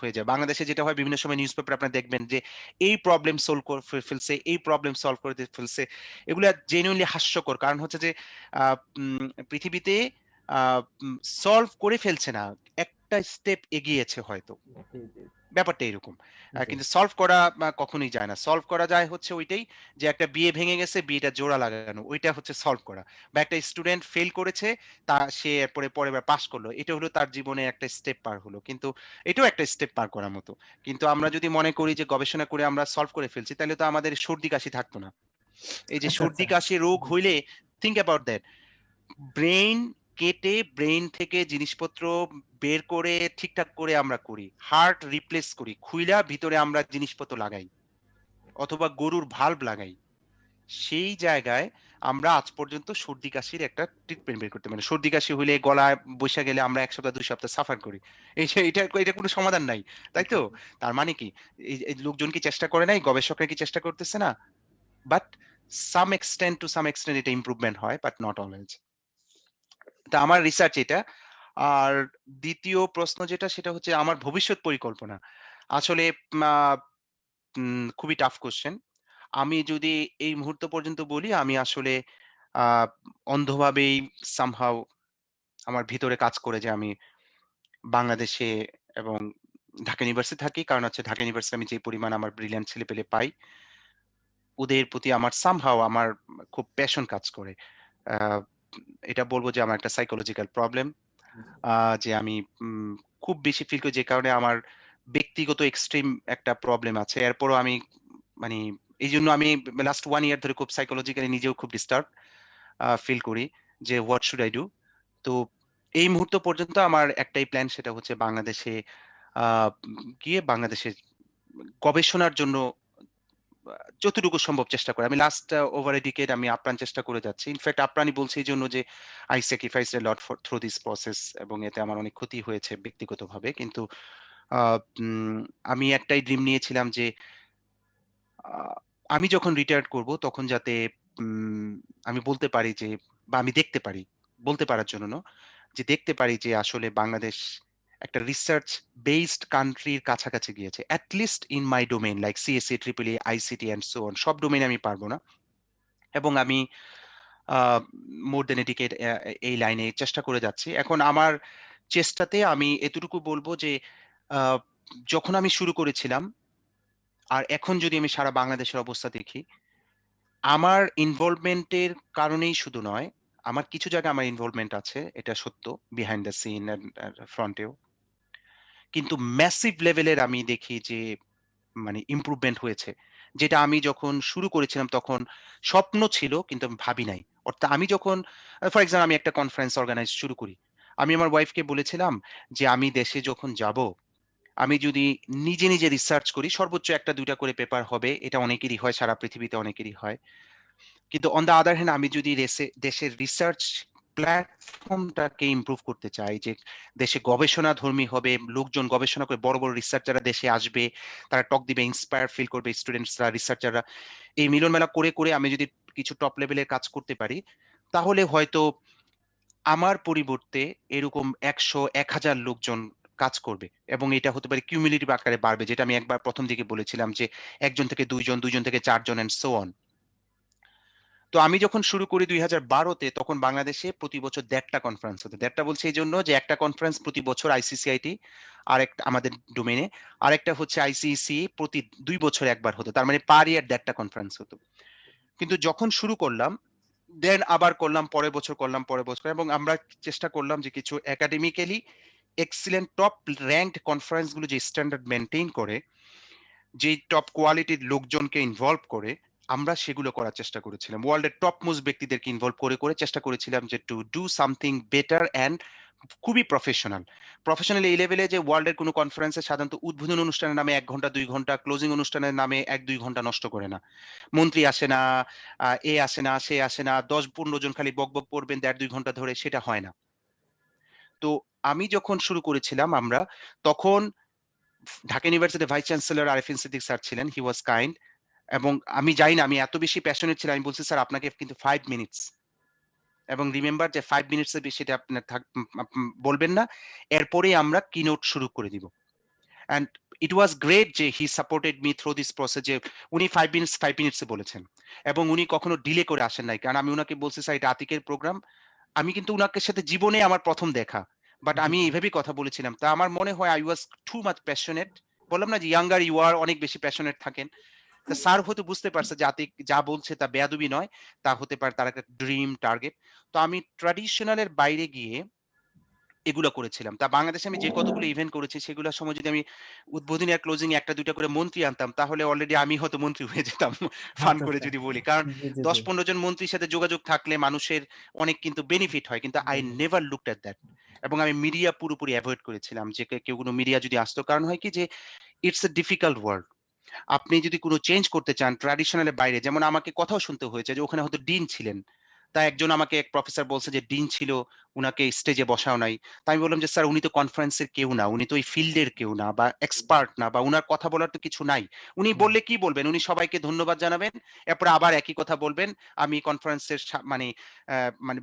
হয়ে যায়। বাংলাদেশে যেটা হয় বিভিন্ন সময় নিউজ পেপার আপনারা দেখবেন যে এই প্রবলেম সলভ করে ফেলছে, এই প্রবলেম সলভ করে ফেলছে। এগুলা জেনুইনলি হাস্যকর। কারণ হচ্ছে যে আ উম পৃথিবীতে আ সলভ করে ফেলছে না। একটা স্টেপ এগিয়েছে হয়তো। জি, জি, ব্যাপারটা এরকম। জি। কিন্তু সলভ করা কখনোই যায় না। সলভ করা যায় হচ্ছে ওইটাই যে একটা বিয়ে ভেঙে গেছে, বিয়েটা জোড়া লাগানো। ওইটা হচ্ছে সলভ করা। বা একটা স্টুডেন্ট ফেইল করেছে, সে এরপরে পরের বার পাস করলো। এটা হলো তার জীবনে একটা স্টেপ পার হলো। কিন্তু এটাও একটা স্টেপ পার করার মতো। কিন্তু আমরা যদি মনে করি যে গবেষণা করে আমরা সলভ করে ফেলছি, তাহলে তো আমাদের সর্দি-কাশি থাকতো না। এই যে আচ্ছা, আচ্ছা। সর্দি-কাশি রোগ জি, হইলে থিংক অ্যাবাউট দ্যাট। ব্রেইন কেটে ব্রেইন থেকে জিনিসপত্র বের করে ঠিকঠাক করে আমরা করি। হার্ট রিপ্লেস করি। খুইলা ভিতরে আমরা জিনিসপত্র লাগাই। অথবা গরুর ভাল্ব লাগাই। সেই জায়গায় আমরা আজ পর্যন্ত সর্দি-কাশির একটা ট্রিটমেন্ট বের করতে পারি না। সর্দি-কাশি হইলে গলায় বইসা গেলে আমরা ১ সপ্তাহ ২ সপ্তাহ সাফার করি। এটার কোনো সমাধান নাই। তাই জি, তো? জি। তার মানে কি? এই লোকজন কি চেষ্টা করে নাই? গবেষকরা কি চেষ্টা করতেছে না? বাট some extent এটা ইমপ্রুভমেন্ট হয়, বাট নট অলওয়েজ। তা আমার রিসার্চ এটা। আর ২য় প্রশ্ন যেটা সেটা হচ্ছে আমার ভবিষ্যৎ পরিকল্পনা। আসলে মা খুবই টাফ কোয়েশ্চেন। আমি যদি এই মুহূর্ত পর্যন্ত বলি আমি আসলে আ অন্ধভাবেই somehow আমার ভিতরে কাজ করে যে আমি বাংলাদেশে এবং ঢাকা ইউনিভার্সিটি থাকি। কারণ হচ্ছে ঢাকা ইউনিভার্সিটি আমি যে পরিমাণ আমার ব্রিলিয়ান্ট ছেলেপেলে পাই, ওদের প্রতি আমার somehow আমার খুব প্যাশন কাজ করে। আ এটা বলব যে আমার একটা সাইকোলজিক্যাল প্রবলেম। জি, আ যে আমি খুব বেশি ফিল করি যে কারণে আমার ব্যক্তিগত এক্সট্রিম একটা প্রবলেম আছে। এরপরও আমি মানি এইজন্য আমি লাস্ট 1 ইয়ার ধরে খুব সাইকোলজিক্যালি নিজেও খুব ডিস্টার্বড ফিল করি যে হোয়াট শুড আই ডু? তো এই মুহূর্ত পর্যন্ত আমার একটাই প্ল্যান সেটা হচ্ছে বাংলাদেশে আ গিয়ে বাংলাদেশে গবেষণার জন্য আ যতটুকু সম্ভব চেষ্টা করা। আমি লাস্ট ওভার এ ডিকেড আমি আপ্রাণ চেষ্টা করে যাচ্ছি। ইনফেক্ট আপ্রাণই বলছি এইজন্য যে I sacrificed a lot through this process এবং এতে আমার অনেক ক্ষতি হয়েছে ব্যক্তিগতভাবে। কিন্তু আ উম আমি একটাই ড্রিম নিয়েছিলাম যে আ আমি যখন রিটায়ার্ড করব তখন যাতে উম আমি বলতে পারি যে বা আমি দেখতে পারি, বলতে পারার জন্য যে দেখতে পারি যে আসলে বাংলাদেশ একটা রিসার্চ বেসড কান্ট্রির কাছাকাছি গিয়েছে। At least in my domain like CSC, IEEE, ICT and so on সব ডোমেইনে আমি পারব না। এবং আমি আ মোর দ্যান এ ডিকেড এই লাইনে চেষ্টা করে যাচ্ছি। এখন আমার চেষ্টাতে আমি এতটুকু বলব যে আ যখন আমি শুরু করেছিলাম আর এখন যদি আমি সারা বাংলাদেশের অবস্থা দেখি, আমার ইনভলভমেন্ট এর কারণেই শুধু নয়, আমার কিছু জায়গায় আমার ইনভলভমেন্ট আছে। এটা সত্য। Behind the scene and front এও। কিন্তু ম্যাসিভ লেভেলের আমি দেখি যে মানে ইমপ্রুভমেন্ট হয়েছে। যেটা আমি যখন শুরু করেছিলাম তখন স্বপ্ন ছিল কিন্তু আমি ভাবি নাই। অর্থাৎ আমি যখন ফর এক্সাম্পল আমি একটা কনফারেন্স অর্গানাইজ শুরু করি। আমি আমার ওয়াইফকে বলেছিলাম যে আমি দেশে যখন যাব, আমি যদি নিজে রিসার্চ করি সর্বোচ্চ ১ টা ২ টা করে পেপার হবে। এটা অনেকেরই হয়, সারা পৃথিবীতে অনেকেরই হয়। কিন্তু অন দ্যা আদার হ্যান্ড আমি যদি দেশের রিসার্চ প্ল্যাটফর্মটাকে ইমপ্রুভ করতে চাই যে দেশে গবেষণাধর্মী হবে, লোকজন গবেষণা করে বড় রিসার্চাররা দেশে আসবে, তারা টক দিবে, ইন্সপায়ার ফিল করবে স্টুডেন্টসরা, রিসার্চাররা। এই মিলন মেলা করে আমি যদি কিছু টপ লেভেলের কাজ করতে পারি, তাহলে হয়তো আমার পরিবর্তে এরকম ১০০, ১,০০০ লোকজন কাজ করবে এবং এটা হতে পারে কিউমুলেটিভ আকারে বাড়বে। যেটা আমি একবার ১ম দিকে বলেছিলাম যে ১ জন থেকে ২ জন, ২ জন থেকে ৪ জন অ্যান্ড সো অন। তো আমি যখন শুরু করি ২০১২ তে তখন বাংলাদেশে প্রতি বছর ১.৫ টা কনফারেন্স হতো। ১.৫ টা বলছি এইজন্য যে একটা কনফারেন্স প্রতি বছর আইসিসিআইটি আরেকটা আমাদের ডোমেইনে, আরেকটা হচ্ছে আইসিইসি প্রতি ২ বছরে একবার হতো। তার মানে পার ইয়ার ১.৫ টা কনফারেন্স হতো। কিন্তু যখন শুরু করলাম, দেন আবার করলাম, পরের বছর এবং আমরা চেষ্টা করলাম যে কিছু একাডেমিক্যালি এক্সিলেন্ট টপ র‍্যাংকড কনফারেন্স গুলো যে স্ট্যান্ডার্ড মেইনটেইন করে, যেই টপ কোয়ালিটির লোকজনকে ইনভলভ করে আমরা সেগুলো করার চেষ্টা করেছিলাম। ওয়ার্ল্ডের টপ মোস্ট ব্যক্তিদেরকে ইনভলভ করে চেষ্টা করেছিলাম যে to do something better and খুবই প্রফেশনাল। প্রফেশনাল এই লেভেলে যে ওয়ার্ল্ডের কোনো কনফারেন্সে সাধারণত উদ্বোধন অনুষ্ঠানের নামে ১ ঘন্টা ২ ঘন্টা, ক্লোজিং অনুষ্ঠানের নামে ১-২ ঘন্টা নষ্ট করে না। মন্ত্রী আসে না, এ আসে না, সে আসে না। ১০-১৫ জন খালি বকবক করবেন ১.৫-২ ঘন্টা ধরে, সেটা হয় না। তো আমি যখন শুরু করেছিলাম আমরা তখন ঢাকা ইউনিভার্সিটির vice chancellor Arefin Siddique sir ছিলেন। হি ওয়াজ কাইন্ড এবং আমি জানি না আমি এত বেশি প্যাশনেট ছিলাম। আমি বলছি, "স্যার আপনাকে কিন্তু 5 মিনিটস এবং রিমেম্বার যে 5 মিনিটস এর বেশি এটা আপনার বলবেন না। এরপরেই আমরা কিনোট শুরু করে দিব। অ্যান্ড ইট ওয়াজ গ্রেট যে he supported me through this process যে উনি 5 মিনিটস এ বলেছেন। এবং উনি কখনো ডিলে করে আসেন নাই। কারণ আমি উনাকে বলছি, "স্যার এটা আতিকের প্রোগ্রাম।" আমি কিন্তু উনাকে সাথে জীবনে আমার ১ম দেখা। বাট জি, আমি জি। এভাবেই কথা বলেছিলাম। তা আমার মনে হয় I was too much passionate. বললাম না যে ইয়াঙ্গার ইউ আর অনেক বেশি প্যাশনেট থাকেন। তা স্যার হয়তো বুঝতে পারছে যে আতিক যা বলছে তা বেয়াদবি নয়। তা হতে পারে তার একটা ড্রিম টার্গেট। তো আমি ট্র্যাডিশনাল এর বাইরে গিয়ে এগুলা করেছিলাম। তা বাংলাদেশে আমি যে কতগুলো ইভেন্ট করেছি সেগুলোর সময় যদি আমি উদ্বোধনী আর ক্লোজিং এ ১ টা ২ টা করে মন্ত্রী আনতাম তাহলে অলরেডি আমি হয়তো মন্ত্রী হয়ে যেতাম ফান আচ্ছা, করে আচ্ছা। যদি বলি। কারণ জি, জি, জি। ১০-১৫ জন মন্ত্রীর সাথে যোগাযোগ থাকলে মানুষের অনেক কিন্তু বেনিফিট হয়। কিন্তু I G, G. never looked at that এবং আমি মিডিয়া পুরোপুরি এভয়েড করেছিলাম। যে কেউ কোনো মিডিয়া যদি আসতো কারণ হয় কি যে ইটস a difficult world. আপনি যদি কোনো চেঞ্জ করতে চান ট্র্যাডিশনাল এর বাইরে যেমন আমাকে কথাও শুনতে হয়েছে যে ওখানে হয়তো ডিন ছিলেন। তা একজন আমাকে এক প্রফেসর বলছে যে ডিন ছিল, উনাকে স্টেজে বসাও নাই। তো আমি বললাম যে, "স্যার উনি তো কনফারেন্সের কেউ না। উনি তো ওই ফিল্ডের কেউ না বা এক্সপার্ট না বা উনার কথা বলার তো কিছু নাই। উনি হুম। বললে কি বলবেন? উনি সবাইকে ধন্যবাদ জানাবেন। এরপরে আবার একই কথা বলবেন। আমি কনফারেন্সের মানে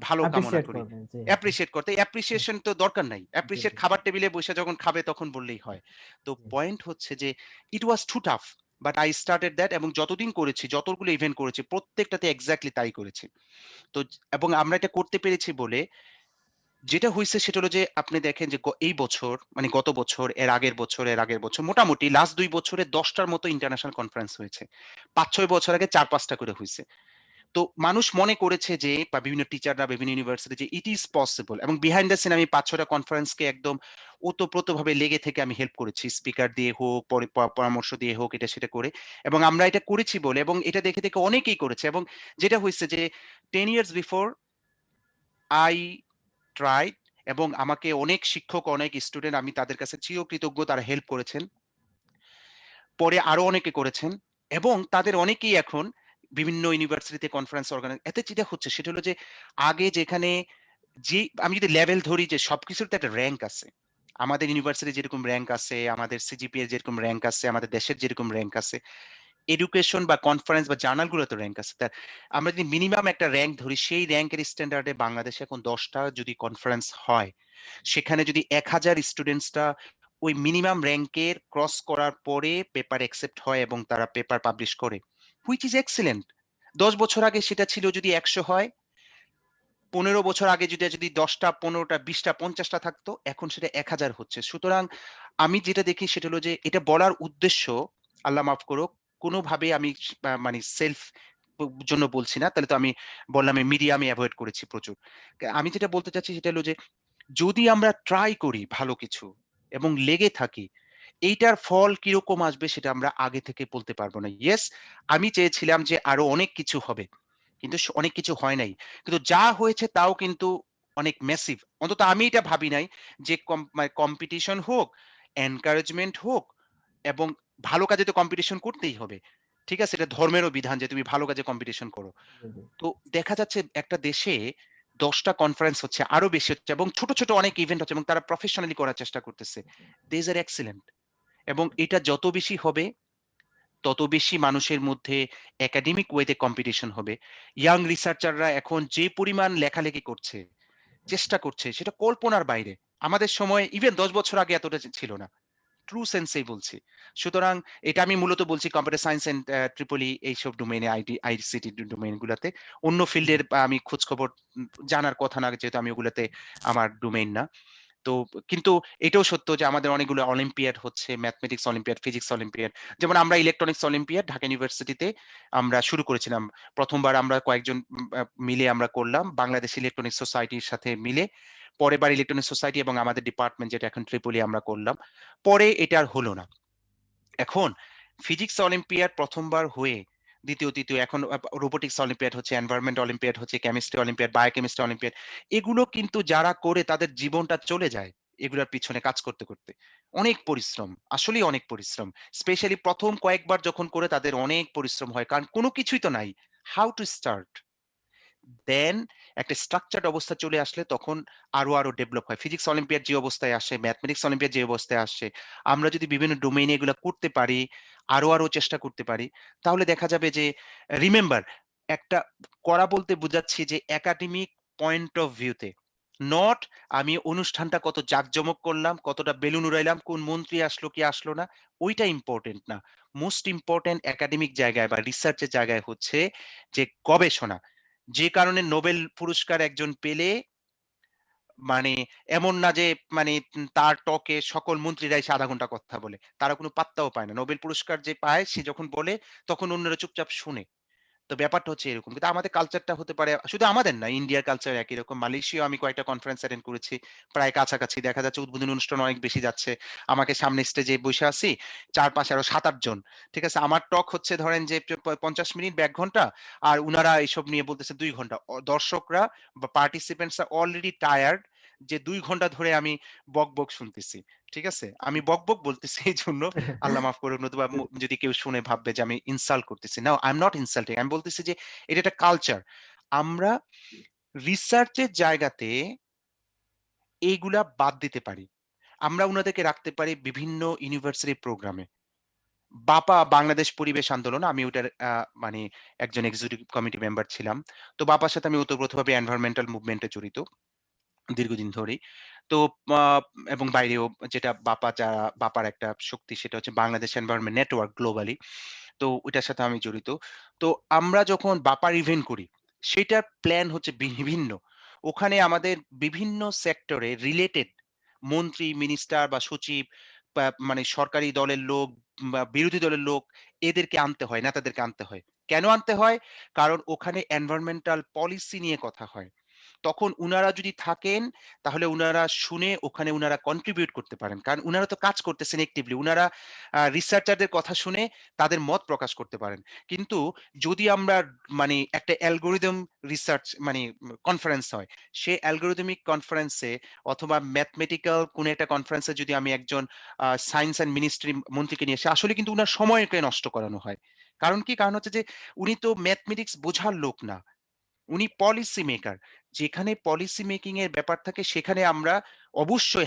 ভালো কামনা অ্যাপ্রিশিয়েট করি।" করবেন। জি। অ্যাপ্রিশিয়েট করতে হুম। অ্যাপ্রিসিয়েশন তো দরকার নাই। জি, অ্যাপ্রিশিয়েট জি, খাবার টেবিলে বইসা যখন খাবে তখন বললেই হয়। তো জি। পয়েন্ট হচ্ছে যে it was too tough. But I started that এবং যতদিন করেছি, যতগুলো ইভেন্ট করেছি প্রত্যেকটাতে এক্সাক্টলি তাই করেছি। তো এবং আমরা এটা করতে পেরেছি বলে যেটা হইছে সেটা হলো যে আপনি দেখেন যে এই বছর মানে গত বছর, এর আগের বছর, এর আগের বছর মোটামুটি লাস্ট ২ বছরে ১০ টার মতো ইন্টারন্যাশনাল কনফারেন্স হয়েছে। ৫-৬ বছর আগে ৪-৫ টা করে হইছে। তো মানুষ মনে করেছে যে বা বিভিন্ন টিচাররা বিভিন্ন ইউনিভার্সিটি যে ইট ইস পসিবল এবং বিহাইন্ড দ্য সিন আমি ৫-৬ টা কনফারেন্সকে একদম ওতপ্রোতভাবে লেগে থেকে আমি হেল্প করেছি। স্পিকার দিয়ে হোক, পরামর্শ দিয়ে হোক, এটা সেটা করে। এবং আমরা এটা করেছি বলে এবং এটা দেখে অনেকেই করেছে এবং যেটা হইছে যে 10 ইয়ার্স বিফোর আই ট্রাইড এবং আমাকে অনেক শিক্ষক, অনেক স্টুডেন্ট আমি তাদের কাছে চিরকৃতজ্ঞ তারা হেল্প করেছেন। পরে আরো অনেকে করেছেন এবং তাদের অনেকেই এখন বিভিন্ন ইউনিভার্সিটিতে কনফারেন্স এতে যেটা হচ্ছে সেটা হলো যে আগে যেখানে যে আমি যদি লেভেল ধরি যে সবকিছুর তো একটা র‍্যাংক আছে। আমাদের ইউনিভার্সিটি যেরকম র‍্যাংক আছে, আমাদের সিজিপিএ যেরকম র‍্যাংক আছে, আমাদের দেশের যেরকম র‍্যাংক আছে, এডুকেশন বা কনফারেন্স বা জার্নাল গুলোতে র‍্যাংক আছে। আমরা যদি মিনিমাম একটা র‍্যাংক ধরি সেই র‍্যাংকের স্ট্যান্ডার্ডে বাংলাদেশে এখন ১০ টা যদি কনফারেন্স হয়, সেখানে যদি ১,০০০ স্টুডেন্টসরা ওই মিনিমাম র‍্যাংকের ক্রস করার পরে পেপার অ্যাকসেপ্ট হয় এবং তারা পেপার পাবলিশ করে। Which is excellent. ১০ বছর আগে সেটা ছিল যদি ১০০ হয়, ১৫ বছর আগে যদি ১০ টা, ১৫ টা, ২০ টা, ৫০ টা থাকতো, এখন সেটা ১,০০০ হচ্ছে। সুতরাং আমি যেটা দেখি সেটা হলো যে এটা বলার উদ্দেশ্য, আল্লাহ মাফ করুক, কোনভাবে আমি মানে সেলফ জন্য বলছি না। তাহলে তো আমি বললাম মিডিয়া আমি এভয়েড করেছি প্রচুর। আমি যেটা বলতে চাচ্ছি সেটা হলো যে যদি আমরা ট্রাই করি ভালো কিছু এবং লেগে থাকি, এইটার ফল কিরকম আসবে সেটা আমরা আগে থেকে বলতে পারবো না। ইয়েস, আমি চেয়েছিলাম যে আরো অনেক কিছু হবে। কিন্তু অনেক কিছু হয় নাই। কিন্তু যা হয়েছে তাও কিন্তু অনেক ম্যাসিভ। অন্তত আমি এটা ভাবি নাই যে মানে কম্পিটিশন হোক, এনকারেজমেন্ট হোক এবং ভালো কাজে তো কম্পিটিশন করতেই হবে। ঠিক আছে? এটা ধর্মেরও বিধান যে তুমি ভালো কাজে কম্পিটিশন করো। জি, জি। তো দেখা যাচ্ছে একটা দেশে ১০ টা কনফারেন্স হচ্ছে, আরো বেশি হচ্ছে এবং ছোট, ছোট অনেক ইভেন্ট হচ্ছে এবং তারা প্রফেশনালি করার চেষ্টা করতেছে। দিস আর এক্সেলেন্ট এবং এটা যত বেশি হবে, তত বেশি মানুষের মধ্যে একাডেমিক ওয়েতে কম্পিটিশন হবে। ইয়াং রিসার্চাররা এখন যে পরিমাণ লেখালেখি করছে, চেষ্টা করছে সেটা কল্পনার বাইরে। আমাদের সময় ইভেন ১০ বছর আগে এতটা ছিল না। ট্রু সেন্সেই বলছি। সুতরাং এটা আমি মূলত বলছি কম্পিউটার সায়েন্স অ্যান্ড ট্রিপলি এইসব ডোমেইনে আইসিটি ডোমেইন গুলাতে। অন্য জি, ফিল্ডের আমি খোঁজখবর জানার কথা না যেহেতু আমি ওগুলাতে আমার ডোমেইন না। তো কিন্তু এটাও সত্য যে আমাদের অনেকগুলো অলিম্পিয়াড হচ্ছে, ম্যাথমেটিক্স অলিম্পিয়াড, ফিজিক্স অলিম্পিয়াড। যেমন আমরা ইলেকট্রনিক্স অলিম্পিয়াড ঢাকা ইউনিভার্সিটিতে আমরা শুরু করেছিলাম। ১ম বার আমরা কয়েকজন মিলে আমরা করলাম। বাংলাদেশ ইলেকট্রনিক্স সোসাইটির সাথে মিলে। পরের বার ইলেকট্রনিক্স সোসাইটি এবং আমাদের ডিপার্টমেন্ট যেটা এখন ট্রিপলি আমরা করলাম। পরে এটা আর হলো না। এখন ফিজিক্স অলিম্পিয়াড ১ম বার হয়ে ২য়, ৩য় এখন রোবোটিক্স অলিম্পিয়াড হচ্ছে, এনভায়রনমেন্ট অলিম্পিয়াড হচ্ছে, কেমিস্ট্রি অলিম্পিয়াড, বায়োকেমিস্ট্রি অলিম্পিয়াড। এগুলো কিন্তু যারা করে তাদের জীবনটা চলে যায় এগুলার পিছনে কাজ করতে, করতে। অনেক পরিশ্রম, আসলেই অনেক পরিশ্রম। স্পেশালি ১ম কয়েকবার যখন করে তাদের অনেক পরিশ্রম হয়। কারণ কোন কিছুই তো নাই। How to start? দেন একটা স্ট্রাকচারড অবস্থা চলে আসলে তখন আরো ডেভেলপ হয়। ফিজিক্স অলিম্পিয়াড যে অবস্থায় আসে, ম্যাথমেটিক্স অলিম্পিয়াড যে অবস্থায় আসে, আমরা যদি বিভিন্ন ডোমেইন এ এগুলা করতে পারি, আরো চেষ্টা করতে পারি, তাহলে দেখা যাবে যে রিমেম্বার একটা করা বলতে বুঝাচ্ছি যে একাডেমিক পয়েন্ট অফ ভিউতে। নট আমি অনুষ্ঠানটা কত জাঁকজমক করলাম, কতটা বেলুন উড়াইলাম, কোন মন্ত্রী আসলো কি আসলো না, ওইটা ইম্পোর্টেন্ট না। মোস্ট ইম্পোর্টেন্ট একাডেমিক জায়গায় বা রিসার্চের জায়গায় হচ্ছে যে গবেষণা। যে কারণে নোবেল পুরস্কার একজন পেলে মানে এমন না যে মানে তার টকে সকল মন্ত্রীরা এসে ০.৫ ঘন্টা কথা বলে। তারা কোনো পাত্তাও পায় না। নোবেল পুরস্কার যে পায় সে যখন বলে তখন অন্যরা চুপচাপ শুনে। তো ব্যাপারটা হচ্ছে এরকম। কিন্তু আমাদের কালচারটা হতে পারে শুধু আমাদের না, ইন্ডিয়ার কালচার একই রকম। মালয়েশিয়ায় আমি কয়েকটা কনফারেন্স অ্যাটেন্ড করেছি। প্রায় কাছাকাছি দেখা যাচ্ছে উদ্বোধনী অনুষ্ঠান অনেক বেশি যাচ্ছে। আমাকে সামনে স্টেজে বইসা আছি। চারপাশে আরো ৭-৮ জন। ঠিক আছে? আমার টক হচ্ছে ধরেন যে ৫০ মিনিট বা ১ ঘন্টা। আর উনারা এসব নিয়ে বলতেছে ২ ঘন্টা। দর্শকরা বা পার্টিসিপেন্টস আর অলরেডি টায়ার্ড যে ২ ঘন্টা ধরে আমি বকবক শুনতেছি। ঠিক আছে? আমি বকবক বলতেছি এইজন্য আল্লাহ মাফ করুক, নতুবা যদি কেউ শুনে ভাববে যে আমি ইনসাল্ট করতেছি। Now I am not insulting. আমি বলতেছি যে এটা একটা কালচার। আমরা রিসার্চের জায়গাতে এইগুলা বাদ দিতে পারি। আমরা উনাদেরকে রাখতে পারি বিভিন্ন ইউনিভার্সিটি প্রোগ্রামে। বাংলাদেশ পরিবেশ আন্দোলন, আমি ওটার মানে একজন এক্সিকিউটিভ কমিটি মেম্বার ছিলাম। তো বাপার সাথে আমি ওতপ্রোতভাবে এনভায়রনমেন্টাল মুভমেন্ট এ জড়িত দীর্ঘদিন ধরেই। তো আ এবং বাইরেও যেটা বাপার একটা শক্তি, সেটা হচ্ছে বাংলাদেশ এনভায়রনমেন্ট নেটওয়ার্ক গ্লোবালি। তো ওইটার সাথে আমি জড়িত। তো আমরা যখন বাপার ইভেন্ট করি, সেটার প্ল্যান হচ্ছে বিভিন্ন। ওখানে আমাদের বিভিন্ন সেক্টরে রিলেটেড মন্ত্রী, মিনিস্টার বা সচিব মানে সরকারি দলের লোক বা বিরোধী দলের লোক, এদেরকে আনতে হয়, নেতাদেরকে আনতে হয়। কেন আনতে হয়? কারণ ওখানে এনভায়রনমেন্টাল পলিসি নিয়ে কথা হয়। তখন উনারা যদি থাকেন, তাহলে উনারা শুনে ওখানে উনারা কন্ট্রিবিউট করতে পারেন। কারণ উনারা তো কাজ করতেছেন অ্যাক্টিভলি। উনারা রিসার্চারদের কথা শুনে তাদের মত প্রকাশ করতে পারেন। কিন্তু যদি আমরা মানে একটা অ্যালগরিদম রিসার্চ মানে কনফারেন্স হয়, সে অ্যালগরিদমিক কনফারেন্সে অথবা ম্যাথমেটিক্যাল কোনো একটা কনফারেন্সে যদি আমি একজন সায়েন্স অ্যান্ড মিনিস্ট্রি মন্ত্রীকে নিয়ে আসি, আসলে কিন্তু উনার সময়কে নষ্ট করানো হয়। কারণ কি? কারণ হচ্ছে যে উনি তো ম্যাথমেটিক্স বোঝার লোক না। উনি পলিসি মেকার। যেখানে পলিসি মেকিং এর ব্যাপার থাকে সেখানে আমরা অবশ্যই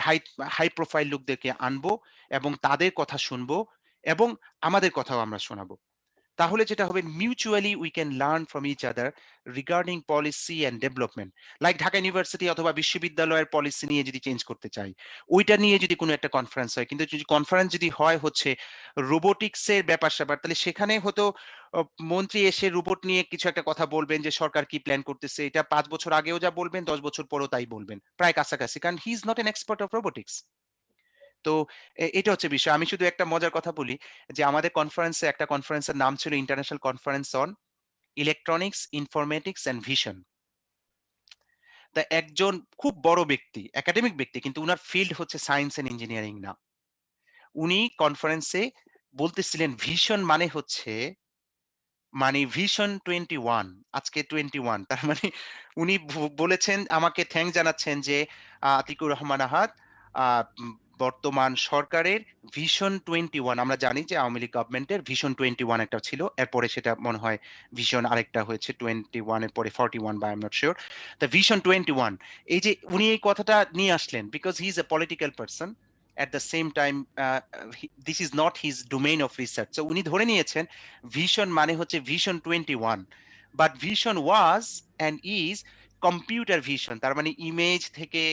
হাই প্রোফাইল লোকদেরকে আনবো এবং তাদের কথা শুনবো এবং আমাদের কথাও আমরা শোনাবো। তাহলে যেটা হবে mutually we can learn from each other regarding policy and development. Like Dhaka University অথবা বিশ্ববিদ্যালয়ের পলিসি নিয়ে যদি চেঞ্জ করতে চাই, ওইটা নিয়ে যদি কোনো একটা কনফারেন্স হয়, কিন্তু যদি কনফারেন্স যদি হয় হচ্ছে রোবোটিক্স এর ব্যাপার-স্যাপার, তাহলে সেখানে হয়তো অ মন্ত্রী এসে রোবট নিয়ে কিছু একটা কথা বলবেন যে সরকার কি প্ল্যান করতেছে। এটা ৫ বছর আগেও যা বলবেন, ১০ বছর পরেও তাই বলবেন। প্রায় কাছাকাছি। কারণ he is not an expert of robotics. তো এটা হচ্ছে বিষয়। আমি শুধু একটা মজার কথা বলি যে আমাদের একটা কনফারেন্সের নাম ছিল international conference on electronics, informatics and vision. তা একজন খুব বড় ব্যক্তি, একাডেমিক ব্যক্তি, কিন্তু উনার ফিল্ড হচ্ছে সায়েন্স অ্যান্ড ইঞ্জিনিয়ারিং না। উনি কনফারেন্সে বলতেছিলেন ভিশন মানে হচ্ছে মানে ভিশন 21, আজকে 21, তার মানে উনি বলেছেন, আমাকে থ্যাংক জানাচ্ছেন যে আতিকুর রহমান আহাদ আ উম বর্তমান সরকারের ভিশন 21, আমরা জানি যে আওয়ামী লীগ গভর্নমেন্টের ভিশন 21 একটা ছিল। এরপরে সেটা মনে হয় ভিশন আরেকটা হয়েছে 21 এর পরে 41 বা আই এম নট সিউর। তা ভিশন 21, এই যে উনি এই কথাটা নিয়ে আসলেন because he is a political person. At the same time, this is not his domain of research. So উনি ধরে নিয়েছেন ভিশন মানে হচ্ছে vision 21, but vision was and is computer vision. তার মানে ইমেজ থেকে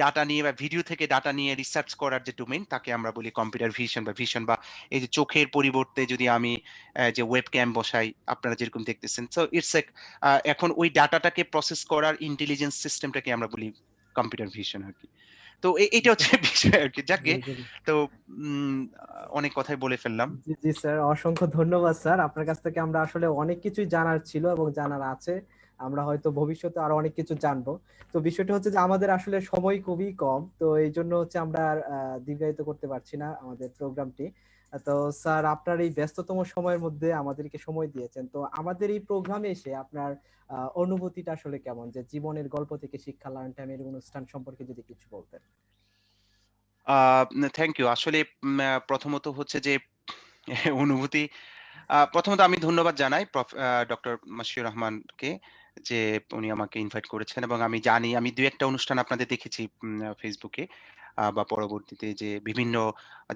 ডাটা নিয়ে বা ভিডিও থেকে ডাটা নিয়ে রিসার্চ করার যে ডোমেইন, তাকে আমরা বলি কম্পিউটার ভিশন বা ভিশন। বা এই যে চোখের পরিবর্তে যদি আমি যে ওয়েব ক্যাম বসাই, আপনারা যেরকম দেখতেছেন, সো ইটস এখন ওই ডাটাটাকে প্রসেস করার ইন্টেলিজেন্স সিস্টেমটাকে আমরা বলি কম্পিউটার ভিশন আর কি। তো এটা হচ্ছে বিষয় আর কি। জি, যাকগে, জি। তো অনেক কথাই বলে ফেললাম। জি, জি স্যার, অসংখ্য ধন্যবাদ স্যার। আপনার কাছ থেকে আমরা আসলে অনেক কিছুই জানার ছিল এবং জানার আছে। আমরা হয়তো ভবিষ্যতে আরো অনেক কিছু জানবো। তো বিষয়টা হচ্ছে যে আমাদের আসলে সময় খুবই কম, তো এই জন্য হচ্ছে আমরা আর দীর্ঘায়িত করতে পারছি না আমাদের প্রোগ্রামটি। তো স্যার, আপনার এই ব্যস্ততম সময়ের মধ্যে আমাদেরকে সময় দিয়েছেন, তো আমাদের এই প্রোগ্রামে এসে আপনার অনুভূতিটা আসলে কেমন, যে জীবনের গল্প থেকে শিক্ষা লার্ন টাইমের অনুষ্ঠান সম্পর্কে যদি কিছু বলতেন। Thank you. আসলে প্রথমত হচ্ছে যে অনুভূতি, প্রথমত আমি ধন্যবাদ জানাই ডক্টর মাশিউর রহমানকে যে উনি আমাকে ইনভাইট করেছেন, এবং আমি জানি আমি ২-১ টা অনুষ্ঠান আপনাদের দেখেছি ফেসবুকে বা পরবর্তীতে যে বিভিন্ন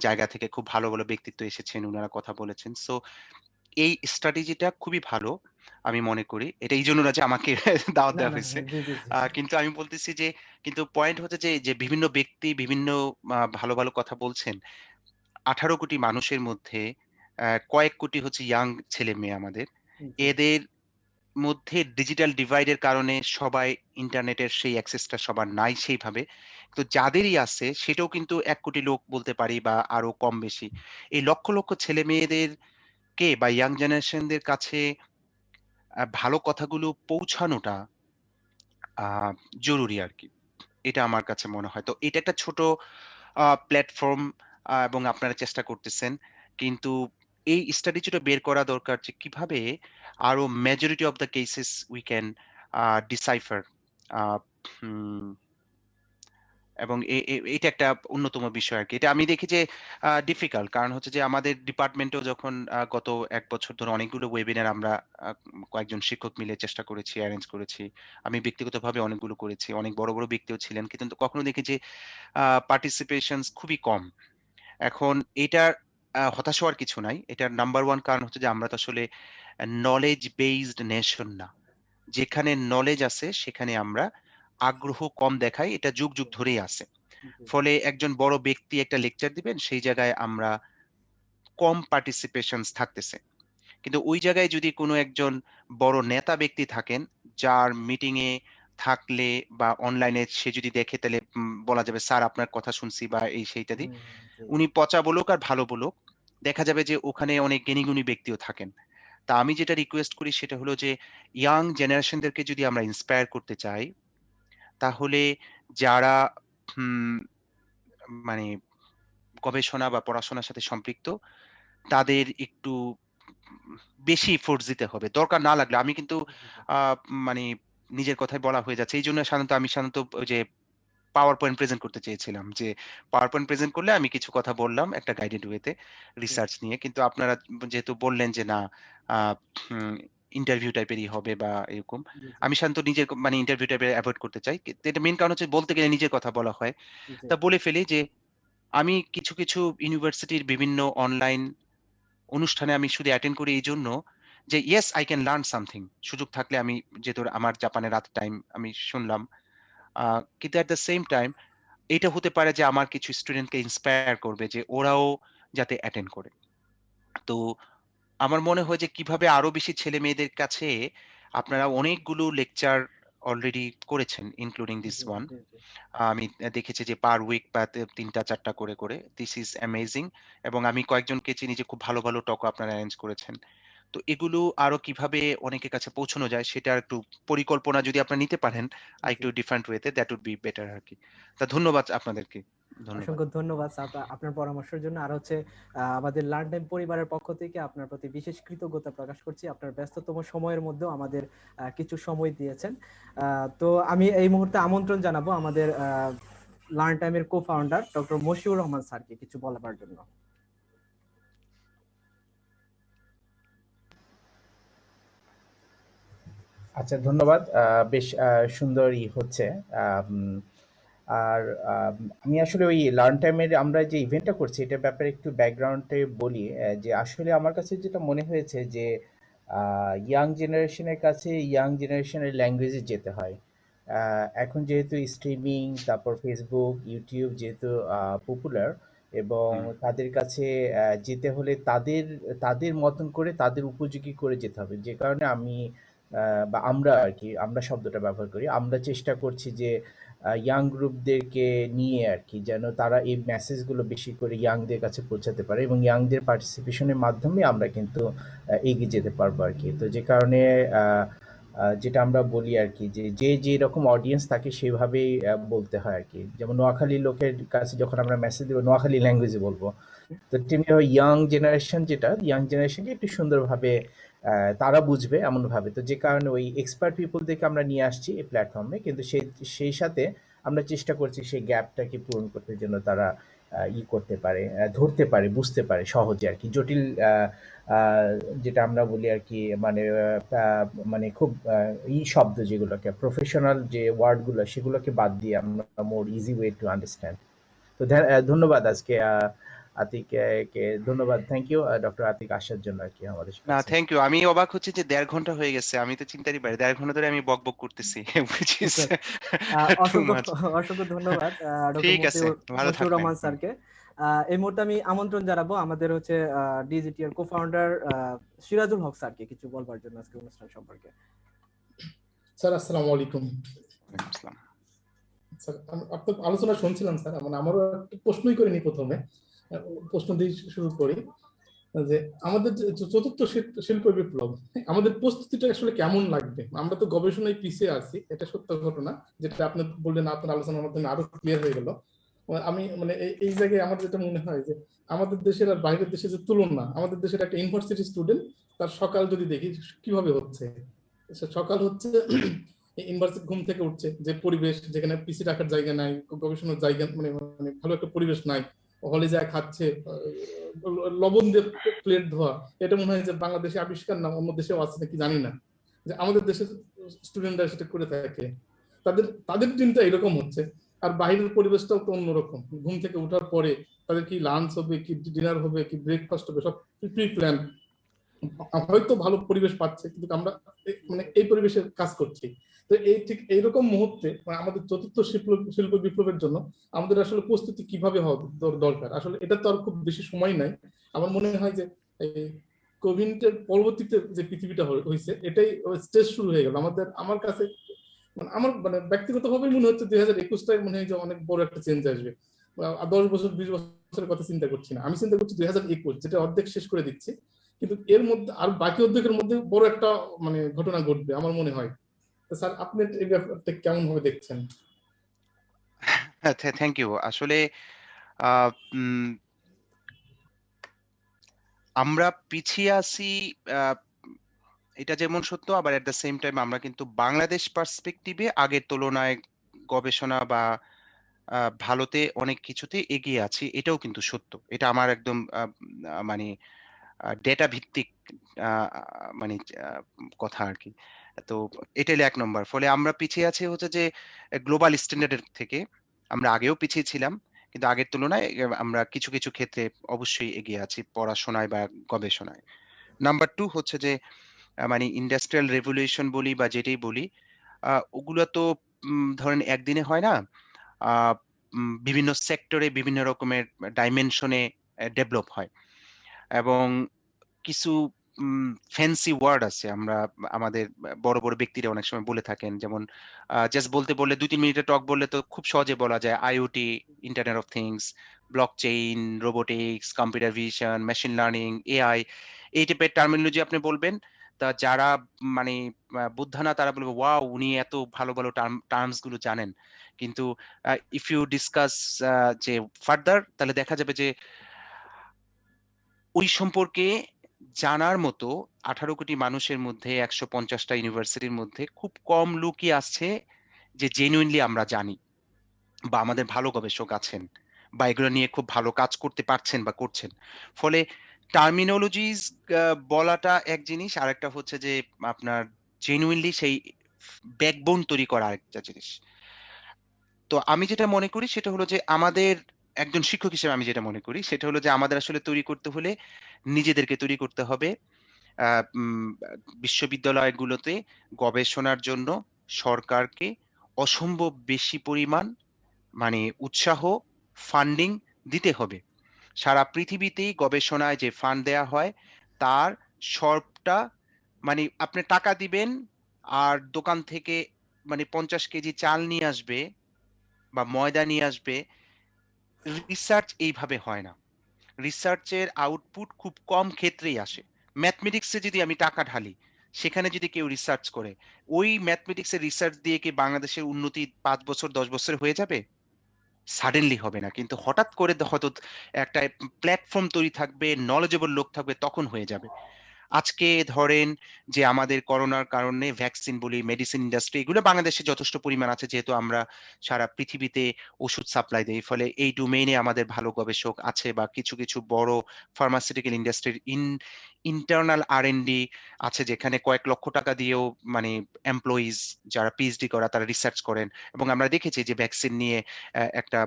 জায়গা থেকে খুব ভালো, ভালো ব্যক্তিত্ব এসেছেন, উনারা কথা বলেছেন। সো এই স্ট্র্যাটেজিটা খুবই ভালো। আমি মনে করি। এটা এইজন্য না যে আমাকে দাওয়াত না, দেওয়া না, হইছে। জি, জি, জি। কিন্তু আমি বলতেছি যে কিন্তু পয়েন্ট হচ্ছে যে বিভিন্ন ব্যক্তি বিভিন্ন ভালো, ভালো কথা বলছেন। ১৮ কোটি মানুষের মধ্যে কয়েক কোটি হচ্ছে ইয়াং ছেলে-মেয়ে আমাদের। জি, এদের মধ্যে ডিজিটাল ডিভাইড এর কারণে সবাই ইন্টারনেটের সেই অ্যাক্সেসটা সবার নাই সেইভাবে। তো যাদেরই আছে সেটাও কিন্তু ১ কোটি লোক বলতে পারি বা আরো কম বেশি। এই লক্ষ, লক্ষ ছেলে-মেয়েদেরকে বা ইয়াং জেনারেশন দের কাছে ভালো কথাগুলো পৌঁছানোটা আ জরুরি আরকি। এটা আমার কাছে মনে হয়। তো এটা একটা ছোট প্ল্যাটফর্ম এবং আপনারা চেষ্টা করতেছেন। কিন্তু এই স্ট্র্যাটেজিটা বের করা দরকার যে কিভাবে আরো majority of the cases we can decipher uh hmm এবং এটা একটা অন্যতম বিষয় আরকি। এটা আমি দেখি যে ডিফিকাল্ট। কারণ হচ্ছে যে আমাদের ডিপার্টমেন্টেও যখন গত ১ বছর ধরে অনেকগুলো ওয়েবিনার আমরা কয়েকজন শিক্ষক মিলে চেষ্টা করেছি, এরেঞ্জ করেছি। আমি ব্যক্তিগতভাবে অনেকগুলো করেছি। অনেক বড়, বড় ব্যক্তিও ছিলেন। কিন্তু কখনো দেখি যে পার্টিসিপেশনস খুবই কম। এখন এটার হতাশ হওয়ার কিছু নাই। এটার নাম্বার 1 কারণ হচ্ছে যে আমরা তো আসলে নলেজ বেসড নেশন না। যেখানে নলেজ আছে সেখানে আমরা আগ্রহ কম দেখাই। এটা যুগ, যুগ ধরেই আছে। জি, জি, ফলে একজন বড় ব্যক্তি একটা লেকচার দিবেন, সেই জায়গায় আমরা কম পার্টিসিপেশনস থাকতেছে। কিন্তু ওই জায়গায় যদি কোনো একজন বড় নেতা ব্যক্তি থাকেন, যার মিটিং এ থাকলে বা অনলাইনে সে যদি দেখে তাহলে বলা যাবে, "স্যার আপনার কথা শুনছি" বা এই সেই ইত্যাদি। হুম, জি, উনি পচা বলুক আর ভালো বলুক, দেখা যাবে যে ওখানে অনেক জ্ঞানী-গুণী ব্যক্তিও থাকেন। তা আমি যেটা রিকোয়েস্ট করি সেটা হলো যে ইয়াং জেনারেশন দেরকে যদি আমরা ইন্সপায়ার করতে চাই, তাহলে যারা হুম মানে গবেষণা বা পড়াশোনার সাথে সম্পৃক্ত, তাদের একটু বেশি এফোর্টস দিতে হবে। দরকার না লাগলে আমি কিন্তু জি, জি, আ মানে নিজের কথাই বলা হয়ে যাচ্ছে। এইজন্য সাধারণত ওই যে পাওয়ার পয়েন্ট প্রেজেন্ট করতে চেয়েছিলাম যে, পাওয়ার পয়েন্ট প্রেজেন্ট করলে আমি কিছু কথা বললাম একটা গাইডেড ওয়েতে জি, রিসার্চ নিয়ে। কিন্তু আপনারা যেহেতু বললেন যে না আ হুম ইন্টারভিউ টাইপেরই হবে বা এরকম। জি, জি, আমি সাধারণত নিজের মানে ইন্টারভিউ টাইপের এভয়েড করতে চাই। এটা মেইন কারণ হচ্ছে বলতে গেলে নিজের কথা বলা হয়। জি, তা বলে ফেলি যে আমি কিছু, কিছু ইউনিভার্সিটির বিভিন্ন অনলাইন অনুষ্ঠানে আমি শুধু অ্যাটেন্ড করি এইজন্য যে yes I can learn something. সুযোগ থাকলে আমি যেহেতু আমার জাপানে রাত টাইম আমি শুনলাম। আ কিন্তু এট দ্যা সেম টাইম এটা হতে পারে যে আমার কিছু স্টুডেন্টকে ইন্সপায়ার করবে যে ওরাও যাতে অ্যাটেন্ড করে। তো আমার মনে হয় যে কিভাবে আরো বেশি ছেলেমেয়েদের কাছে আপনারা অনেকগুলো লেকচার অলরেডি করেছেন ইনক্লুডিং দিস জি, ওয়ান। জি, জি, আমি দেখেছি যে পার উইক বা ৩ টা ৪ টা করে। দিস ইস অ্যামেজিং এবং আমি কয়েকজনকে চিনি যে খুব ভালো, ভালো টকও আপনারা এরেঞ্জ করেছেন। তো এগুলো আরো কিভাবে অনেকের কাছে পৌঁছানো যায় সেটার একটু পরিকল্পনা যদি আপনারা নিতে পারেন জি। আরেকটু ডিফারেন্ট ওয়েতে দ্যাট উড বি বেটার আরকি। তা ধন্যবাদ আপনাদেরকে। ধন্যবাদ। অসংখ্য ধন্যবাদ আপনার পরামর্শের জন্য। আর হচ্ছে আমাদের লার্ন টাইম পরিবারের পক্ষ থেকে আপনার প্রতি বিশেষ কৃতজ্ঞতা প্রকাশ করছি। আপনার ব্যস্ততম সময়ের মধ্যেও আমাদের কিছু সময় দিয়েছেন। তো আমি এই মুহূর্তে আমন্ত্রণ জানাবো আমাদের লার্ন টাইমের কো-ফাউন্ডার ডক্টর মশিউর রহমান স্যারকে কিছু বলার জন্য। আচ্ছা, ধন্যবাদ। বেশ সুন্দরই হচ্ছে। আম আর আমি আসলে ওই লার্ন টাইমের আমরা যে ইভেন্টটা করছি এটার ব্যাপারে একটু ব্যাকগ্রাউন্ডে বলি। যে আসলে আমার কাছে যেটা মনে হয়েছে যে ইয়াং জেনারেশনের কাছে ইয়াং জেনারেশনের ল্যাঙ্গুয়েজে যেতে হয়। এখন যেহেতু স্ট্রিমিং, তারপর ফেসবুক, ইউটিউব যেহেতু পপুলার, এবং হুম, তাদের কাছে যেতে হলে তাদের তাদের মতন করে তাদের উপযোগী করে যেতে হবে। যে কারণে আমি বা আমরা আরকি, আমরা শব্দটা ব্যবহার করি। আমরা চেষ্টা করছি যে ইয়াং গ্রুপদেরকে নিয়ে আরকি, যেন তারা এই মেসেজগুলো বেশি করে ইয়াংদের কাছে পৌঁছাতে পারে, এবং ইয়াংদের পার্টিসিপেশনের মাধ্যমে আমরা কিন্তু এগিয়ে যেতে পারবো আরকি। তো যে কারণে আ আ যেটা আমরা বলি আরকি যে, যেরকম অডিয়েন্স থাকে সেভাবেই বলতে হয় আরকি। যেমন নোয়াখালীর লোকের কাছে যখন আমরা মেসেজ দিব নোয়াখালী ল্যাঙ্গুয়েজে বলব। তো তেমনি ইয়াং জেনারেশন যেটা, ইয়াং জেনারেশনকে একটু সুন্দরভাবে তারা বুঝবে এমনভাবে। তো যে কারণে ওই এক্সপার্ট পিপলদেরকে আমরা নিয়ে আসছি এই প্ল্যাটফর্মে। কিন্তু সেই সাথে আমরা চেষ্টা করছি সেই গ্যাপটাকে পূরণ করতে, যেন তারা করতে পারে, ধরতে পারে, বুঝতে পারে সহজে আরকি। জটিল আ আ যেটা আমরা বলি আরকি, মানে আ মানে খুব শব্দ যেগুলোকে প্রফেশনাল যে ওয়ার্ডগুলো সেগুলোকে বাদ দিয়ে আমরা মোর ইজি ওয়ে টু আন্ডারস্ট্যান্ড। তো ধন্যবাদ আজকে আতিককে ধন্যবাদ। থ্যাংক ইউ ডক্টর আতিক আসার জন্য আর কি আমাদের না, কাছে। Thank you. আমি অবাক হচ্ছি যে ১.৫ ঘন্টা হয়ে গেছে। আমি তো চিন্তারই বাইরে। ১.৫ ঘন্টা ধরে আমি বকবক করতেছি। which is আচ্ছা, too অসংখ্য much. অসংখ্য ধন্যবাদ ডক্টর ঠিক আছে। ভালো মশিউর থাকবেন। রহমান স্যারকে। এই মুহূর্তে আমি আমন্ত্রণ জানাবো আমাদের হচ্ছে ডিজিটিআর কো-ফাউন্ডার সিরাজুল হক স্যারকে কিছু বলবার জন্য আজকে অনুষ্ঠান সম্পর্কে। স্যার আসসালামু আলাইকুম। ওয়ালাইকুম আসসালাম। স্যার আপনার আলোচনা শুনছিলাম স্যার, মানে আমারও একটা প্রশ্নই করিনি প্রথমে, প্রশ্ন দিয়ে শুরু করি যে আমাদের যে চতুর্থ শিল্প বিপ্লব, আমাদের প্রস্তুতিটা আসলে কেমন লাগবে? আমরা তো গবেষণায় পিছিয়ে আছি, এটা সত্য ঘটনা, যেটা আপনি বললেন আপনার আলোচনার মাধ্যমে আরো ক্লিয়ার হয়ে গেল। আমি মানে এই জায়গায় আমার যেটা মনে হয় যে আমাদের দেশের আর বাইরের দেশের যে তুলনা, আমাদের দেশের একটা ইউনিভার্সিটি স্টুডেন্ট তার সকাল যদি দেখি কিভাবে হচ্ছে, সকাল হচ্ছে ইউনিভার্সিটি ঘুম থেকে উঠছে, যে পরিবেশ যেখানে পিসি রাখার জায়গা নাই, গবেষণার জায়গা মানে মানে ভালো একটা পরিবেশ নাই, হলে যায় খাচ্ছে লবণ দিয়ে প্লেট ধোয়া, এটা মনে হয় যে বাংলাদেশে আবিষ্কার না, অন্য দেশেও আছে নাকি জানি না, যে আমাদের দেশের স্টুডেন্টরা সেটা করে থাকে, তাদের তাদের দিনটা এরকম হচ্ছে। আর বাইরের পরিবেশটাও তো অন্যরকম, ঘুম থেকে ওঠার পরে তাদের কি লাঞ্চ হবে, কি ডিনার হবে, কি ব্রেকফাস্ট হবে, সব প্রি প্ল্যান। হয়তো ভালো পরিবেশ পাচ্ছে, কিন্তু আমরা মানে এই পরিবেশে কাজ করছি। তো এই ঠিক এইরকম মুহূর্তে মানে আমাদের চতুর্থ শিল্প বিপ্লবের জন্য আমাদের আসলে প্রস্তুতি কিভাবে হওয়া দরকার, আসলে এটা তো আর খুব বেশি সময় নাই। আমার মনে হয় যে এই কোভিডের পরবর্তীতে যে পৃথিবীটা হয়েছে, এটাই স্টেজ শুরু হয়ে গেল আমাদের। আমার কাছে মানে আমার মানে ব্যক্তিগতভাবে মনে হচ্ছে 2021টাই মনে হয় যে অনেক বড় একটা চেঞ্জ আসবে। 10 বছর 20 বছরের কথা চিন্তা করছি না, আমি চিন্তা করছি 2021, যেটা অর্ধেক শেষ করে দিচ্ছি, কিন্তু এর মধ্যে আর বাকি অর্ধেকের মধ্যে বড় একটা মানে ঘটনা ঘটবে আমার মনে হয়। তো স্যার আপনি এই ব্যাপারটা কেমন ভাবে দেখছেন? হ্যাঁ, থ্যাংক ইউ। আসলে আ উম আমরা পিছিয়ে আছি, আ এটা যেমন সত্য, আবার এট দ্য সেম টাইম আমরা কিন্তু বাংলাদেশ পার্সপেক্টিভে আগের তুলনায় গবেষণা বা ভালোতে অনেক কিছুতে এগিয়ে আছি। এটাও কিন্তু সত্য। এটা আমার একদম মানে ডেটা ভিত্তিক আ মানে আ কথা আরকি। তো এটা হলো ১ নম্বর। ফলে আমরা পিছিয়ে আছি হচ্ছে যে গ্লোবাল স্ট্যান্ডার্ড এর থেকে। আমরা আগেও পিছিয়ে ছিলাম। কিন্তু আগের তুলনায় আমরা কিছু, কিছু ক্ষেত্রে অবশ্যই এগিয়ে আছি পড়াশোনায় বা গবেষণায়। নাম্বার 2 হচ্ছে যে মানে ইন্ডাস্ট্রিয়াল রেভলিউশন বলি বা যেটাই বলি, ওগুলা তো ধরেন একদিনে হয় না। আ বিভিন্ন সেক্টরে বিভিন্ন রকমের ডাইমেনশন এ ডেভেলপ হয়। এবং কিছু ফ্যান্সি ওয়ার্ড আছে। আমরা আমাদের বড়, বড় ব্যক্তিরা অনেক সময় বলে থাকেন। যেমন জাস্ট বলতে বললে ২-৩ মিনিটের টক বললে তো খুব সহজে বলা যায় IoT, internet of things, blockchain, robotics, computer vision, machine learning, AI, এই টাইপের টার্মিনোলজি আপনি বলবেন। তা যারা মানে বুদ্ধা না, তারা বলবে, "ওয়াও! উনি এত ভালো, ভালো টার্মস গুলো জানেন।" কিন্তু ইফ ইউ ডিসকাস আ যে ফার্দার, তাহলে দেখা যাবে যে ওই সম্পর্কে জানার মতো ১৮ কোটি মানুষের মধ্যে ১৫০ টা ইউনিভার্সিটির মধ্যে খুব কম লোকই আছে যে জেনুইনলি আমরা জানি, বা আমাদের ভালো গবেষক আছেন, বা এগুলো নিয়ে খুব ভালো কাজ করতে পারছেন বা করছেন। ফলে টার্মিনোলজিস আ বলাটা এক জিনিস, আরেকটা হচ্ছে যে আপনার জেনুইনলি সেই ব্যাকবোন তৈরি করা আরেকটা জিনিস। তো আমি যেটা মনে করি সেটা হলো যে আমাদের, একজন শিক্ষক হিসেবে আমি যেটা মনে করি সেটা হলো যে আমাদের আসলে তৈরি করতে হলে নিজেদেরকে তৈরি করতে হবে। আ উম বিশ্ববিদ্যালয়গুলোতে গবেষণার জন্য সরকারকে অসম্ভব বেশি পরিমাণ মানে উৎসাহ, ফান্ডিং দিতে হবে। সারা পৃথিবীতেই গবেষণায় যে ফান্ড দেয়া হয়, তার সবটা মানে আপনি টাকা দিবেন আর দোকান থেকে মানে ৫০ কেজি চাল নিয়ে আসবে বা ময়দা নিয়ে আসবে। রিসার্চ এইভাবে হয় না। রিসার্চের আউটপুট খুব কম ক্ষেত্রেই আসে। ম্যাথমেটিক্সে যদি আমি টাকা ঢালি, সেখানে যদি কেউ রিসার্চ করে, ওই ম্যাথমেটিক্সের রিসার্চ দিয়ে কি বাংলাদেশের উন্নতি ৫ বছর ১০ বছরে হয়ে যাবে? সাডেনলি হবে না। কিন্তু হঠাৎ করে হয়তো একটা প্ল্যাটফর্ম তৈরি থাকবে, knowledgeable লোক থাকবে, তখন হয়ে যাবে। আজকে ধরেন যে আমাদের করোনার কারণে ভ্যাকসিন বলি, মেডিসিন ইন্ডাস্ট্রি, এগুলো বাংলাদেশে যথেষ্ট পরিমাণ আছে, যেহেতু আমরা সারা পৃথিবীতে ওষুধ সাপ্লাই দেই। ফলে এই ডোমেইনে আমাদের ভালো গবেষক আছে, বা কিছু কিছু বড় ফার্মাসিউটিক্যাল ইন্ডাস্ট্রির ইন্টারনাল আর&ডি আছে, যেখানে কয়েক লক্ষ টাকা দিয়েও মানে এমপ্লয়িজ যারা পিএইচডি করা তারা রিসার্চ করেন। এবং আমরা দেখেছি যে ভ্যাকসিন নিয়ে একটা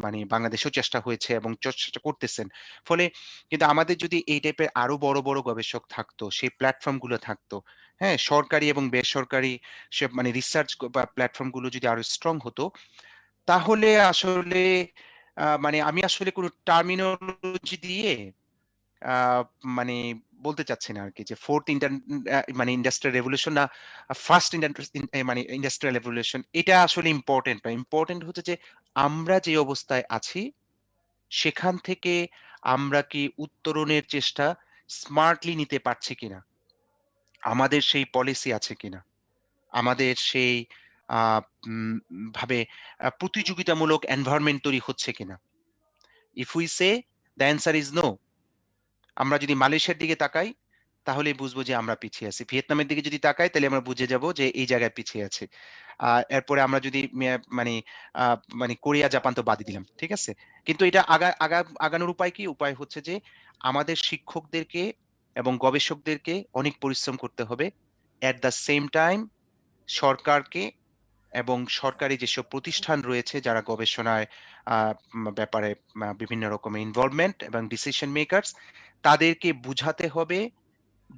মানে বাংলাদেশেও চেষ্টা হয়েছে এবং চেষ্টা করতেছেন। ফলে কিন্তু আমাদের যদি এই টাইপের আরো বড় বড় গবেষক থাকতো, সেই প্ল্যাটফর্ম গুলো থাকতো, হ্যাঁ, সরকারি এবং বেসরকারি সব মানে রিসার্চ বা প্ল্যাটফর্ম গুলো যদি আরো স্ট্রং হতো, তাহলে আসলে মানে আমি আসলে কোনো টার্মিনোলজি দিয়ে আহ, মানে বলতে চাচ্ছি না আর কি যে ফোর্থ মানে ইন্ডাস্ট্রিয়াল রেভলিউশন না ফার্স্ট মানে ইন্ডাস্ট্রিয়াল রেভলিউশন, এটা আসলে ইম্পর্টেন্ট না। ইম্পর্টেন্ট হচ্ছে যে আমরা যে অবস্থায় আছি সেখান থেকে আমরা কি উত্তরণের চেষ্টা স্মার্টলি নিতে পারছি কিনা, আমাদের সেই পলিসি আছে কিনা, আমাদের সেই আহ, উম, ভাবে প্রতিযোগিতামূলক এনভায়রনমেন্ট তৈরি হচ্ছে কিনা। If we say the answer is no, আমরা যদি মালয়েশিয়ার দিকে তাকাই তাহলে বুঝবো যে আমরা পিছিয়ে আছি, ভিয়েতনামের দিকে যদি তাকাই তাহলে আমরা বুঝে যাব যে এই জায়গায় পিছিয়ে আছি। এরপরে আমরা যদি মানে মানে কোরিয়া জাপান তো বাদই দিলাম, ঠিক আছে। কিন্তু এটা আগানোর উপায় কি? উপায় হচ্ছে যে আমাদের শিক্ষকদেরকে এবং গবেষকদেরকে অনেক পরিশ্রম করতে হবে। এট দ্য সেম টাইম সরকারকে এবং সরকারি যেসব প্রতিষ্ঠান রয়েছে যারা গবেষণায় ব্যাপারে বিভিন্ন রকমের ইনভলভমেন্ট এবং ডিসিশন মেকারস, তাদেরকে বুঝাতে হবে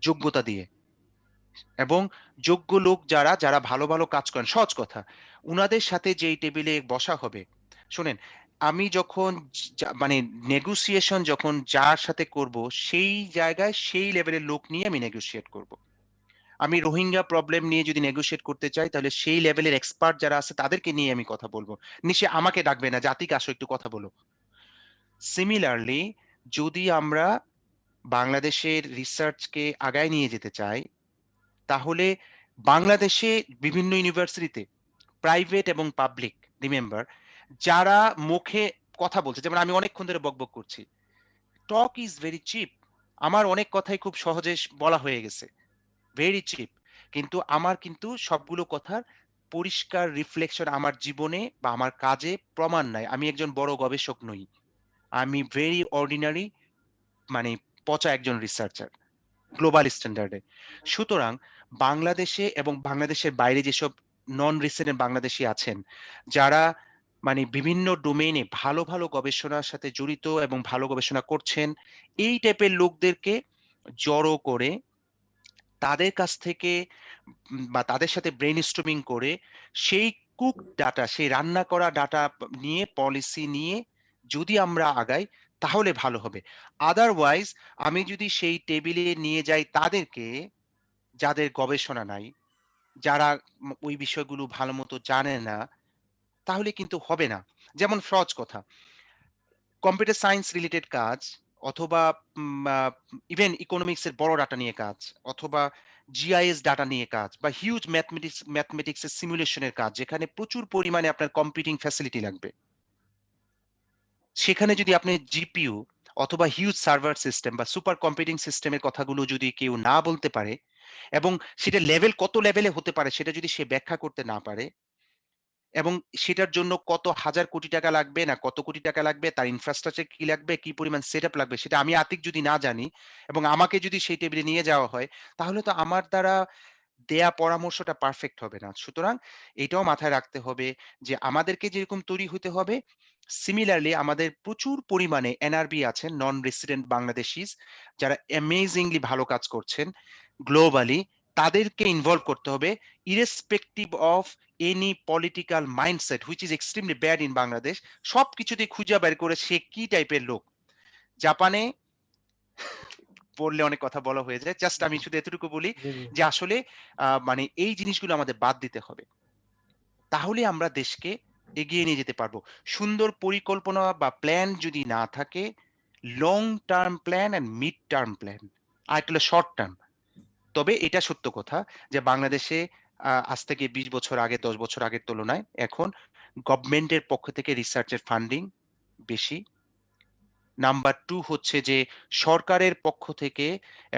যোগ্যতা দিয়ে। এবং যোগ্য লোক যারা যারা ভালো ভালো কাজ করেন, সহজ কথা, উনাদের সাথে যেই টেবিলে বসা হবে, শোনেন, আমি যখন মানে নেগোসিয়েশন যখন যার সাথে করব, সেই জায়গায় সেই লেভেলের লোক নিয়ে আমি নেগোসিয়েট করব। আমি রোহিঙ্গা প্রবলেম নিয়ে যদি নেগোসিয়েট করতে চাই, তাহলে সেই লেভেলের এক্সপার্ট যারা আছে তাদেরকে নিয়ে আমি কথা বলবো, নিশ্চয় আমাকে ডাকবে না জাতিকে আসো একটু কথা বলো। সিমিলারলি যদি আমরা বাংলাদেশের রিসার্চকে আগায় নিয়ে যেতে চাই, তাহলে বাংলাদেশে বিভিন্ন ইউনিভার্সিটিতে প্রাইভেট এবং পাবলিক, রিমেম্বার, যারা মুখে কথা বলছে, যেমন আমি অনেকক্ষণ ধরে বকবক করছি, টক ইজ ভেরি চিপ, আমার অনেক কথাই খুব সহজে বলা হয়ে গেছে, ভেরি চিপ, কিন্তু আমার কিন্তু সবগুলো কথার পরিষ্কার রিফ্লেকশন আমার জীবনে বা আমার কাজে প্রমাণ নাই। আমি একজন বড় গবেষক নই, আমি ভেরি অর্ডিনারি মানে পচা একজন রিসার্চার গ্লোবাল স্ট্যান্ডার্ডে। সুতরাং বাংলাদেশে এবং বাংলাদেশের বাইরে যেসব নন রেসিডেন্ট বাংলাদেশি আছেন, যারা মানে বিভিন্ন ডোমেইনে ভালো ভালো গবেষণার সাথে জড়িত এবং ভালো গবেষণা করছেন, এই টাইপের লোকদেরকে জড়ো করে তাদের কাছ থেকে বা তাদের সাথে ব্রেন স্টর্মিং করে সেই কুক ডাটা, সেই রান্না করা ডাটা নিয়ে পলিসি নিয়ে যদি আমরা আগাই তাহলে ভালো হবে। আদারওয়াইজ আমি যদি সেই টেবিলে নিয়ে যাই তাদেরকে যাদের গবেষণা নাই, যারা ওই বিষয়গুলো ভালো মতো জানে না, তাহলে কিন্তু হবে না। যেমন সহজ কথা, কম্পিউটার সায়েন্স রিলেটেড কাজ, অথবা ইভেন ইকোনমিক্স এর বড় ডাটা নিয়ে কাজ, অথবা জিআইএস ডাটা নিয়ে কাজ, বা হিউজ ম্যাথমেটিক্স এর সিমুলেশনের কাজ, যেখানে প্রচুর পরিমাণে আপনার কম্পিউটিং ফ্যাসিলিটি লাগবে, সেখানে যদি আপনি জিপিইউ অথবা হিউজ সার্ভার সিস্টেম বা সুপার কম্পিউটিং সিস্টেমের কথাগুলো যদি কেউ না বলতে পারে, এবং সেটা লেভেল কত লেভেলে হতে পারে সেটা যদি সে ব্যাখ্যা করতে না পারে, এবং সেটার জন্য কত হাজার কোটি টাকা লাগবে না কত কোটি টাকা লাগবে, তার ইনফ্রাস্ট্রাকচার কি লাগবে, কি পরিমাণ সেটআপ লাগবে, সেটা আমি আতিক যদি না জানি এবং আমাকে যদি সেই টেবিলে নিয়ে যাওয়া হয়, তাহলে তো আমার দ্বারা দেয়া পরামর্শটা পারফেক্ট হবে না। সুতরাং এটাও মাথায় রাখতে হবে যে আমাদেরকে যেরকম তৈরি হতে হবে, সিমিলারলি আমাদের প্রচুর পরিমাণে এনআরবি আছেন, নন রেসিডেন্ট বাংলাদেশিস, যারা অ্যামেজিংলি ভালো কাজ করছেন গ্লোবালি, তাদেরকে ইনভলভ করতে হবে, irrespective of any political mindset which is extremely bad in Bangladesh. সবকিছুতে খুঁজে বের করে সে কি টাইপের লোক। জাপানে পড়লে অনেক কথা বলা হয়ে যায়, জাস্ট আমি শুধু এতটুকু বলি জি জি যে আসলে মানে এই জিনিসগুলো আমাদের বাদ দিতে হবে, তাহলে আমরা দেশকে এগিয়ে নিয়ে যেতে পারবো। সুন্দর পরিকল্পনা বা প্ল্যান যদি না থাকে, long term plan and mid term plan, আর একটা শর্ট টার্ম। তবে এটা সত্য কথা যে বাংলাদেশে আজ থেকে 20 বছর আগে, 10 বছর আগের তুলনায় এখন গভর্নমেন্টের পক্ষ থেকে রিসার্চের ফান্ডিং বেশি, নাম্বার 2 হচ্ছে যে সরকারের পক্ষ থেকে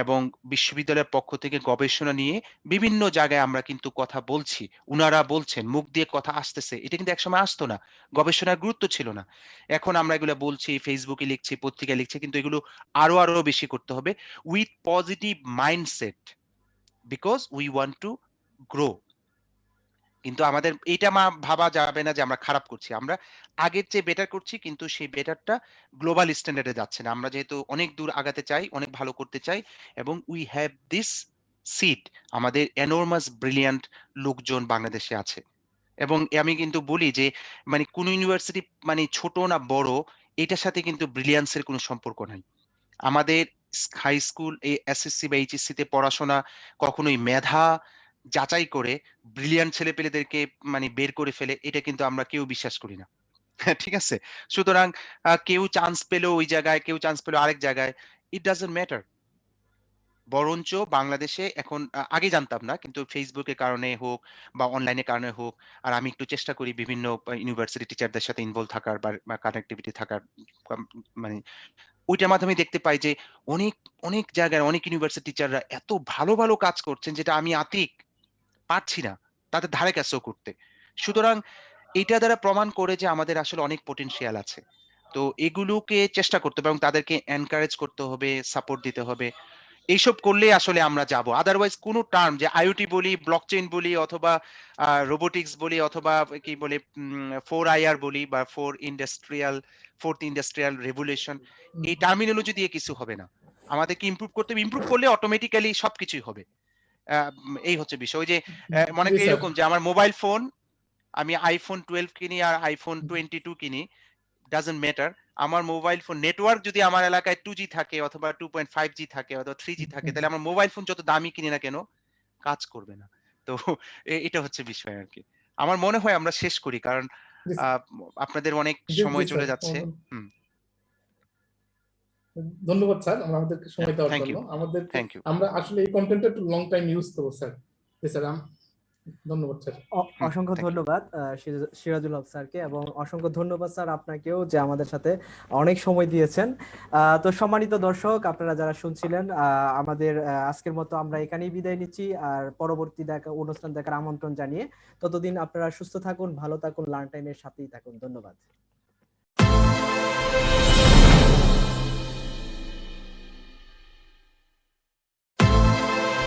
এবং বিশ্ববিদ্যালয়ের পক্ষ থেকে গবেষণা নিয়ে বিভিন্ন জায়গায় আমরা কিন্তু কথা বলছি। উনারা বলছেন, মুখ দিয়ে কথা আসতেছে। এটা কিন্তু একসময় আসতো না। গবেষণার গুরুত্ব ছিল না। এখন আমরা এগুলা বলছি, ফেসবুকে লিখছি, পত্রিকায় লিখছি, কিন্তু এগুলো আরো বেশি করতে হবে with positive mindset because we want to grow. কিন্তু আমাদের এইটা ভাবা যাবে না যে আমরা খারাপ করছি। আমরা আগের চেয়ে বেটার করছি, কিন্তু সেই বেটারটা গ্লোবাল স্ট্যান্ডার্ডে যাচ্ছে না। আমরা যেহেতু অনেক দূর আগাতে চাই, অনেক ভালো করতে চাই এবং উই হ্যাভ দিস সিট। আমাদের এনর্মাস ব্রিলিয়ান্ট লোকজন বাংলাদেশে আছে। এবং আমি কিন্তু বলি যে মানে কোন ইউনিভার্সিটি মানে ছোট না বড়, এটার সাথে কিন্তু ব্রিলিয়ান্স এর কোনো সম্পর্ক নাই। আমাদের হাই স্কুল এই এসএসসি বা এইচএসসি তে পড়াশোনা কখনোই মেধা যাচাই করে ব্রিলিয়ান্ট ছেলেপেলেদেরকে মানে বের করে ফেলে, এটা কিন্তু আমরা কেউ বিশ্বাস করি না। ঠিক আছে? সুতরাং কেউ চান্স পেলো ওই জায়গায়, কেউ চান্স পেলো আরেক জায়গায়। It doesn't matter. বরঞ্চ বাংলাদেশে এখন আগে জানতাম না, কিন্তু ফেসবুকের কারণে হোক বা অনলাইনের কারণে হোক, আর আমি একটু চেষ্টা করি বিভিন্ন ইউনিভার্সিটি টিচারদের সাথে ইনভলভ থাকার বা কানেক্টিভিটি থাকার, মানে ওইটার মাধ্যমে দেখতে পাই যে অনেক অনেক জায়গায় অনেক ইউনিভার্সিটি টিচাররা এত ভালো ভালো কাজ করছেন যেটা আমি আতিক পারছি না তাদের ধারে কাছেও করতে। সুতরাং এটা দ্বারা প্রমাণ করে যে আমাদের আসলে অনেক পটেনশিয়াল আছে। তো এগুলোকে চেষ্টা করতে হবে এবং তাদেরকে এনকারেজ করতে হবে, সাপোর্ট দিতে হবে। এইসব করলেই আসলে আমরা যাব। আদারওয়াইজ কোনো টার্ম যে আইওটি বলি, ব্লকচেইন বলি, অথবা রোবোটিক্স বলি, অথবা কি বলে 4IR বলি বা ফোর্থ ইন্ডাস্ট্রিয়াল রেভলিউশন, এই টার্মিনোলজি দিয়ে কিছু হবে না। আমাদেরকে ইমপ্রুভ করতে হবে। ইমপ্রুভ করলে অটোমেটিক্যালি সবকিছুই হবে। এই হচ্ছে বিষয়। ওই যে মনে জি করি স্যার। এরকম যে আমার মোবাইল ফোন, আমি iPhone 12 কিনি আর iPhone 22 কিনি, ডাজন্ট ম্যাটার। আমার মোবাইল ফোন নেটওয়ার্ক যদি আমার এলাকায় 2G থাকে অথবা 2.5G থাকে অথবা 3G থাকে, তাহলে আমার মোবাইল ফোন যত দামি কিনি না কেন কাজ করবে না। তো এটা হচ্ছে বিষয় আরকি। আমার মনে হয় আমরা শেষ করি, কারণ জি আ আপনাদের অনেক জি সময় স্যার। চলে যাচ্ছে। হুম। ধন্যবাদ স্যার আমাদেরকে সময় দেওয়ার থ্যাংক জন্য। ইউ, আমাদেরকে থ্যাংক ইউ। আমরা আসলে এই কন্টেন্টটা একটু লং টাইম ইউজ করব স্যার। জি স্যার, ধন্যবাদ স্যার। অসংখ্য থ্যাংক ইউ। ধন্যবাদ সিরাজুল হক স্যারকে, এবং অসংখ্য ধন্যবাদ স্যার আপনাকেও যে আমাদের সাথে অনেক সময় দিয়েছেন। তো সম্মানিত দর্শক, আপনারা যারা শুনছিলেন, আমাদের আজকের মতো আমরা এখানেই বিদায় নিচ্ছি, আর পরবর্তী অনুষ্ঠান দেখার আমন্ত্রণ জানিয়ে ততদিন আপনারা সুস্থ থাকুন, ভালো থাকুন, লার্ন টাইমের সাথেই থাকুন। ধন্যবাদ।